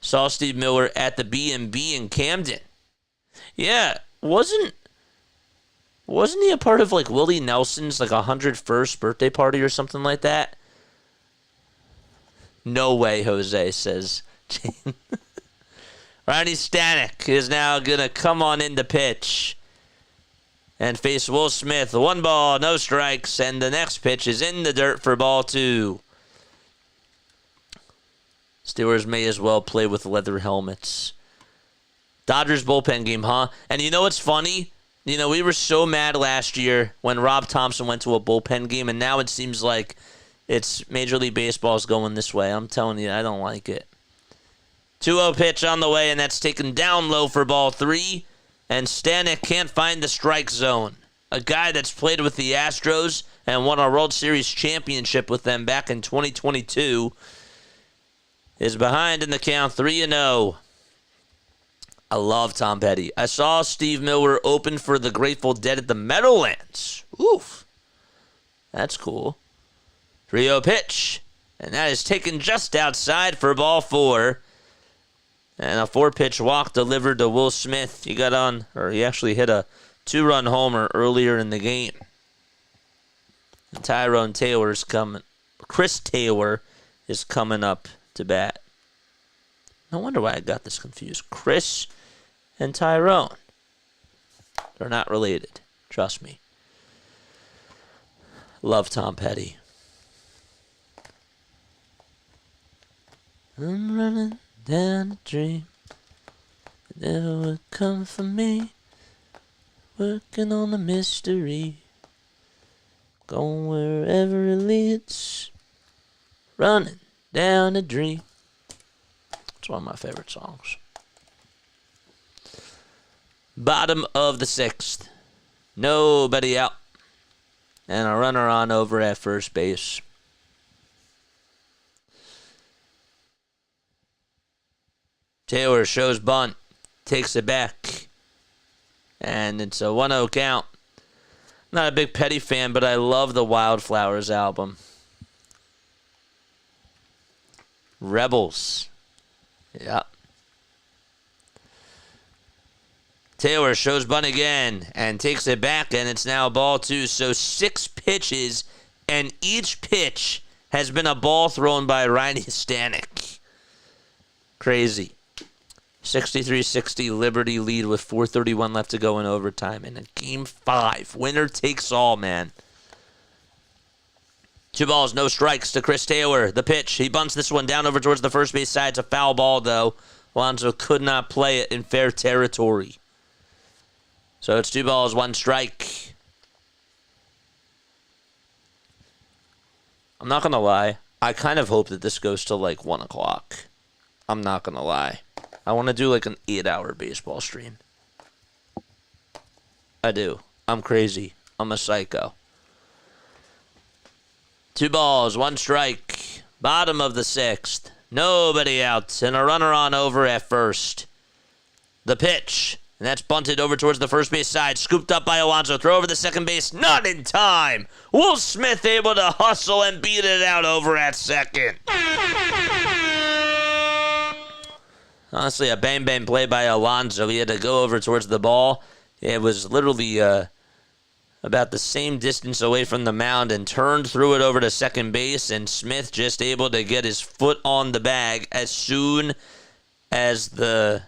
Saw Steve Miller at the B&B in Camden. Yeah, wasn't he a part of like Willie Nelson's like 101st birthday party or something like that? No way, Jose, says Jane. Ronnie Stanek is now going to come on in to pitch and face Will Smith. 1 ball, no strikes, and the next pitch is in the dirt for ball 2. Steelers may as well play with leather helmets. Dodgers bullpen game, huh? And you know what's funny? You know, we were so mad last year when Rob Thompson went to a bullpen game, and now it seems like it's Major League Baseball is going this way. I'm telling you, I don't like it. 2-0 pitch on the way, and that's taken down low for ball 3. And Stanek can't find the strike zone. A guy that's played with the Astros and won a World Series championship with them back in 2022 is behind in the count 3-0. I love Tom Petty. I saw Steve Miller open for the Grateful Dead at the Meadowlands. Oof. That's cool. 3-0 pitch. And that is taken just outside for ball 4. And a 4-pitch walk delivered to Will Smith. He actually hit a 2-run homer earlier in the game. And Tyrone Taylor's coming. Chris Taylor is coming up to bat. No wonder why I got this confused. Chris and Tyrone. They're not related. Trust me. Love Tom Petty. I'm running down a dream. It never would come for me. Working on the mystery. Going wherever it leads. Running down a dream. It's one of my favorite songs. Bottom of the 6th. Nobody out. And a runner on over at first base. Taylor shows bunt. Takes it back. And it's a 1-0 count. Not a big Petty fan, but I love the Wildflowers album. Rebels. Yep. Taylor shows bunt again and takes it back, and it's now ball 2. So 6 pitches, and each pitch has been a ball thrown by Riley Stanek. Crazy. 63-60 Liberty lead with 4:31 left to go in overtime. And in Game 5, winner takes all, man. 2 balls, no strikes to Chris Taylor. The pitch, he bunts this one down over towards the first base side. It's a foul ball, though. Alonso could not play it in fair territory. So it's 2 balls, 1 strike. I'm not going to lie. I kind of hope that this goes to like 1 o'clock. I'm not going to lie. I want to do like an 8-hour baseball stream. I do. I'm crazy. I'm a psycho. 2 balls, 1 strike. Bottom of the 6th. Nobody out. And a runner on over at first. The pitch. And that's bunted over towards the first base side. Scooped up by Alonso. Throw over the second base. Not in time. Will Smith able to hustle and beat it out over at second. Honestly, a bang-bang play by Alonso. He had to go over towards the ball. It was literally about the same distance away from the mound and turned through it over to second base, and Smith just able to get his foot on the bag as soon as the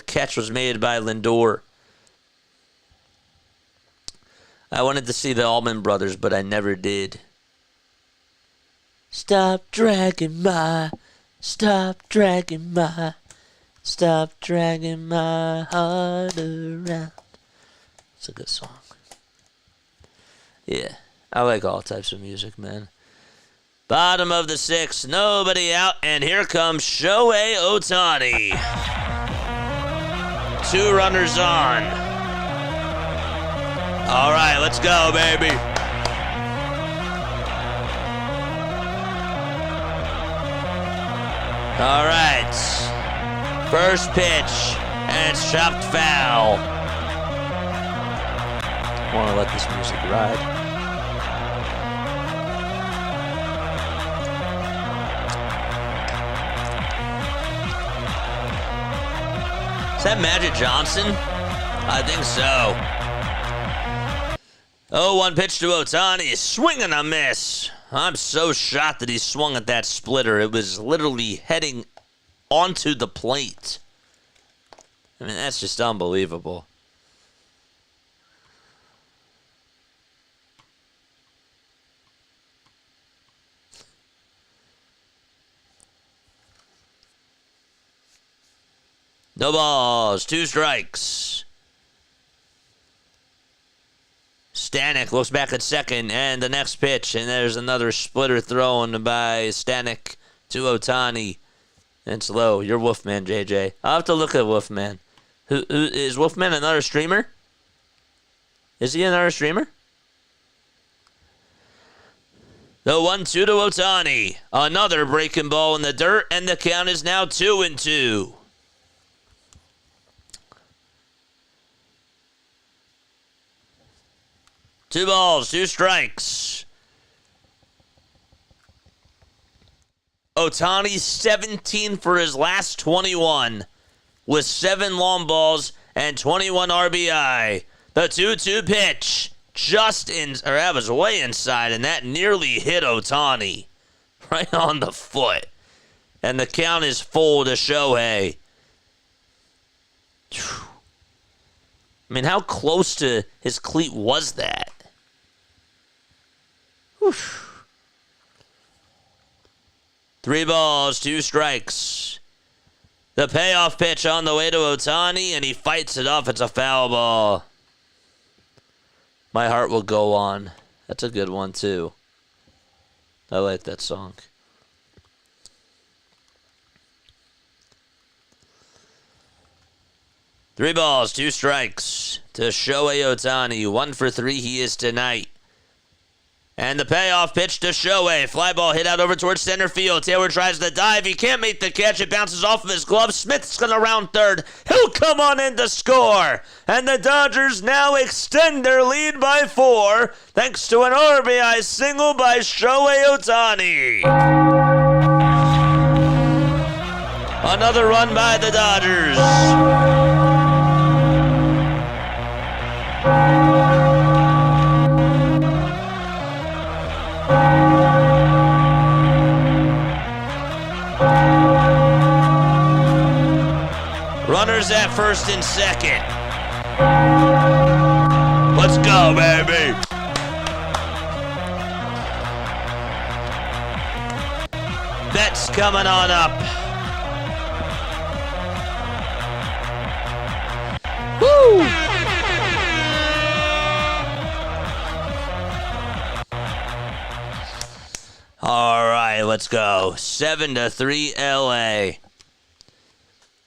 catch was made by Lindor. I wanted to see the Allman Brothers, but I never did. Stop dragging my heart around. It's a good song. Yeah, I like all types of music, man. Bottom of the 6th, nobody out, and here comes Shohei Ohtani. 2 runners on. All right, let's go, baby. All right. First pitch, and it's chopped foul. I want to let this music ride. Is that Magic Johnson? I think so. 0-1 pitch to Ohtani. Swing and a miss. I'm so shocked that he swung at that splitter. It was literally heading onto the plate. I mean, that's just unbelievable. No balls, 2 strikes. Stanek looks back at second, and the next pitch, and there's another splitter thrown by Stanek to Ohtani. It's low. You're Wolfman, JJ. I'll have to look at Wolfman. Who is Wolfman another streamer? Is he another streamer? The 1-2 to Ohtani. Another breaking ball in the dirt, and the count is now 2-2. Two balls, two strikes. Ohtani 17 for his last 21 with 7 long balls and 21 RBI. The 2-2 pitch that was way inside, and that nearly hit Ohtani right on the foot. And the count is full to Shohei. I mean, how close to his cleat was that? Whew. 3 balls, 2 strikes. The payoff pitch on the way to Ohtani, and he fights it off. It's a foul ball. My Heart Will Go On. That's a good one, too. I like that song. Three balls, 2 strikes to Shohei Ohtani. 1 for 3 he is tonight. And the payoff pitch to Shohei. Fly ball hit out over towards center field. Taylor tries to dive. He can't make the catch. It bounces off of his glove. Smith's going to round third. He'll come on in to score. And the Dodgers now extend their lead by 4 thanks to an RBI single by Shohei Ohtani. Another run by the Dodgers. Runners at first and second. Let's go, baby. Mets coming on up. Woo! All right, let's go. 7-3 LA.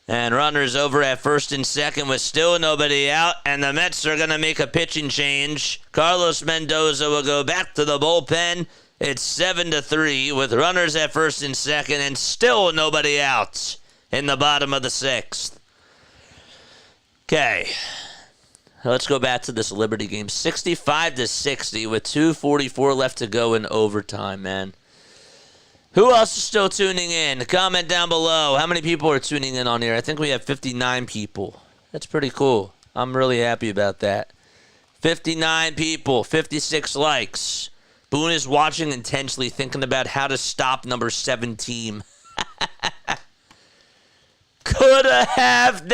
And runners over at first and second with still nobody out. And the Mets are going to make a pitching change. Carlos Mendoza will go back to the bullpen. It's 7-3 with runners at first and second and still nobody out in the bottom of the 6th. Okay. Let's go back to this Liberty game. 65-60 with 2:44 left to go in overtime, man. Who else is still tuning in? Comment down below. How many people are tuning in on here? I think we have 59 people. That's pretty cool. I'm really happy about that. 59 people, 56 likes. Boone is watching intensely, thinking about how to stop number 7 team. Could have had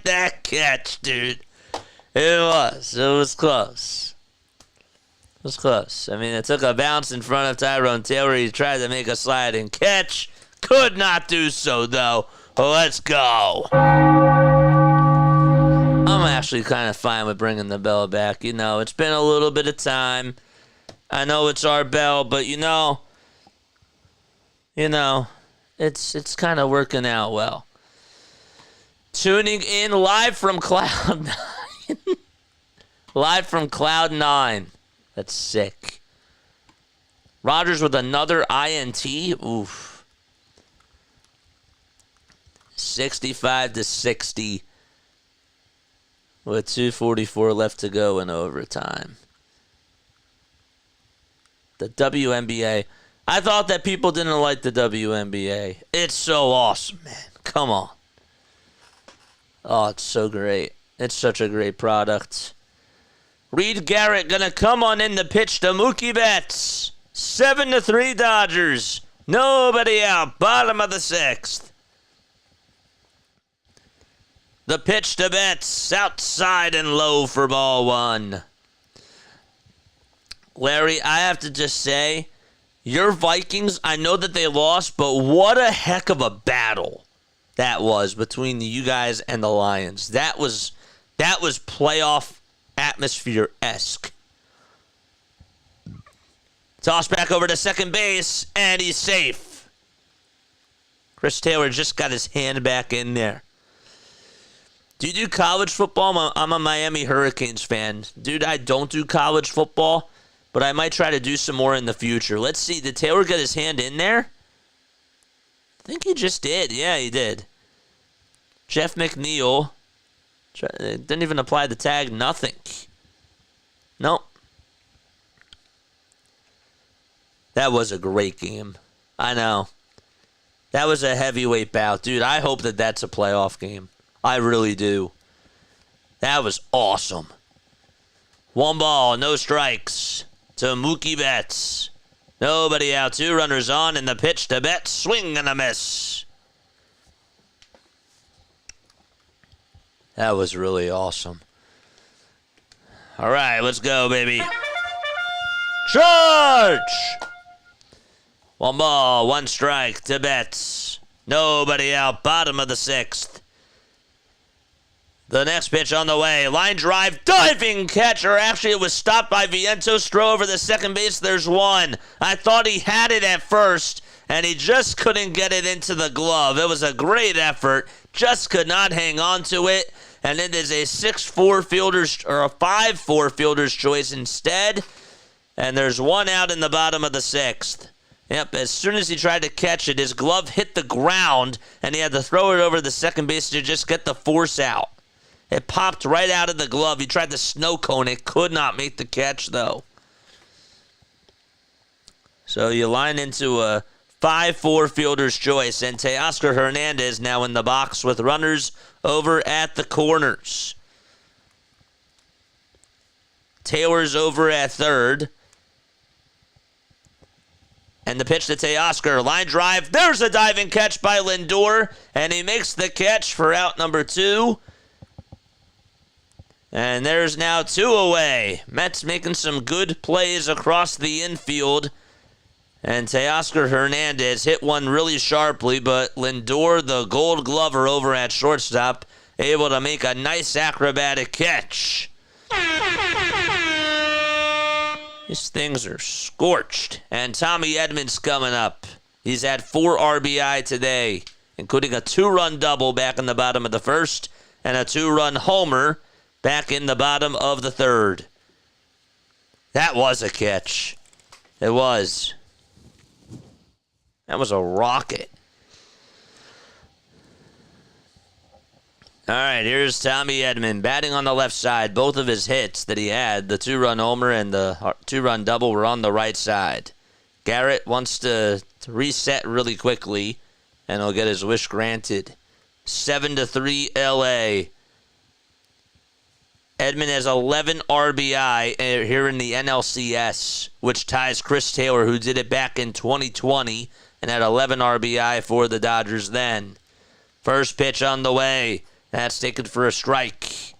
that catch, dude. It was close. It was close. I mean, it took a bounce in front of Tyrone Taylor. He tried to make a sliding catch. Could not do so, though. Let's go. I'm actually kind of fine with bringing the bell back. You know, it's been a little bit of time. I know it's our bell, but it's kind of working out well. Tuning in live from Cloud 9. Live from Cloud 9. That's sick. Rogers with another INT. Oof. 65-60 with 2:44 left to go in overtime. The WNBA. I thought that people didn't like the WNBA. It's so awesome, man. Come on. Oh, it's so great. It's such a great product. Reed Garrett gonna come on in the pitch to Mookie Betts. 7-3 Dodgers. Nobody out. Bottom of the 6th. The pitch to Betts. Outside and low for ball 1. Larry, I have to just say, your Vikings, I know that they lost, but what a heck of a battle that was between you guys and the Lions. That was playoff atmosphere-esque. Toss back over to second base, and he's safe. Chris Taylor just got his hand back in there. Do you do college football? I'm a Miami Hurricanes fan. Dude, I don't do college football, but I might try to do some more in the future. Let's see. Did Taylor get his hand in there? I think he just did. Yeah, he did. Jeff McNeil didn't even apply the tag. Nothing. Nope. That was a great game. I know. That was a heavyweight bout. Dude, I hope that that's a playoff game. I really do. That was awesome. 1 ball, no strikes to Mookie Betts. Nobody out, 2 runners on, and the pitch to Betts. Swing and a miss. That was really awesome. All right, let's go, baby. Charge! 1 ball, 1 strike to Betts. Nobody out, bottom of the 6th. The next pitch on the way. Line drive, diving catcher. Actually, it was stopped by Vientos. Throw over the second base. There's 1. I thought he had it at first, and he just couldn't get it into the glove. It was a great effort. Just could not hang on to it. And it is a 6-4 fielder's or a 5-4 fielder's choice instead. And there's 1 out in the bottom of the 6th. Yep, as soon as he tried to catch it, his glove hit the ground, and he had to throw it over the second base to just get the force out. It popped right out of the glove. He tried to snow cone it. Could not make the catch, though. So you line into a 5-4 fielder's choice, and Teoscar Hernandez now in the box with runners over at the corners. Taylor's over at third. And the pitch to Teoscar. Line drive. There's a diving catch by Lindor. And he makes the catch for out number 2. And there's now 2 away. Mets making some good plays across the infield. And Teoscar Hernandez hit one really sharply, but Lindor, the gold glover over at shortstop, able to make a nice acrobatic catch. These things are scorched. And Tommy Edmonds coming up. He's had 4 RBI today, including a 2-run double back in the bottom of the 1st and a 2-run homer back in the bottom of the 3rd. That was a catch. It was. That was a rocket. All right, here's Tommy Edman batting on the left side. Both of his hits that he had, the 2-run homer and the 2-run double, were on the right side. Garrett wants to reset really quickly, and he'll get his wish granted. 7-3 LA. Edman has 11 RBI here in the NLCS, which ties Chris Taylor, who did it back in 2020 and had 11 RBI for the Dodgers then. First pitch on the way. That's taken for a strike.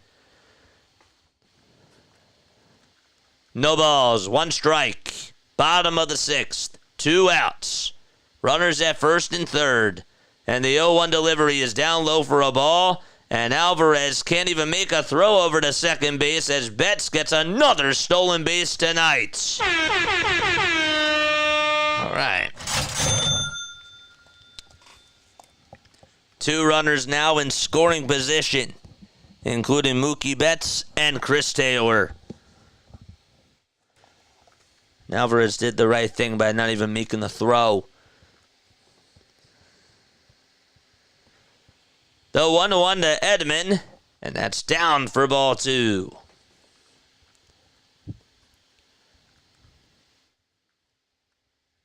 No balls, 1 strike. Bottom of the 6th. 2 outs. Runners at first and third. And the 0-1 delivery is down low for a ball. And Alvarez can't even make a throw over to second base as Betts gets another stolen base tonight. All right. 2 runners now in scoring position, including Mookie Betts and Chris Taylor. Alvarez did the right thing by not even making the throw. The 1-1 to Edman, and that's down for ball 2.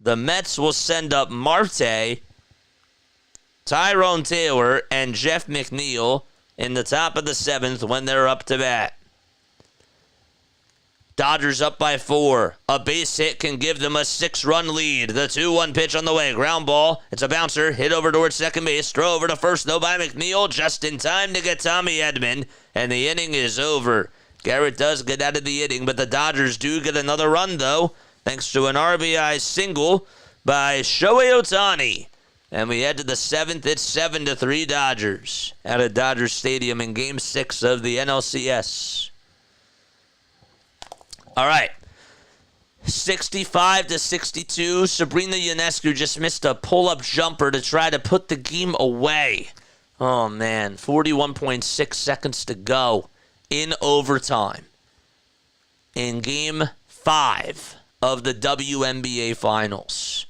The Mets will send up Marte, Tyrone Taylor, and Jeff McNeil in the top of the 7th when they're up to bat. Dodgers up by 4. A base hit can give them a 6-run lead. The 2-1 pitch on the way. Ground ball. It's a bouncer. Hit over towards second base. Throw over to first, though, by McNeil. Just in time to get Tommy Edman. And the inning is over. Garrett does get out of the inning, but the Dodgers do get another run, though, thanks to an RBI single by Shohei Ohtani. And we head to the 7th. It's 7-3 Dodgers at a Dodger Stadium in Game 6 of the NLCS. All right. 65-62. Sabrina Ionescu just missed a pull-up jumper to try to put the game away. Oh, man. 41.6 seconds to go in overtime in Game 5 of the WNBA Finals.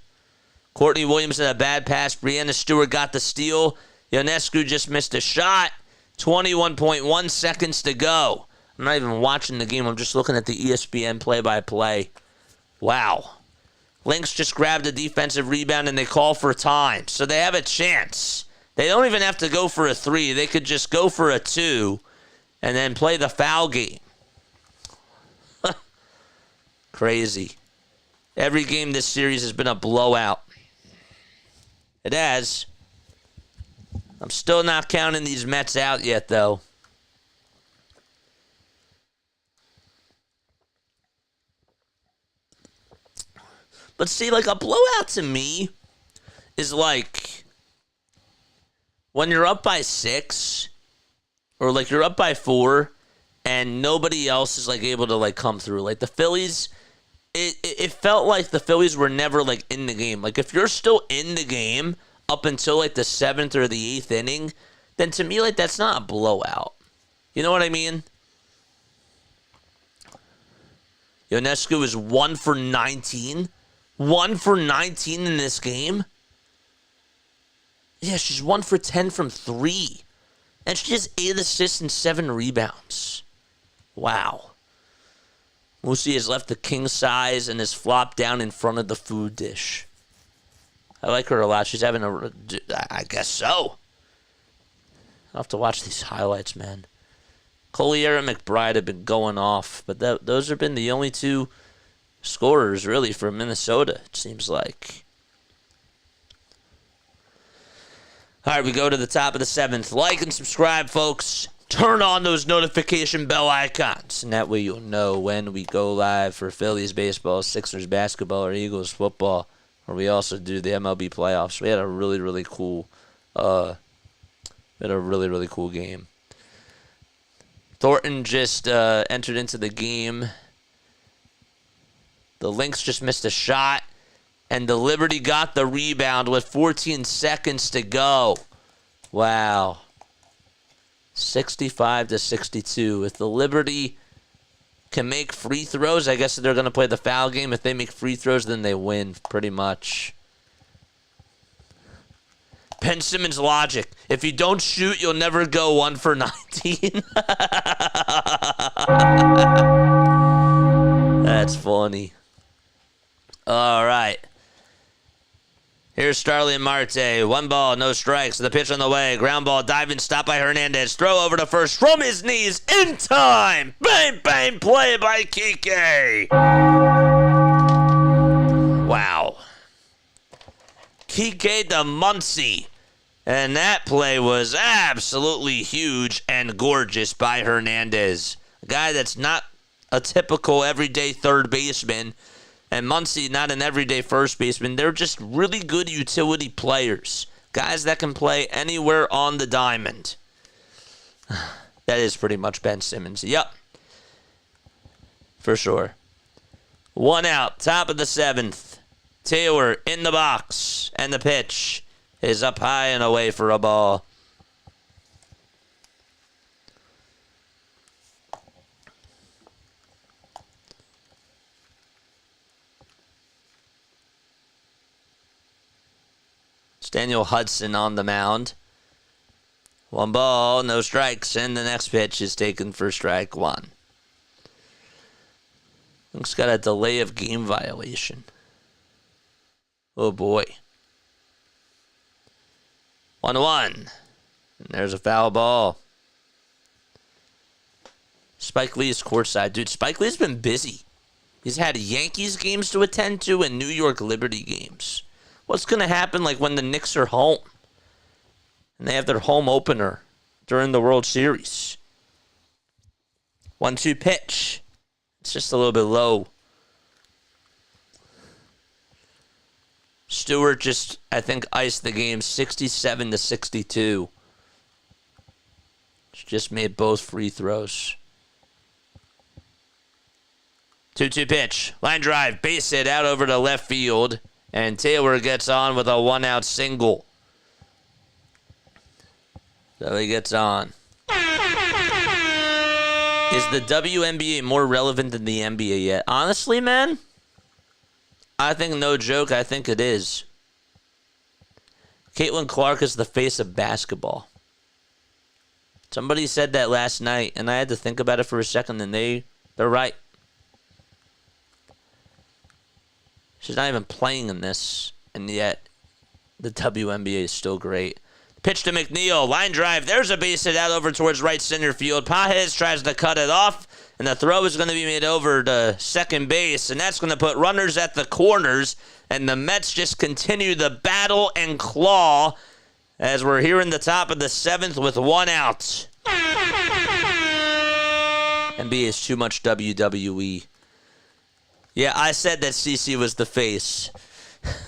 Courtney Williams had a bad pass. Breanna Stewart got the steal. Ionescu just missed a shot. 21.1 seconds to go. I'm not even watching the game. I'm just looking at the ESPN play-by-play. Wow. Lynx just grabbed a defensive rebound and they call for time. So they have a chance. They don't even have to go for a 3. They could just go for a 2 and then play the foul game. Crazy. Every game this series has been a blowout. It has. I'm still not counting these Mets out yet, though. But see, like, a blowout to me is like when you're up by 6 or, like, you're up by 4 and nobody else is, like, able to, like, come through. Like, the Phillies, it felt like the Phillies were never, like, in the game. Like, if you're still in the game up until, like, the 7th or the 8th inning, then to me, like, that's not a blowout. You know what I mean? Ionescu is 1 for 19. 1 for 19 in this game? Yeah, she's 1 for 10 from 3. And she has 8 assists and 7 rebounds. Wow. Muncy has left the king size and has flopped down in front of the food dish. I like her a lot. She's having a... I guess so. I'll have to watch these highlights, man. Collier and McBride have been going off, but those have been the only 2 scorers, really, for Minnesota, it seems like. All right, we go to the top of the 7th. Like and subscribe, folks. Turn on those notification bell icons, and that way you'll know when we go live for Phillies baseball, Sixers basketball, or Eagles football, where we also do the MLB playoffs. We had a really cool game. Thornton just entered into the game. The Lynx just missed a shot, and the Liberty got the rebound with 14 seconds to go. Wow. 65-62. If the Liberty can make free throws, I guess they're going to play the foul game. If they make free throws, then they win, pretty much. Ben Simmons logic. If you don't shoot, you'll never go 1 for 19. That's funny. All right. Here's Starling Marte. 1 ball, no strikes. The pitch on the way. Ground ball, diving, stopped by Hernandez. Throw over to first from his knees in time. Bang, bang, play by Kike. Wow. Kike to Muncy. And that play was absolutely huge and gorgeous by Hernandez. A guy that's not a typical everyday third baseman. And Muncy, not an everyday first baseman. They're just really good utility players. Guys that can play anywhere on the diamond. That is pretty much Ben Simmons. Yep. For sure. 1 out. Top of the 7th. Taylor in the box. And the pitch is up high and away for a ball. Daniel Hudson on the mound. 1 ball, no strikes, and the next pitch is taken for strike 1. Looks got a delay of game violation. Oh boy. 1-1. And there's a foul ball. Spike Lee is courtside. Dude, Spike Lee's been busy. He's had Yankees games to attend to and New York Liberty games. What's going to happen like when the Knicks are home and they have their home opener during the World Series? 1-2 pitch. It's just a little bit low. Stewart just, I think, iced the game 67-62. She just made both free throws. 2-2 pitch. Line drive. Base hit out over to left field. And Taylor gets on with a 1-out single. So he gets on. Is the WNBA more relevant than the NBA yet? Honestly, man, I think no joke, I think it is. Caitlin Clark is the face of basketball. Somebody said that last night, and I had to think about it for a second, and they're right. She's not even playing in this, and yet the WNBA is still great. Pitch to McNeil, line drive. There's a base hit out over towards right center field. Pajes tries to cut it off, and the throw is going to be made over to second base, and that's going to put runners at the corners, and the Mets just continue the battle and claw as we're here in the top of the 7th with 1 out. NBA is too much WWE. Yeah, I said that CC was the face.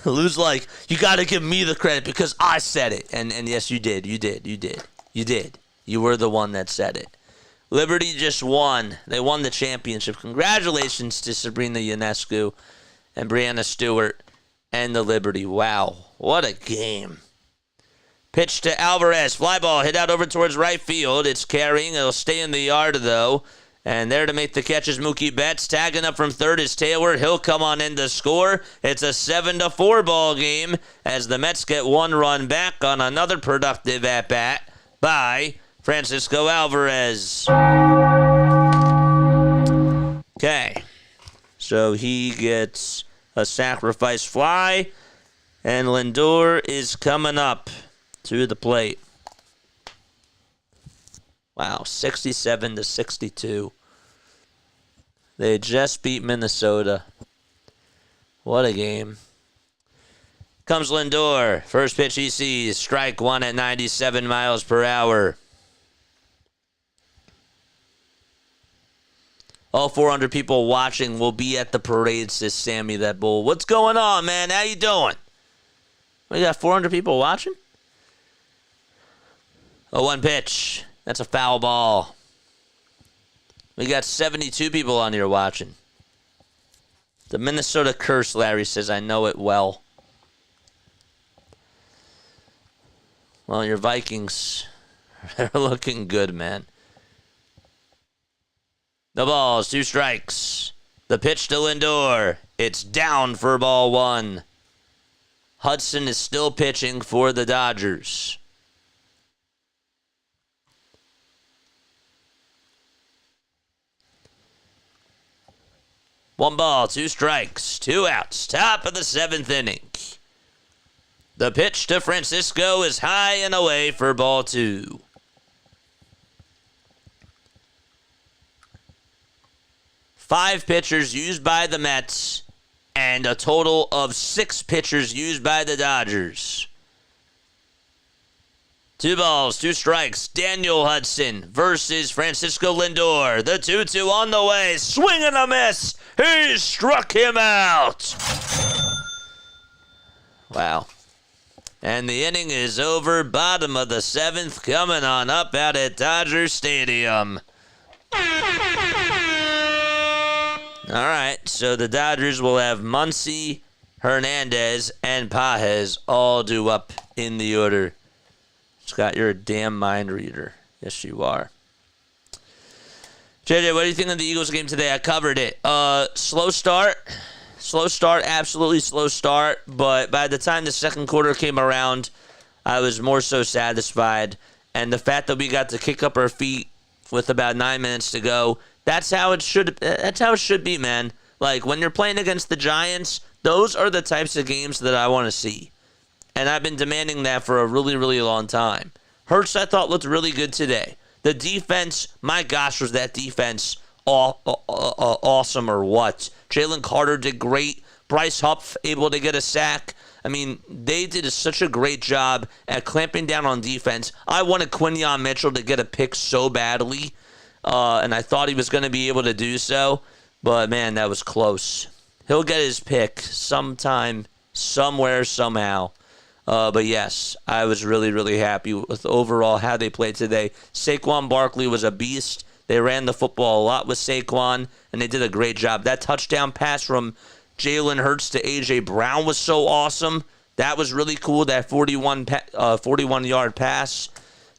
Lou's like, you got to give me the credit because I said it. And yes, you did. You did. You were the one that said it. Liberty just won. They won the championship. Congratulations to Sabrina Ionescu and Brianna Stewart and the Liberty. Wow, what a game. Pitch to Alvarez. Fly ball hit out over towards right field. It's carrying. It'll stay in the yard, though. And there to make the catch is Mookie Betts. Tagging up from third is Taylor. He'll come on in to score. It's a 7-4 ball game as the Mets get 1 run back on another productive at-bat by Francisco Alvarez. Okay. So he gets a sacrifice fly. And Lindor is coming up to the plate. Wow, 67-62. They just beat Minnesota. What a game. Comes Lindor. First pitch he sees. Strike 1 at 97 miles per hour. All 400 people watching will be at the parade, says Sammy that bull. What's going on, man? How you doing? We got 400 people watching? 0-1 pitch. That's a foul ball. We got 72 people on here watching. The Minnesota curse, Larry says, I know it well. Well, your Vikings, they're looking good, man. No balls, 2 strikes. The pitch to Lindor. It's down for ball 1. Hudson is still pitching for the Dodgers. One ball, 2 strikes, 2 outs. Top of the 7th inning. The pitch to Francisco is high and away for ball 2. Five pitchers used by the Mets and a total of 6 pitchers used by the Dodgers. 2 balls, 2 strikes. Daniel Hudson versus Francisco Lindor. The 2-2 on the way. Swing and a miss. He struck him out. Wow. And the inning is over. Bottom of the 7th coming on up out at Dodger Stadium. All right, so the Dodgers will have Muncy, Hernandez, and Pajes all due up in the order. Scott, you're a damn mind reader. Yes, you are. JJ, what do you think of the Eagles game today? I covered it. Slow start. Slow start, absolutely slow start. But by the time the second quarter came around, I was more so satisfied. And the fact that we got to kick up our feet with about 9 minutes to go, that's how it should be, man. Like, when you're playing against the Giants, those are the types of games that I want to see. And I've been demanding that for a really, really long time. Hurts, I thought, looked really good today. The defense, my gosh, was that defense awesome or what? Jalen Carter did great. Bryce Huff able to get a sack. I mean, they did such a great job at clamping down on defense. I wanted Quinyon Mitchell to get a pick so badly, and I thought he was going to be able to do so. But, man, that was close. He'll get his pick sometime, somewhere, somehow. But yes, I was really, really happy with overall how they played today. Saquon Barkley was a beast. They ran the football a lot with Saquon, and they did a great job. That touchdown pass from Jalen Hurts to A.J. Brown was so awesome. That was really cool, that 41-yard pass.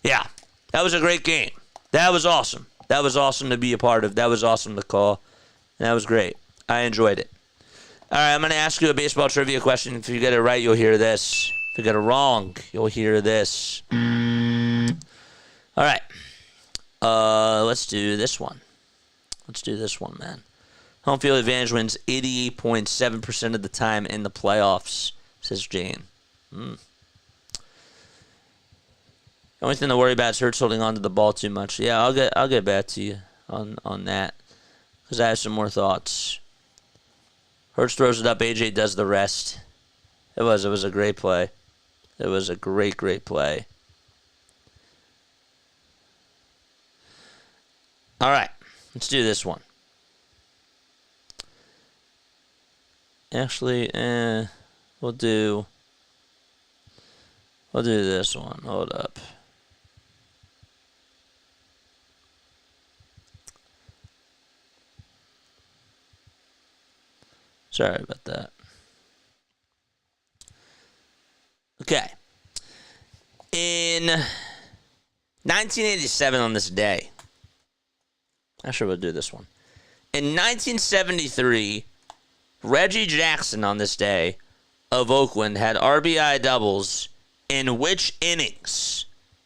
Yeah, that was a great game. That was awesome. That was awesome to be a part of. That was awesome to call. That was great. I enjoyed it. All right, I'm going to ask you a baseball trivia question. If you get it right, you'll hear this. If you get it wrong, you'll hear this. All right. Let's do this one. Let's do this one, man. Home field advantage wins 88.7% of the time in the playoffs, says Jane. The only thing to worry about is Hurts holding on to the ball too much. Yeah, I'll get back to you on that because I have some more thoughts. Hurts throws it up. AJ does the rest. It was a great play. It was a great play. All right, let's do this one. Actually, we'll do this one. Hold up. Sorry about that. Okay. In 1987 on this day, actually we'll do this one. In 1973, Reggie Jackson on this day of Oakland had RBI doubles in which innings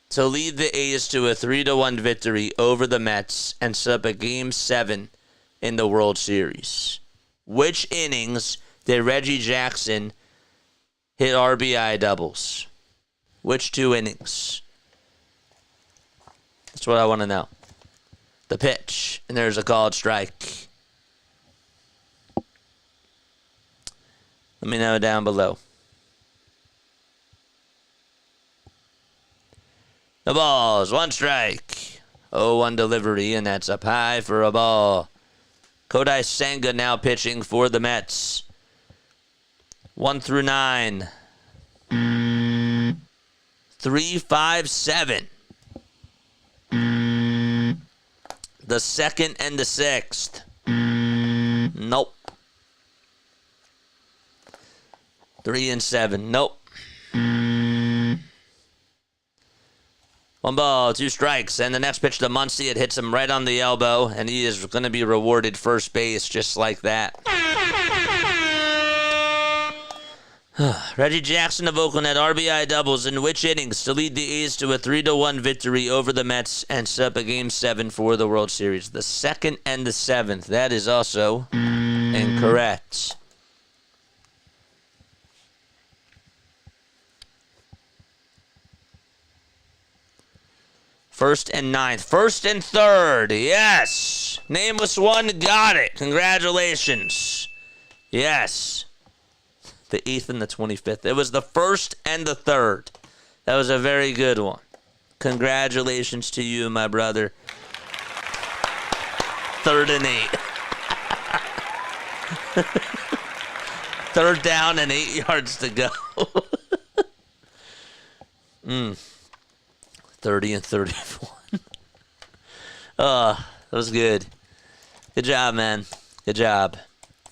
to lead the A's to a 3-1 victory over the Mets and set up a Game 7 in the World Series? Which innings did Reggie Jackson hit RBI doubles? Which 2 innings? That's what I want to know. The pitch, and there's a called strike. Let me know down below. The ball's 1 strike. 0-1 delivery, and that's up high for a ball. Kodai Senga now pitching for the Mets. 1 through 9. 3, 5, 7. The 2nd and the 6th. Nope. 3 and 7. Nope. 1 ball, 2 strikes, and the next pitch to Muncy, it hits him right on the elbow, and he is going to be rewarded first base just like that. Reggie Jackson of Oakland had RBI doubles in which innings to lead the A's to a 3-1 victory over the Mets and set up a Game 7 for the World Series? The 2nd and the 7th. That is also incorrect. First and 9th. 1st and 3rd. Yes. Nameless one got it. Congratulations. Yes. The 8th and the 25th. It was the 1st and the 3rd. That was a very good one. Congratulations to you, my brother. 3rd and 8. 3rd down and 8 yards to go. 30 and 31. That was good. Good job, man. Good job.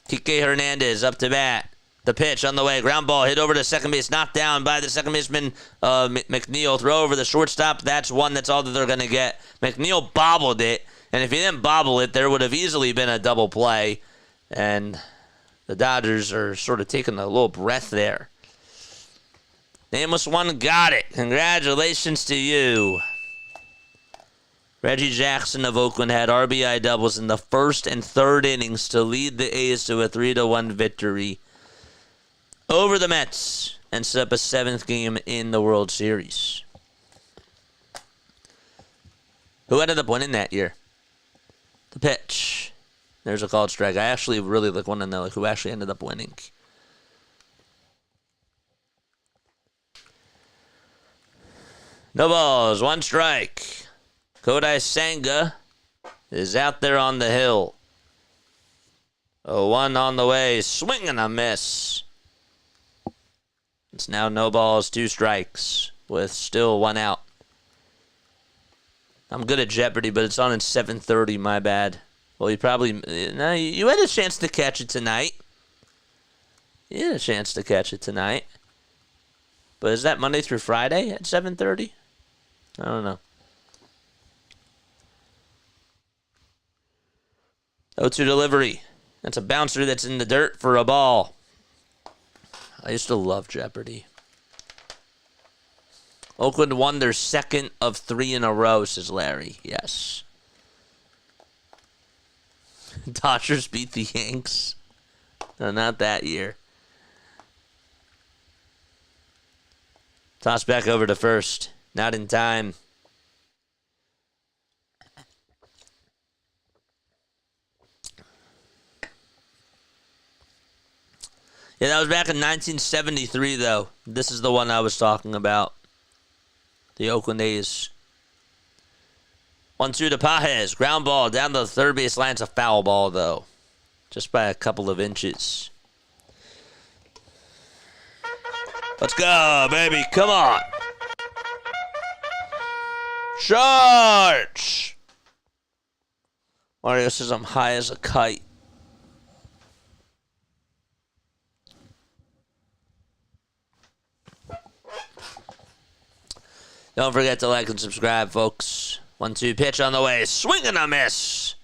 Kike Hernandez up to bat. The pitch on the way. Ground ball hit over to second base. Knocked down by the second baseman, McNeil. Throw over the shortstop. That's one. That's all that they're going to get. McNeil bobbled it. And if he didn't bobble it, there would have easily been a double play. And the Dodgers are sort of taking a little breath there. Nameless one got it. Congratulations to you. Reggie Jackson of Oakland had RBI doubles in the 1st and 3rd innings to lead the A's to a 3-1 victory over the Mets and set up a 7th game in the World Series. Who ended up winning that year? The pitch. There's a called strike. I actually really want to know who actually ended up winning. No balls, 1 strike. Kodai Senga is out there on the hill. 0-1 on the way, swing and a miss. It's now no balls, 2 strikes, with still 1 out. I'm good at Jeopardy, but it's on at 7:30. My bad. Well, you probably no. You had a chance to catch it tonight. You had a chance to catch it tonight. But is that Monday through Friday at 7:30? I don't know. 0-2 delivery. That's a bouncer that's in the dirt for a ball. I used to love Jeopardy. Oakland won their second of 3 in a row, says Larry. Yes. Dodgers beat the Yanks. No, not that year. Toss back over to first. Not in time. Yeah, that was back in 1973, though. This is the one I was talking about. The Oakland A's. 1-2 to Pages. Ground ball down the third base line. It's a foul ball, though. Just by a couple of inches. Let's go, baby. Come on. Charge! Mario says I'm high as a kite. Don't forget to like and subscribe, folks. 1-2 pitch on the way. Swing and a miss.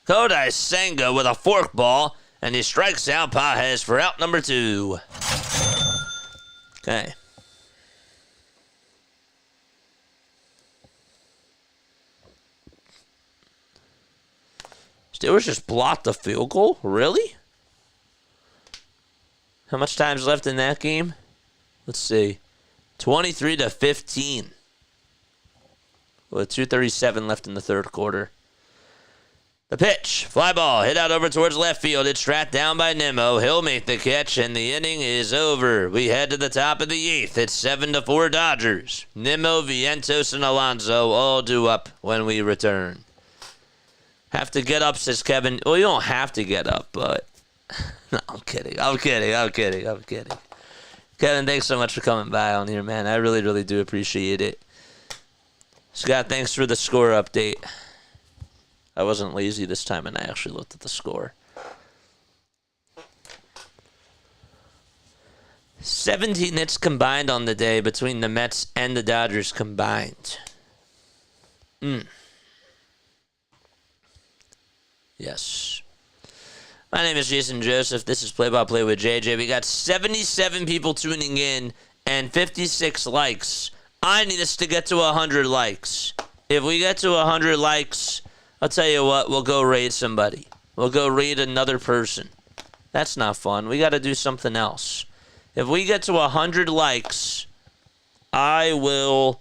Kodai Senga with a forkball, and he strikes out Pages for out number 2. Okay. Steelers just blocked the field goal? Really? How much time's left in that game? Let's see. 23-15. With 2:37 left in the third quarter. The pitch. Fly ball. Hit out over towards left field. It's tracked down by Nimmo. He'll make the catch, and the inning is over. We head to the top of the 8th. It's 7-4 Dodgers. Nimmo, Vientos, and Alonso all due up when we return. Have to get up, says Kevin. Well, you don't have to get up, but... No, I'm kidding. Kevin, thanks so much for coming by on here, man. I really, really do appreciate it. Scott, thanks for the score update. I wasn't lazy this time, and I actually looked at the score. 17 hits combined on the day between the Mets and the Dodgers combined. Yes. My name is Jason Joseph. This is Play by Play with JJ. We got 77 people tuning in and 56 likes. I need us to get to 100 likes. If we get to 100 likes, I'll tell you what, we'll go raid somebody. We'll go raid another person. That's not fun. We got to do something else. If we get to 100 likes, I don't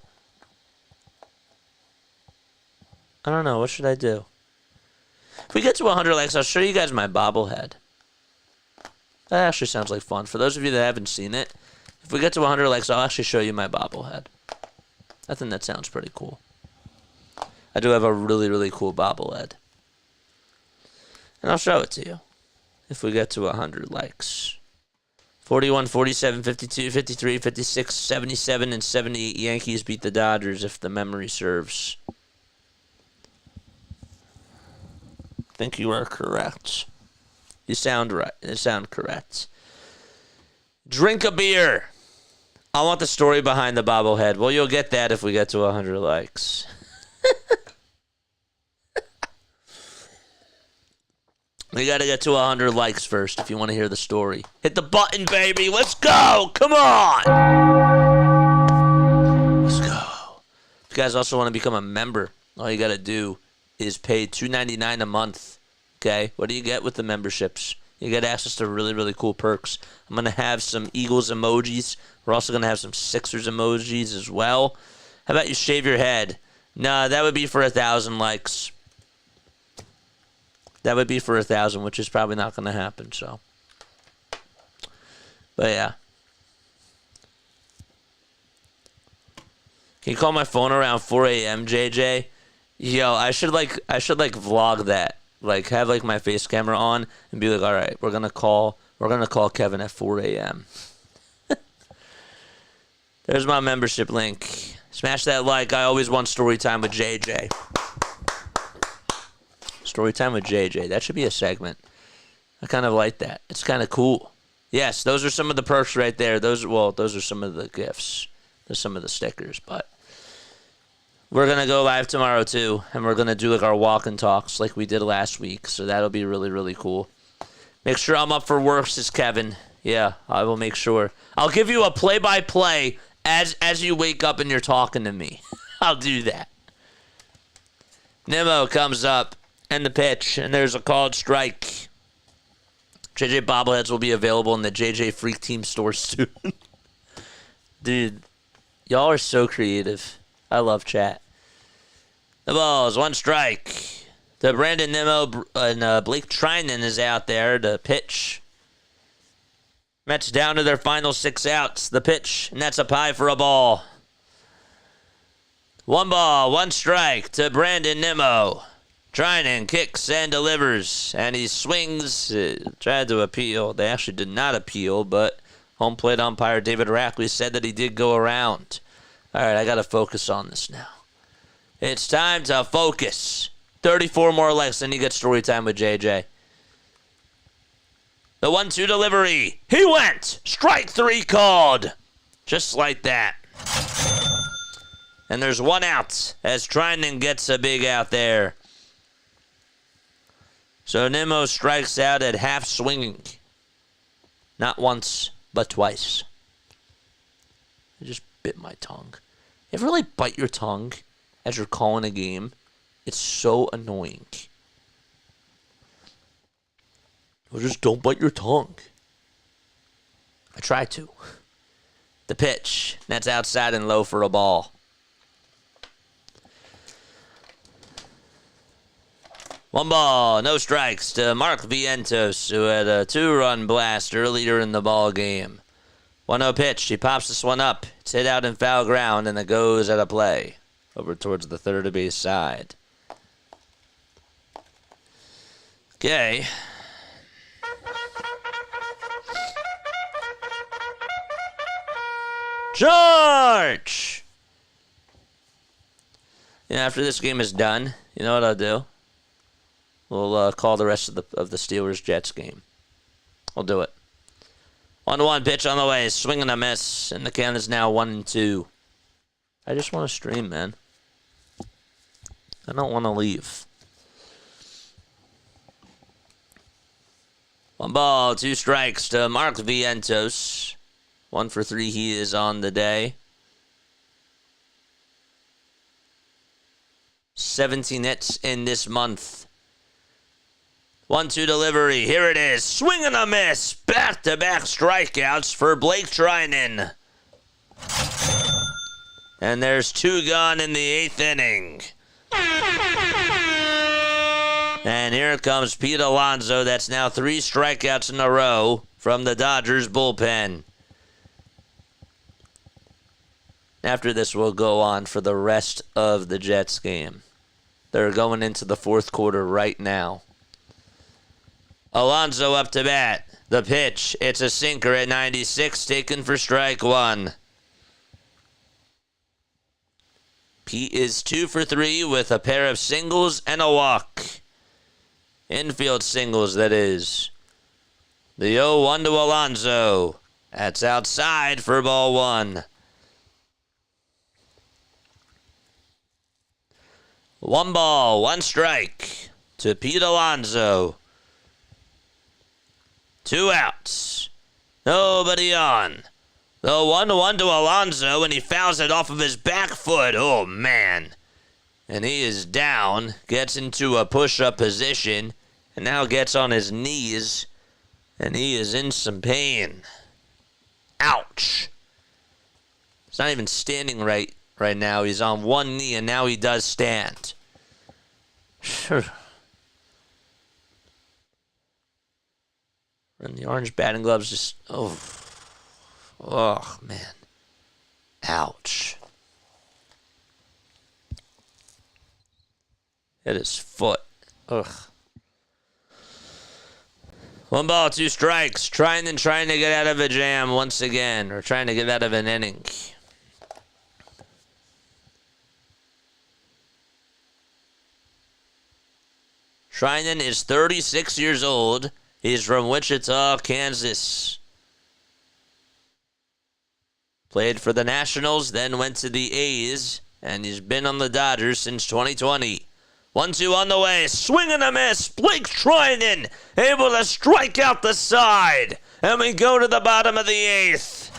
know, what should I do? If we get to 100 likes, I'll show you guys my bobblehead. That actually sounds like fun. For those of you that haven't seen it, if we get to 100 likes, I'll actually show you my bobblehead. I think that sounds pretty cool. I do have a really, really cool bobblehead. And I'll show it to you if we get to 100 likes. 41, 47, 52, 53, 56, 77, and 78 Yankees beat the Dodgers, if the memory serves. I think you are correct. You sound right. You sound correct. Drink a beer. I want the story behind the bobblehead. Well, you'll get that if we get to 100 likes. We got to get to 100 likes first if you want to hear the story. Hit the button, baby. Let's go. Come on. Let's go. If you guys also want to become a member, all you got to do is pay $2.99 a month. Okay? What do you get with the memberships? You get access to really, really cool perks. I'm going to have some Eagles emojis. We're also going to have some Sixers emojis as well. How about you shave your head? Nah, that would be for 1,000 likes. That would be for 1,000, which is probably not going to happen, so. But yeah. Can you call my phone around 4 a.m., JJ? Yo, I should vlog that. Like, have like my face camera on and be like, all right, we're gonna call Kevin at 4 a.m. There's my membership link. Smash that like. I always want story time with JJ. Story time with JJ. That should be a segment. I kind of like that. It's kind of cool. Yes, those are some of the perks right there. Those are some of the gifts. There's some of the stickers, but we're going to go live tomorrow too, and we're going to do like our walk and talks like we did last week, so that'll be really, really cool. Make sure I'm up for work, says Kevin. Yeah, I will make sure. I'll give you a play-by-play as you wake up and you're talking to me. I'll do that. Nimmo comes up, and the pitch, and there's a called strike. JJ bobbleheads will be available in the JJ Freak Team store soon. Dude, y'all are so creative. I love chat. The ball's 1 strike. The Brandon Nimmo and Blake Trinan is out there to pitch. Mets down to their final 6 outs. The pitch, and that's up high for a ball. 1 ball, 1 strike to Brandon Nimmo. Trinan kicks and delivers, and he swings. Tried to appeal. They actually did not appeal, but home plate umpire David Rackley said that he did go around. All right, I got to focus on this now. It's time to focus. 34 more likes, and you get story time with JJ. The 1-2 delivery. He went. Strike 3 called. Just like that. And there's 1 out as Trinan gets a big out there. So Nimmo strikes out at half swinging. Not once, but twice. I just bit my tongue. You ever like bite your tongue as you're calling a game? It's so annoying. Well, just don't bite your tongue. I try to. The pitch. That's outside and low for a ball. One ball, no strikes to Mark Vientos, who had a 2-run blast earlier in the ball game. 1-0 pitch. He pops this one up. It's hit out in foul ground, and it goes at a play over towards the third base side. Okay. Charge! And after this game is done, you know what I'll do? We'll call the rest of the Steelers-Jets game. We'll do it. 1-1 pitch on the way. Swing and a miss. And the count is now 1-2. I just want to stream, man. I don't want to leave. 1 ball, 2 strikes to Mark Vientos. 1 for 3 he is on the day. 17 hits in this month. 1-2 delivery. Here it is. Swing and a miss. Back-to-back strikeouts for Blake Trinan. And there's 2 gone in the 8th inning. And here comes Pete Alonso. That's now 3 strikeouts in a row from the Dodgers bullpen. After this, we'll go on for the rest of the Jets game. They're going into the 4th quarter right now. Alonso up to bat. The pitch. It's a sinker at 96, taken for strike 1. Pete is 2 for 3 with a pair of singles and a walk. Infield singles, that is. The 0-1 to Alonso. That's outside for ball 1. 1 ball, 1 strike to Pete Alonso. 2 outs. Nobody on. The 1-1 to Alonso, and he fouls it off of his back foot. Oh, man. And he is down, gets into a push-up position, and now gets on his knees, and he is in some pain. Ouch. He's not even standing right now. He's on 1 knee, and now he does stand. And the orange batting gloves just, oh, man. Ouch. Hit his foot. Ugh. 1 ball, 2 strikes. Trying to get out of a jam once again, or trying to get out of an inning. Treinen is 36 years old. He's from Wichita, Kansas. Played for the Nationals, then went to the A's, and he's been on the Dodgers since 2020. 1-2 on the way. Swing and a miss. Blake Treinen able to strike out the side. And we go to the bottom of the 8th.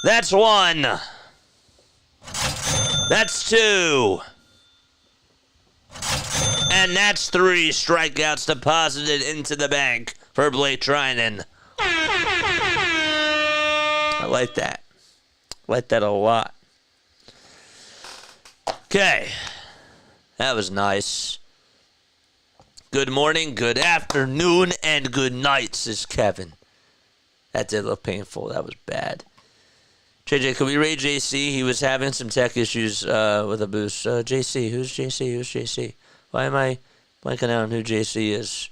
That's 1. That's 2. And that's 3 strikeouts deposited into the bank for Blake Treinen. I like that. I like that a lot. Okay. That was nice. Good morning, good afternoon, and good night, says Kevin. That did look painful. That was bad. JJ, can we rate JC? He was having some tech issues with a boost. JC, who's JC? Who's JC? Why am I blanking out on who JC is?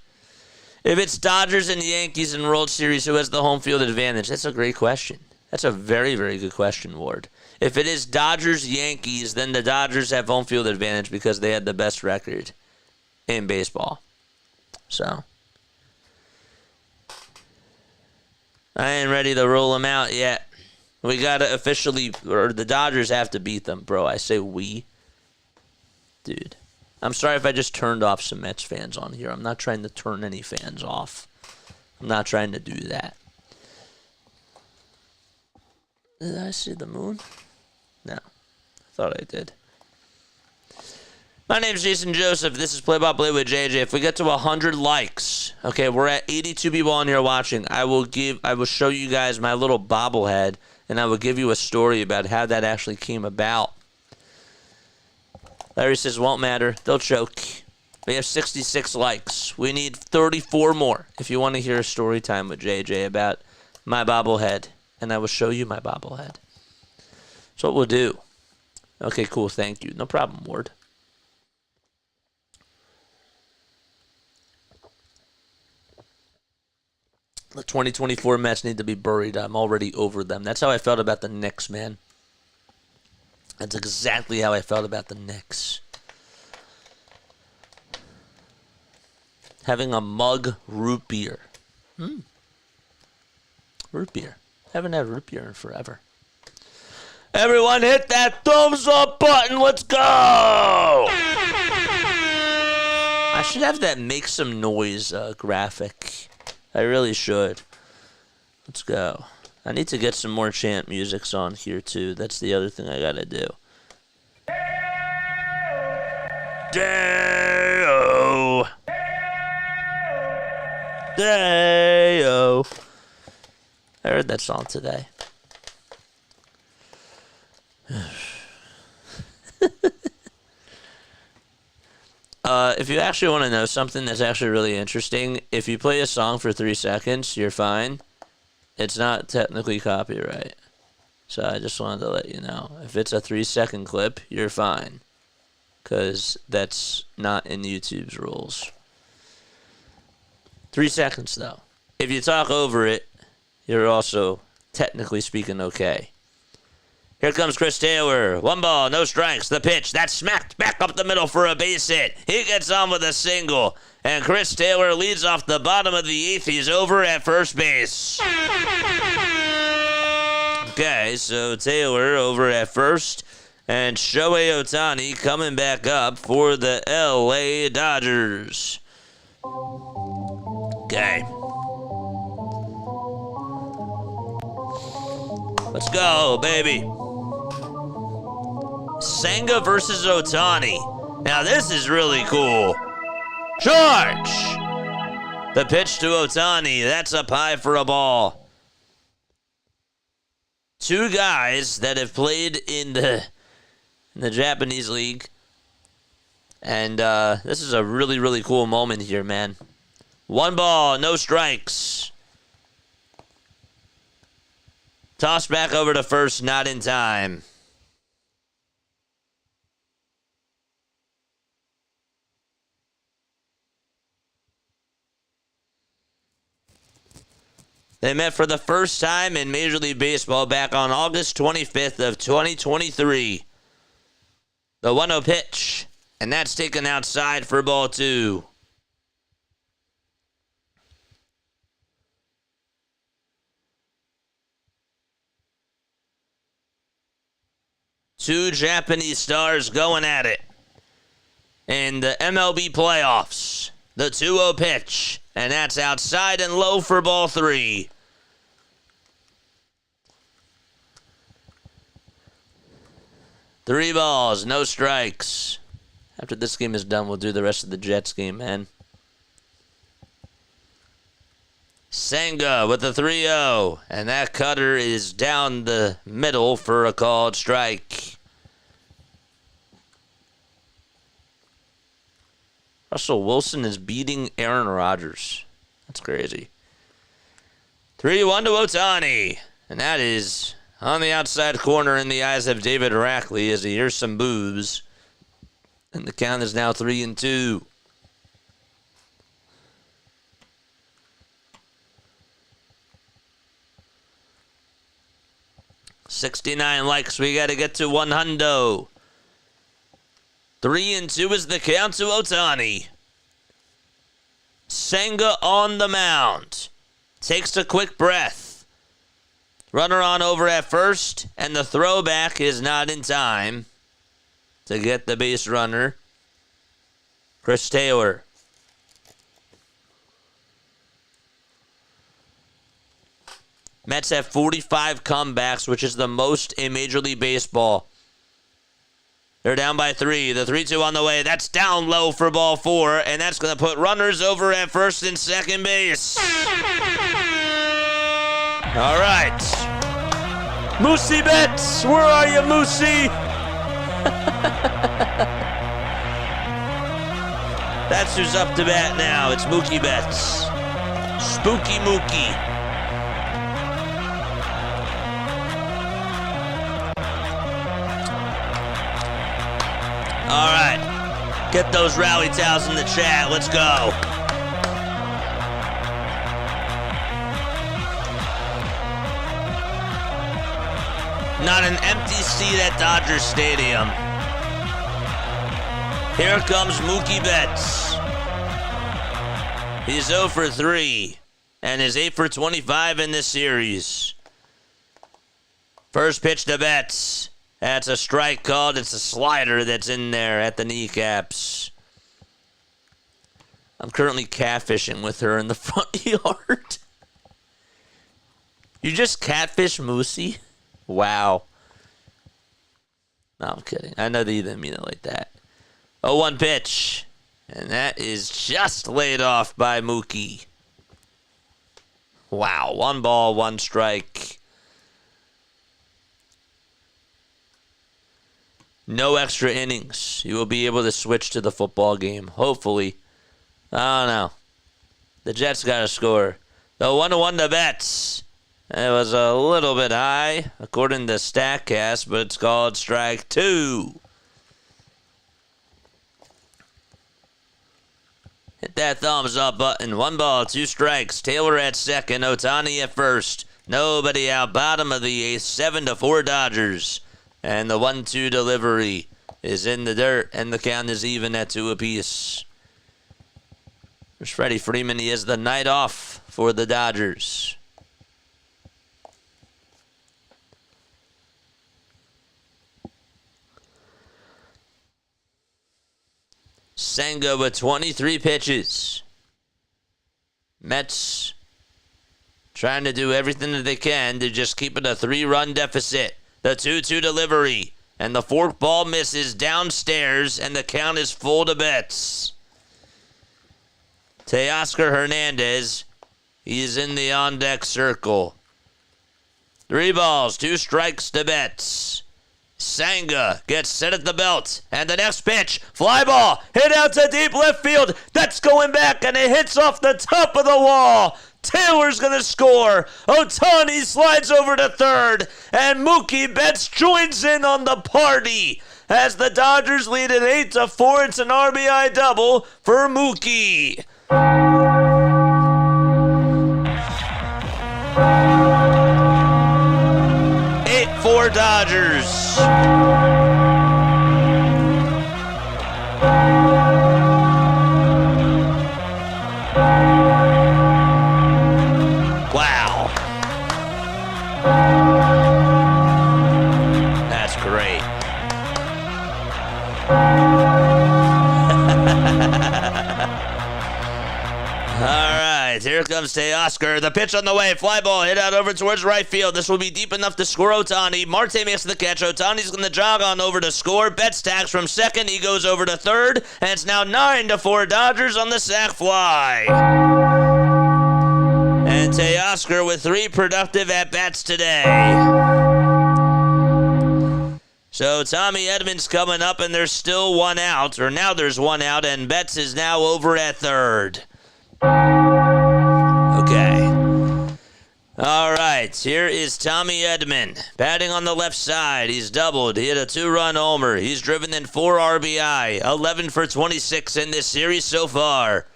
If it's Dodgers and Yankees in World Series, who has the home field advantage? That's a great question. That's a very, very good question, Ward. If it is Dodgers-Yankees, then the Dodgers have home field advantage because they had the best record in baseball. So, I ain't ready to roll them out yet. We got to officially, or the Dodgers have to beat them, bro. I say we. Dude, I'm sorry if I just turned off some Mets fans on here. I'm not trying to turn any fans off. I'm not trying to do that. Did I see the moon? No. I thought I did. My name's Jason Joseph. This is Play by Play with JJ. If we get to 100 likes, okay, we're at 82 people on here watching. I will show you guys my little bobblehead, and I will give you a story about how that actually came about. Larry says, won't matter. They'll choke. We have 66 likes. We need 34 more if you want to hear a story time with JJ about my bobblehead. And I will show you my bobblehead. That's what we'll do. Okay, cool. Thank you. No problem, Ward. The 2024 Mets need to be buried. I'm already over them. That's how I felt about the Knicks, man. That's exactly how I felt about the Knicks. Having a mug root beer. Root beer. Haven't had root beer in forever. Everyone hit that thumbs up button. Let's go. I should have that make some noise graphic. I really should. Let's go. I need to get some more chant musics on here too. That's the other thing I gotta do. Day-o. Day-o. I heard that song today. If you actually want to know something that's actually really interesting, if you play a song for 3 seconds, you're fine. It's not technically copyright. So I just wanted to let you know. If it's a 3-second clip, you're fine. Because that's not in YouTube's rules. 3 seconds, though. If you talk over it, you're also, technically speaking, okay. Here comes Chris Taylor. 1 ball, no strikes. The pitch. That's smacked back up the middle for a base hit. He gets on with a single. And Chris Taylor leads off the bottom of the 8th. He's over at first base. Okay, so Taylor over at first. And Shohei Ohtani coming back up for the LA Dodgers. Okay. Let's go, baby. Senga versus Ohtani. Now this is really cool. George! The pitch to Ohtani. That's up high for a ball. 2 guys that have played in the Japanese league. And this is a really, really cool moment here, man. 1 ball, no strikes. Toss back over to first, not in time. They met for the first time in Major League Baseball back on August 25th of 2023. The 1-0 pitch, and that's taken outside for ball 2. two Japanese stars going at it in the MLB playoffs. The 2-0 pitch, and that's outside and low for ball 3. Three balls, no strikes. After this game is done, we'll do the rest of the Jets game, man. Senga with the 3-0, and that cutter is down the middle for a called strike. Russell Wilson is beating Aaron Rodgers. That's crazy. 3-1 to Ohtani, and that is on the outside corner in the eyes of David Rackley as he hears some boos. And the count is now 3-2. $69 likes. We got to get to 100. 3-2 is the count to Ohtani. Senga on the mound. Takes a quick breath. Runner on over at first, and the throwback is not in time to get the base runner. Chris Taylor. Mets have 45 comebacks, which is the most in Major League Baseball. They're down by 3. The 3-2 on the way. That's down low for ball 4, and that's going to put runners over at first and second base. All right. Moosie Betts, where are you, Moosie? That's who's up to bat now. It's Mookie Betts. Spooky Mookie. All right. Get those rally towels in the chat. Let's go. Not an empty seat at Dodgers Stadium. Here comes Mookie Betts. He's 0 for 3 and is 8 for 25 in this series. First pitch to Betts. That's a strike called. It's a slider that's in there at the kneecaps. I'm currently catfishing with her in the front yard. You just catfish Moosie? Wow. No, I'm kidding. I know that you didn't mean it like that. 0-1 pitch. And that is just laid off by Mookie. Wow. 1 ball, 1 strike. No extra innings. You will be able to switch to the football game. Hopefully. I don't know. The Jets got to score. The 1-1 to Betts. It was a little bit high, according to StatCast, but it's called strike 2. Hit that thumbs up button. 1 ball, 2 strikes. Taylor at second. Ohtani at first. Nobody out. Bottom of the 8th. 7-4 Dodgers. And the 1-2 delivery is in the dirt, and the count is even at 2 apiece. There's Freddie Freeman. He has the night off for the Dodgers. Senga with 23 pitches. Mets trying to do everything that they can to just keep it a 3-run deficit. The 2-2 delivery. And the fork ball misses downstairs, and the count is full to Betts. Teoscar Hernandez. He's in the on-deck circle. 3 balls, 2 strikes to Betts. Senga gets set at the belt. And the next pitch, fly ball, hit out to deep left field. That's going back, and it hits off the top of the wall. Taylor's going to score. Ohtani slides over to third. And Mookie Betts joins in on the party. As the Dodgers lead at 8-4, it's an RBI double for Mookie. 8-4 Dodgers. Wow. That's great. right, here comes Teoscar. The pitch on the way. Fly ball hit out over towards right field. This will be deep enough to score Ohtani. Marte makes the catch. Ohtani's going to jog on over to score. Betts tags from second. He goes over to third. And it's now 9-4 Dodgers on the sac fly. And Teoscar with 3 productive at-bats today. So Tommy Edmonds coming up, and there's still 1 out. Or now there's 1 out, and Betts is now over at third. Okay. All right, here is Tommy Edman batting on the left side. He's doubled. He hit a 2-run homer. He's driven in 4 RBI, 11 for 26 in this series so far.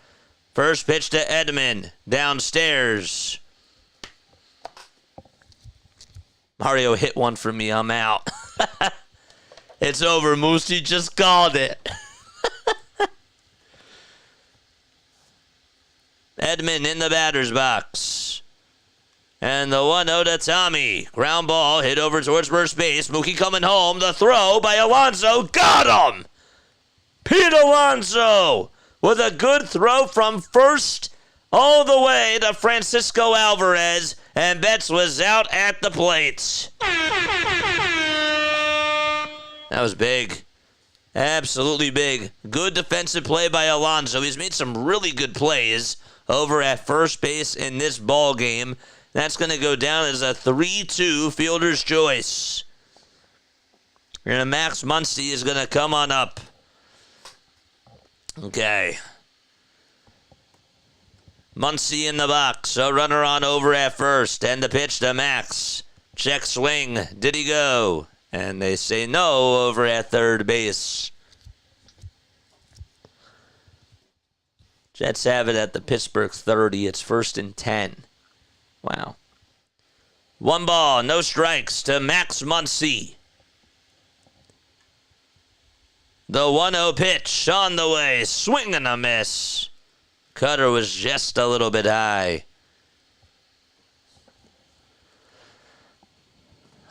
First pitch to Edman, downstairs. Mario hit one for me. I'm out. It's over. Moosey just called it. Edman in the batter's box. And the 1-0 to Tommy. Ground ball hit over towards first base. Mookie coming home. The throw by Alonso. Got him! Pete Alonso with a good throw from first all the way to Francisco Alvarez. And Betts was out at the plate. That was big. Absolutely big. Good defensive play by Alonso. He's made some really good plays over at first base in this ball game. That's going to go down as a 3-2 fielder's choice. And Max Muncy is going to come on up. Okay. Muncy in the box. A runner on over at first. And the pitch to Max. Check swing. Did he go? And they say no over at third base. Jets have it at the Pittsburgh 30. It's 1st and 10. Wow. 1 ball, no strikes to Max Muncy. The 1-0 pitch on the way. Swing and a miss. Cutter was just a little bit high.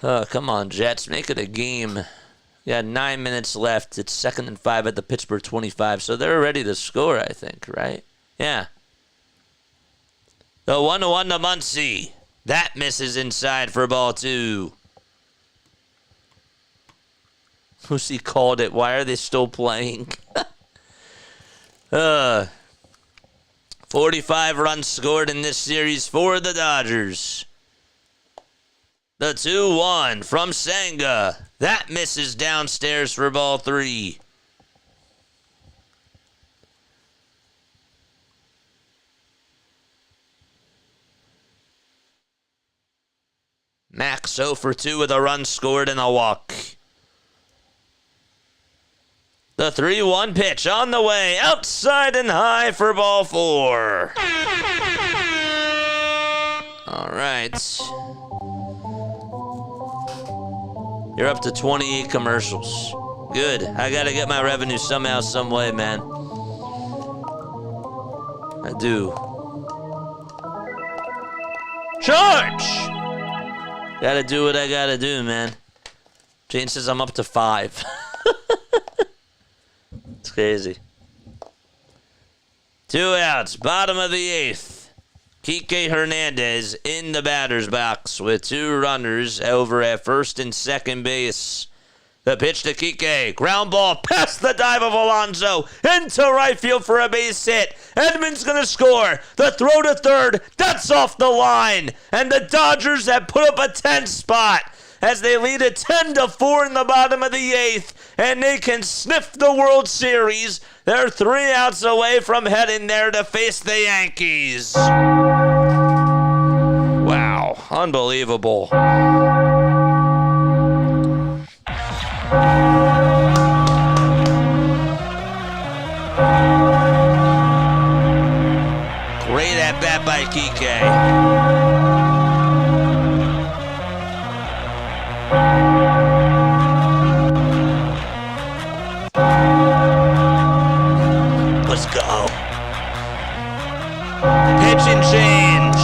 Oh, come on, Jets. Make it a game. You got 9 minutes left. It's 2nd and 5 at the Pittsburgh 25. So they're ready to score, I think, right? Yeah. The 1-1 to Muncy. That misses inside for ball 2. Moosey called it. Why are they still playing? 45 runs scored in this series for the Dodgers. The 2-1 from Senga. That misses downstairs for ball 3. Max 0 for 2 with a run scored and a walk. The 3-1 pitch on the way. Outside and high for ball 4. All right. You're up to 28 commercials. Good. I got to get my revenue somehow, some way, man. I do. Charge! Got to do what I got to do, man. Jane says I'm up to 5. It's crazy. 2 outs, bottom of the 8th. Kike Hernandez in the batter's box with 2 runners over at first and second base. The pitch to Kike. Ground ball past the dive of Alonso into right field for a base hit. Edmonds going to score. The throw to third. That's off the line. And the Dodgers have put up a 10 spot as they lead at 10-4 in the bottom of the 8th. And they can sniff the World Series. They're 3 outs away from heading there to face the Yankees. Wow. Unbelievable. Great at-bat by Kike. Let's go. Pitch and change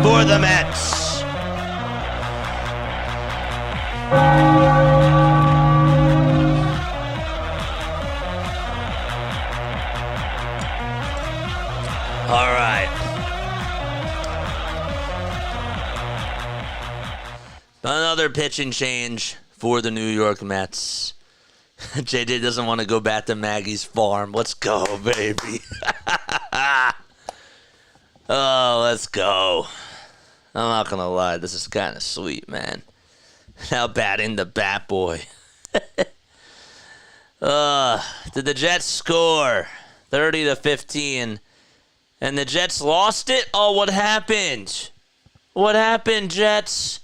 for the Mets. All right. Another pitching change for the New York Mets. JJ doesn't want to go back to Maggie's farm. Let's go, baby. Oh, let's go. I'm not going to lie. This is kind of sweet, man. Now batting the Bat Boy. Did the Jets score 30-15? And the Jets lost it? Oh, what happened? What happened, Jets?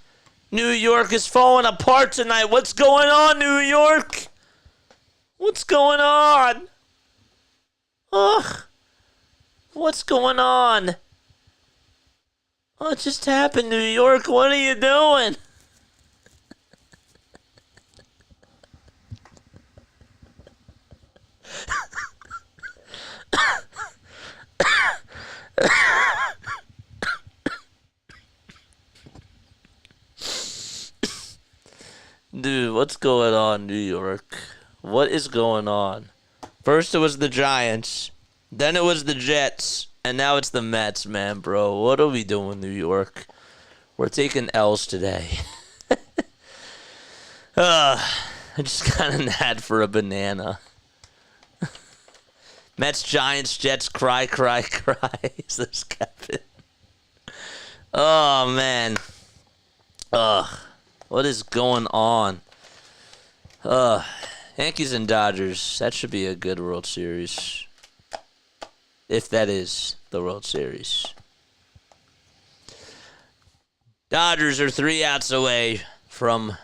New York is falling apart tonight. What's going on, New York? What's going on? Ugh. What's going on? What just happened, New York? What are you doing? Dude, what's going on, New York? What is going on? First it was the Giants, then it was the Jets, and now it's the Mets, man, bro. What are we doing, New York? We're taking L's today. I just got an ad for a banana. Mets, Giants, Jets, cry, cry, cry. Is this Kevin? Oh, man. Ugh. What is going on? Yankees and Dodgers. That should be a good World Series. If that is the World Series. Dodgers are 3 outs away from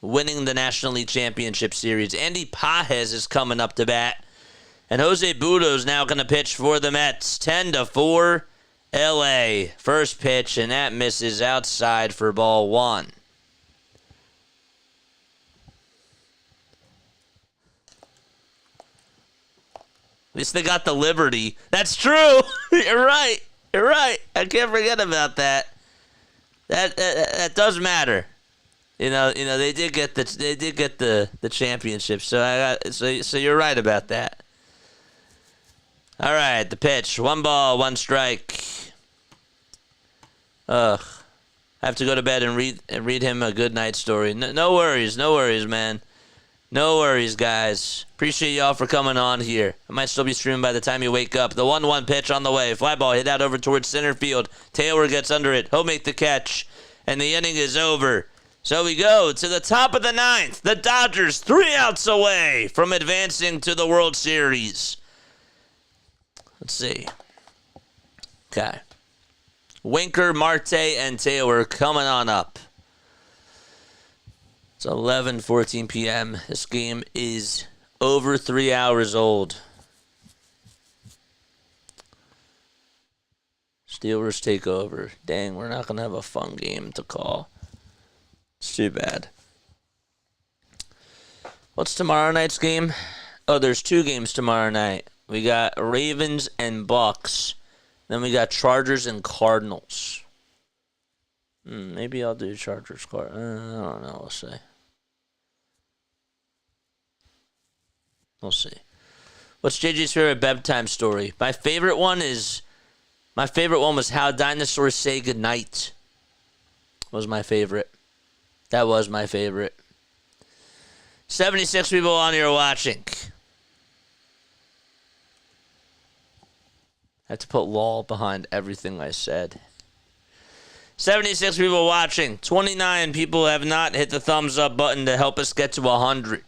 winning the National League Championship Series. Andy Pages is coming up to bat. And Jose Budo is now going to pitch for the Mets. 10-4 LA. First pitch, and that misses outside for ball 1. At least they got the Liberty. That's true. You're right. You're right. I can't forget about that. That does matter. You know they did get the championship. So you're right about that. All right, the pitch. 1 ball, 1 strike. Ugh. I have to go to bed and read him a good night story. No worries, man. No worries, guys. Appreciate y'all for coming on here. I might still be streaming by the time you wake up. The 1-1 pitch on the way. Fly ball hit out over towards center field. Taylor gets under it. He'll make the catch. And the inning is over. So we go to the top of the 9th. The Dodgers 3 outs away from advancing to the World Series. Let's see. Okay. Winker, Marte, and Taylor coming on up. It's 11:14 p.m. This game is over 3 hours old. Steelers take over. Dang, we're not going to have a fun game to call. It's too bad. What's tomorrow night's game? Oh, there's 2 games tomorrow night. We got Ravens and Bucks. Then we got Chargers and Cardinals. Maybe I'll do Chargers. I don't know. We'll see. We'll see. What's JJ's favorite bedtime story? My favorite one was How Dinosaurs Say Goodnight. Was my favorite. That was my favorite. 76 people on here watching. I have to put lol behind everything I said. 76 people watching. 29 people have not hit the thumbs up button to help us get to 100.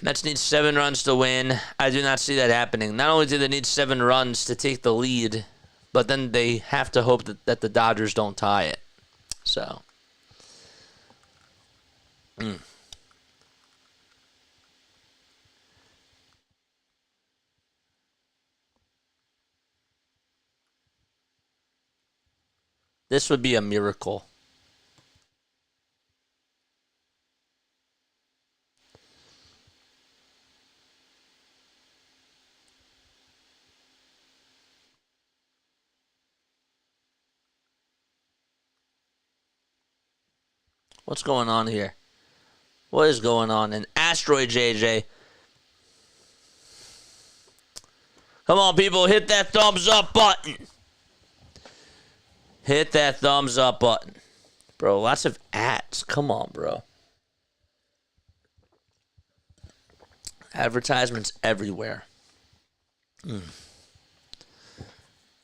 Mets need 7 runs to win. I do not see that happening. Not only do they need 7 runs to take the lead, but then they have to hope that the Dodgers don't tie it. So. This would be a miracle. What's going on here? What is going on? An asteroid, JJ. Come on, people. Hit that thumbs up button. hit that thumbs up button. Bro, lots of ads. Come on, bro. Advertisements everywhere.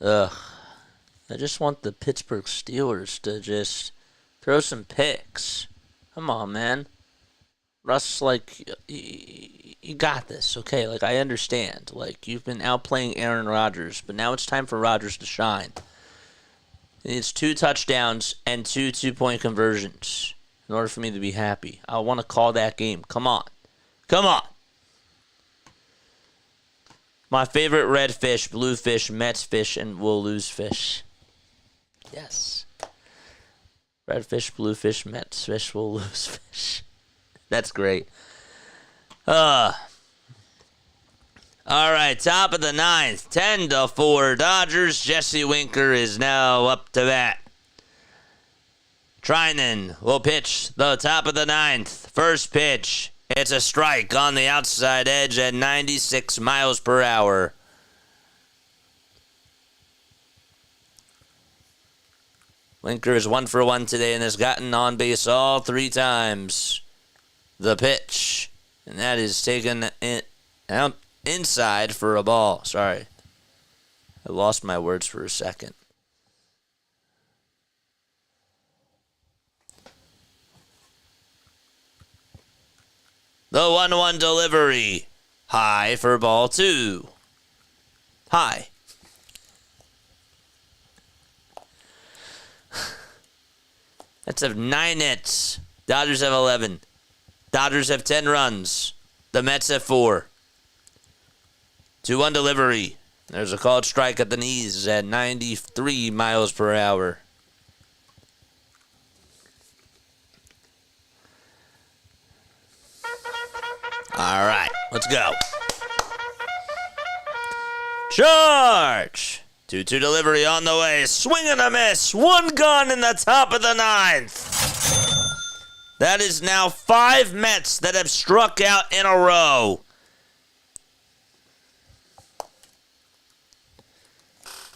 Ugh. I just want the Pittsburgh Steelers to just throw some picks. Come on, man. Russ, like, you got this, okay? Like, I understand. Like, you've been outplaying Aaron Rodgers, but now it's time for Rodgers to shine. He needs 2 touchdowns and 2 two-point conversions in order for me to be happy. I want to call that game. Come on. Come on. My favorite red fish, blue fish, Mets fish, and we'll lose fish. Yes. Red fish, blue fish, Mets fish, we'll lose fish. That's great. All right, top of the 9th, 10-4 Dodgers. Jesse Winker is now up to bat. Trinan will pitch the top of the 9th. First pitch. It's a strike on the outside edge at 96 miles per hour. Winker is 1 for 1 today and has gotten on base all 3 times. The pitch. And that is taken out inside for a ball. Sorry. I lost my words for a second. The 1-1 delivery. High for ball 2. High. Mets have 9 hits. Dodgers have 11. Dodgers have 10 runs. The Mets have 4. 2-1 delivery. There's a called strike at the knees at 93 miles per hour. All right, let's go. Charge! 2-2 delivery on the way. Swing and a miss. 1 gun in the top of the 9th. That is now 5 Mets that have struck out in a row.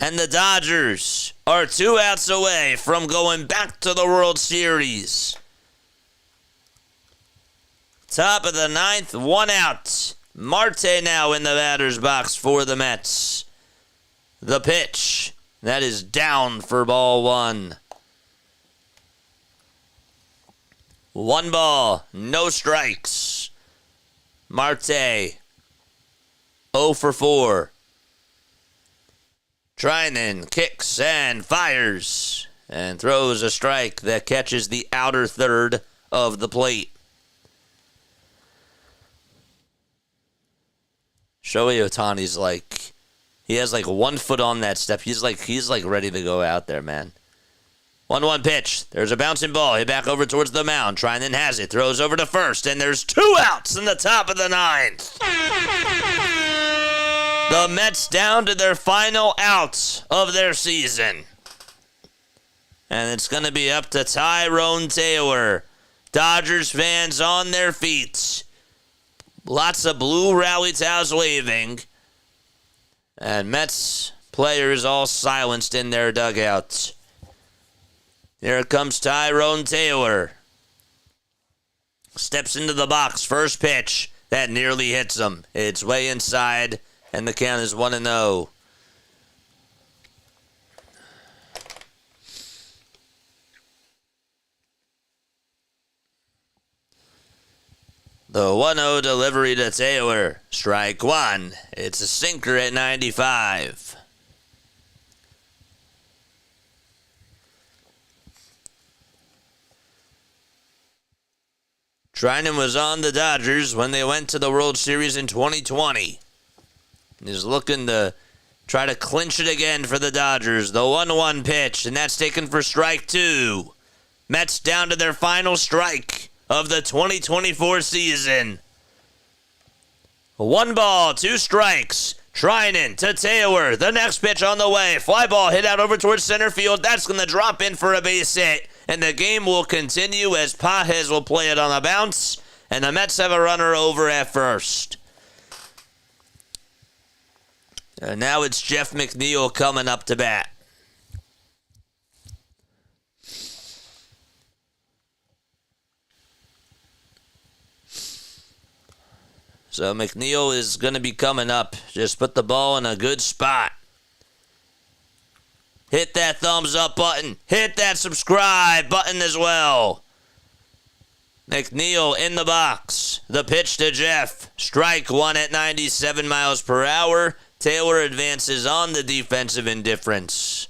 And the Dodgers are 2 outs away from going back to the World Series. Top of the 9th, 1 out. Marte now in the batter's box for the Mets. The pitch. That is down for ball 1. 1 ball, no strikes. Marte, 0 for 4. Trinan kicks and fires and throws a strike that catches the outer third of the plate. Shohei Ohtani's like, he has like 1 foot on that step. He's like ready to go out there, man. 1-1 pitch. There's a bouncing ball. Hit back over towards the mound. Trinan has it. Throws over to first. And there's 2 outs in the top of the 9th. The Mets down to their final out of their season. And it's going to be up to Tyrone Taylor. Dodgers fans on their feet. Lots of blue rally towels waving. And Mets players all silenced in their dugouts. Here comes Tyrone Taylor. Steps into the box. First pitch. That nearly hits him. It's way inside, and the count is 1-0. The 1-0 delivery to Taylor. Strike 1. It's a sinker at 95. Trinan was on the Dodgers when they went to the World Series in 2020. He's looking to try to clinch it again for the Dodgers. The 1-1 pitch, and that's taken for strike 2. Mets down to their final strike of the 2024 season. 1 ball, 2 strikes. Trinan to Taylor. The next pitch on the way. Fly ball hit out over towards center field. That's going to drop in for a base hit. And the game will continue as Pages will play it on a bounce. And the Mets have a runner over at first. And now it's Jeff McNeil coming up to bat. So McNeil is going to be coming up. Just put the ball in a good spot. Hit that thumbs up button. Hit that subscribe button as well. McNeil in the box. The pitch to Jeff. Strike one at 97 miles per hour. Taylor advances on the defensive indifference.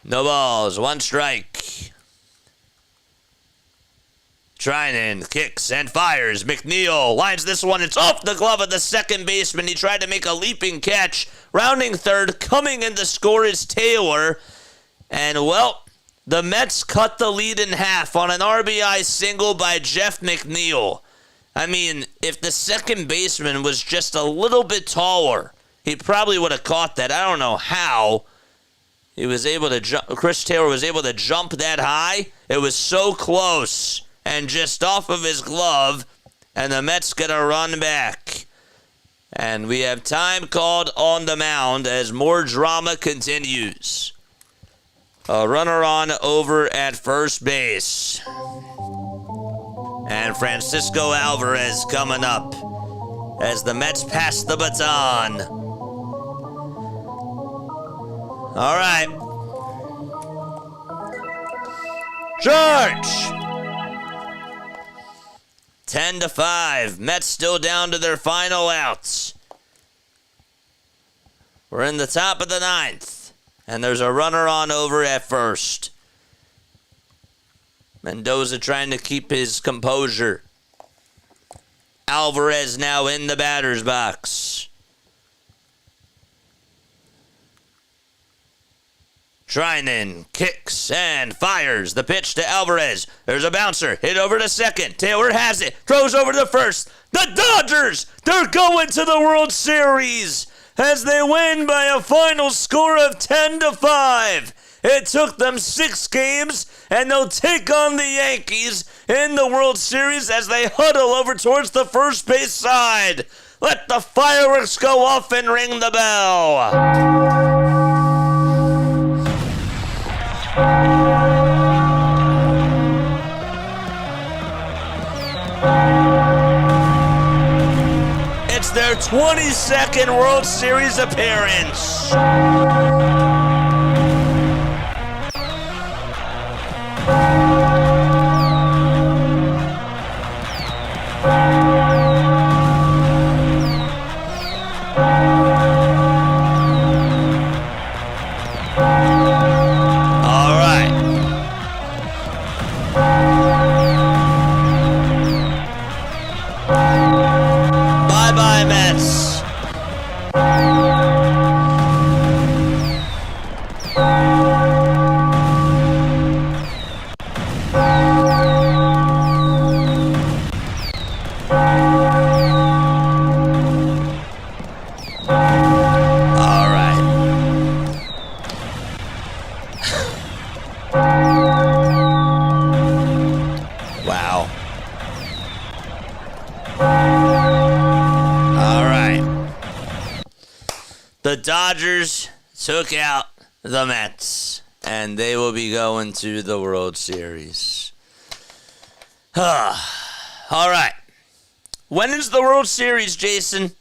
No balls. One strike. Trinan kicks and fires. McNeil lines this one. It's off the glove of the second baseman. He tried to make a leaping catch. Rounding third. Coming in to score is Taylor. And, well, the Mets cut the lead in half on an RBI single by Jeff McNeil. I mean, if the second baseman was just a little bit taller, he probably would have caught that. I don't know how. He was able to jump. Chris Taylor was able to jump that high. It was so close. And just off of his glove, and the Mets get a run back. And we have time called on the mound as more drama continues. A runner on over at first base. And Francisco Alvarez coming up as the Mets pass the baton. All right. George! 10-5. Mets still down to their final outs. We're in the top of the ninth. And there's a runner on over at first. Mendoza trying to keep his composure. Alvarez now in the batter's box. Trinan kicks and fires. The pitch to Alvarez. There's a bouncer. Hit over to second. Taylor has it. Throws over to first. The Dodgers, they're going to the World Series as they win by a final score of 10-5. It took them 6 games, and they'll take on the Yankees in the World Series as they huddle over towards the first base side. Let the fireworks go off and ring the bell. It's their 22nd World Series appearance. The Dodgers took out the Mets, and they will be going to the World Series. All right. When is the World Series, Jason?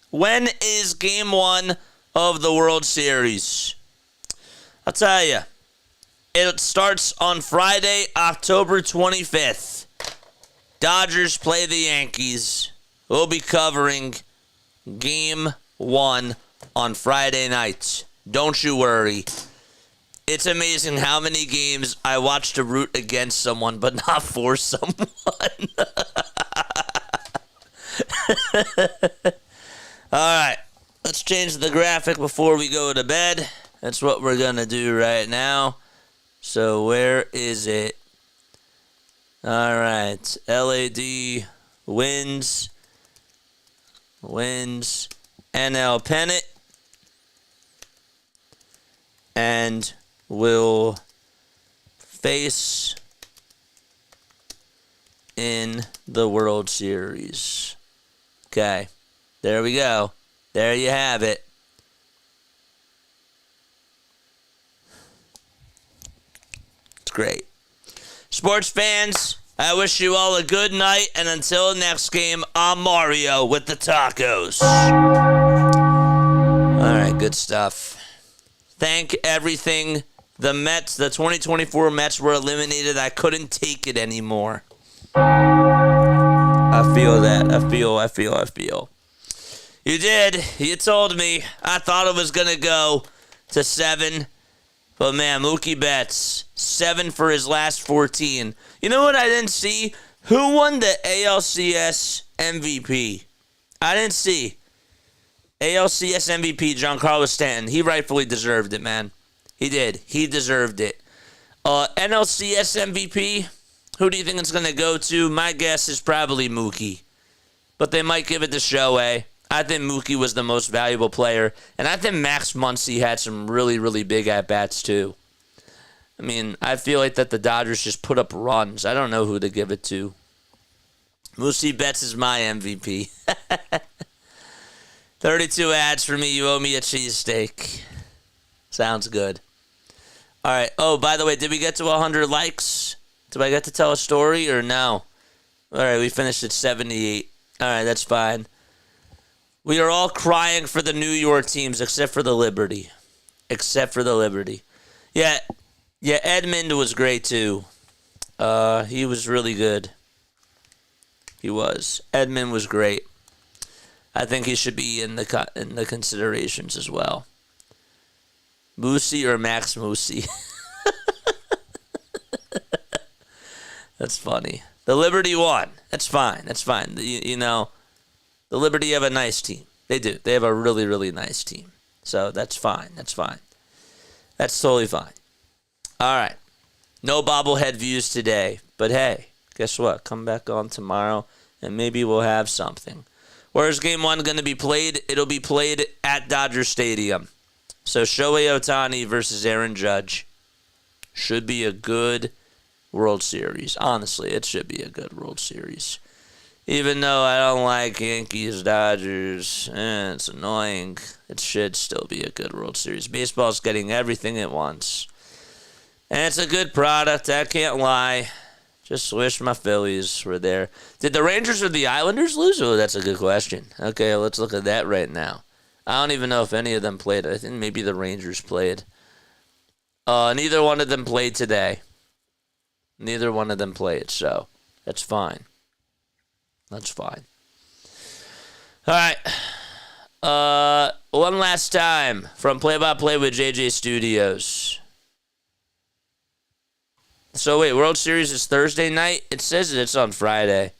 When is Game 1 of the World Series? I'll tell you. It starts on Friday, October 25th. Dodgers play the Yankees. We'll be covering Game 1 on Friday night. Don't you worry. It's amazing how many games I watch to root against someone, but not for someone. All right. Let's change the graphic before we go to bed. That's what we're going to do right now. So where is it? All right. LAD wins NL pennant, and will face in the World Series. Okay, there we go. There you have it. It's great. Sports fans, I wish you all a good night, and until next game, I'm Mario with the tacos. All right, good stuff. Thank everything. The Mets, the 2024 Mets were eliminated. I couldn't take it anymore. I feel that. I feel. You did. You told me. I thought it was going to go to 7. But, man, Mookie Betts, 7 for his last 14. You know what I didn't see? Who won the ALCS MVP? I didn't see. ALCS MVP, Giancarlo Stanton. He rightfully deserved it, man. He did. He deserved it. NLCS MVP, who do you think it's going to go to? My guess is probably Mookie. But they might give it to Shohei. I think Mookie was the most valuable player. And I think Max Muncy had some really, really big at-bats, too. I mean, I feel like that the Dodgers just put up runs. I don't know who to give it to. Mookie Betts is my MVP. 32 ads for me. You owe me a cheesesteak. Sounds good. All right. Oh, by the way, did we get to 100 likes? Did I get to tell a story or no? All right, we finished at 78. All right, that's fine. We are all crying for the New York teams except for the Liberty. Yeah, Edmund was great too. He was really good. He was. Edmund was great. I think he should be in the considerations as well. Moosey or Max Moosey? That's funny. The Liberty won. That's fine. You know, the Liberty have a nice team. They do. They have a really, really nice team. So that's fine. That's totally fine. All right. No bobblehead views today. But hey, guess what? Come back on tomorrow and maybe we'll have something. Where's game 1 going to be played? It'll be played at Dodger Stadium. So Shohei Ohtani versus Aaron Judge should be a good World Series. Honestly, it should be a good World Series. Even though I don't like Yankees, Dodgers, it's annoying, it should still be a good World Series. Baseball's getting everything it wants. And it's a good product, I can't lie. Just wish my Phillies were there. Did the Rangers or the Islanders lose? Oh, that's a good question. Okay, let's look at that right now. I don't even know if any of them played. I think maybe the Rangers played. Neither one of them played today. Neither one of them played, so that's fine. That's fine. All right. One last time from Play-by-Play with JJ Studios. So wait, World Series is Thursday night? It says that it's on Friday.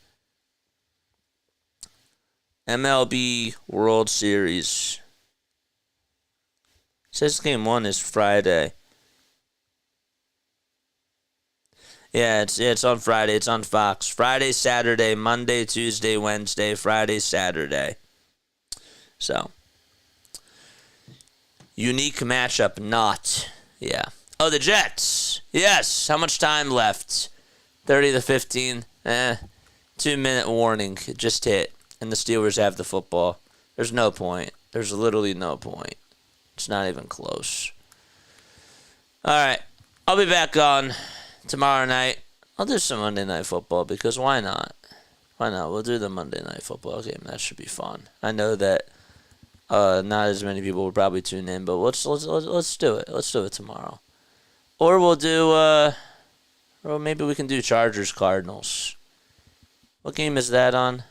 MLB World Series. It says game 1 is Friday. Yeah, it's on Friday. It's on Fox. Friday, Saturday, Monday, Tuesday, Wednesday, Friday, Saturday. So, unique matchup, not. Yeah. Oh, the Jets. Yes. How much time left? 30 to 15. 2-minute warning. It just hit. And the Steelers have the football. There's no point. There's literally no point. It's not even close. All right. I'll be back on tomorrow night. I'll do some Monday Night Football because why not? Why not? We'll do the Monday Night Football game. That should be fun. I know that not as many people will probably tune in, but let's do it. Let's do it tomorrow. Or we'll do, or maybe we can do Chargers Cardinals. What game is that on?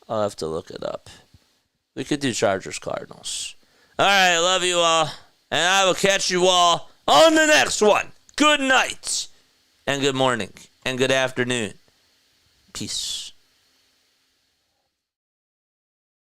I'll have to look it up. We could do Chargers Cardinals. All right, love you all, and I will catch you all on the next one. Good night, and good morning, and good afternoon. Peace.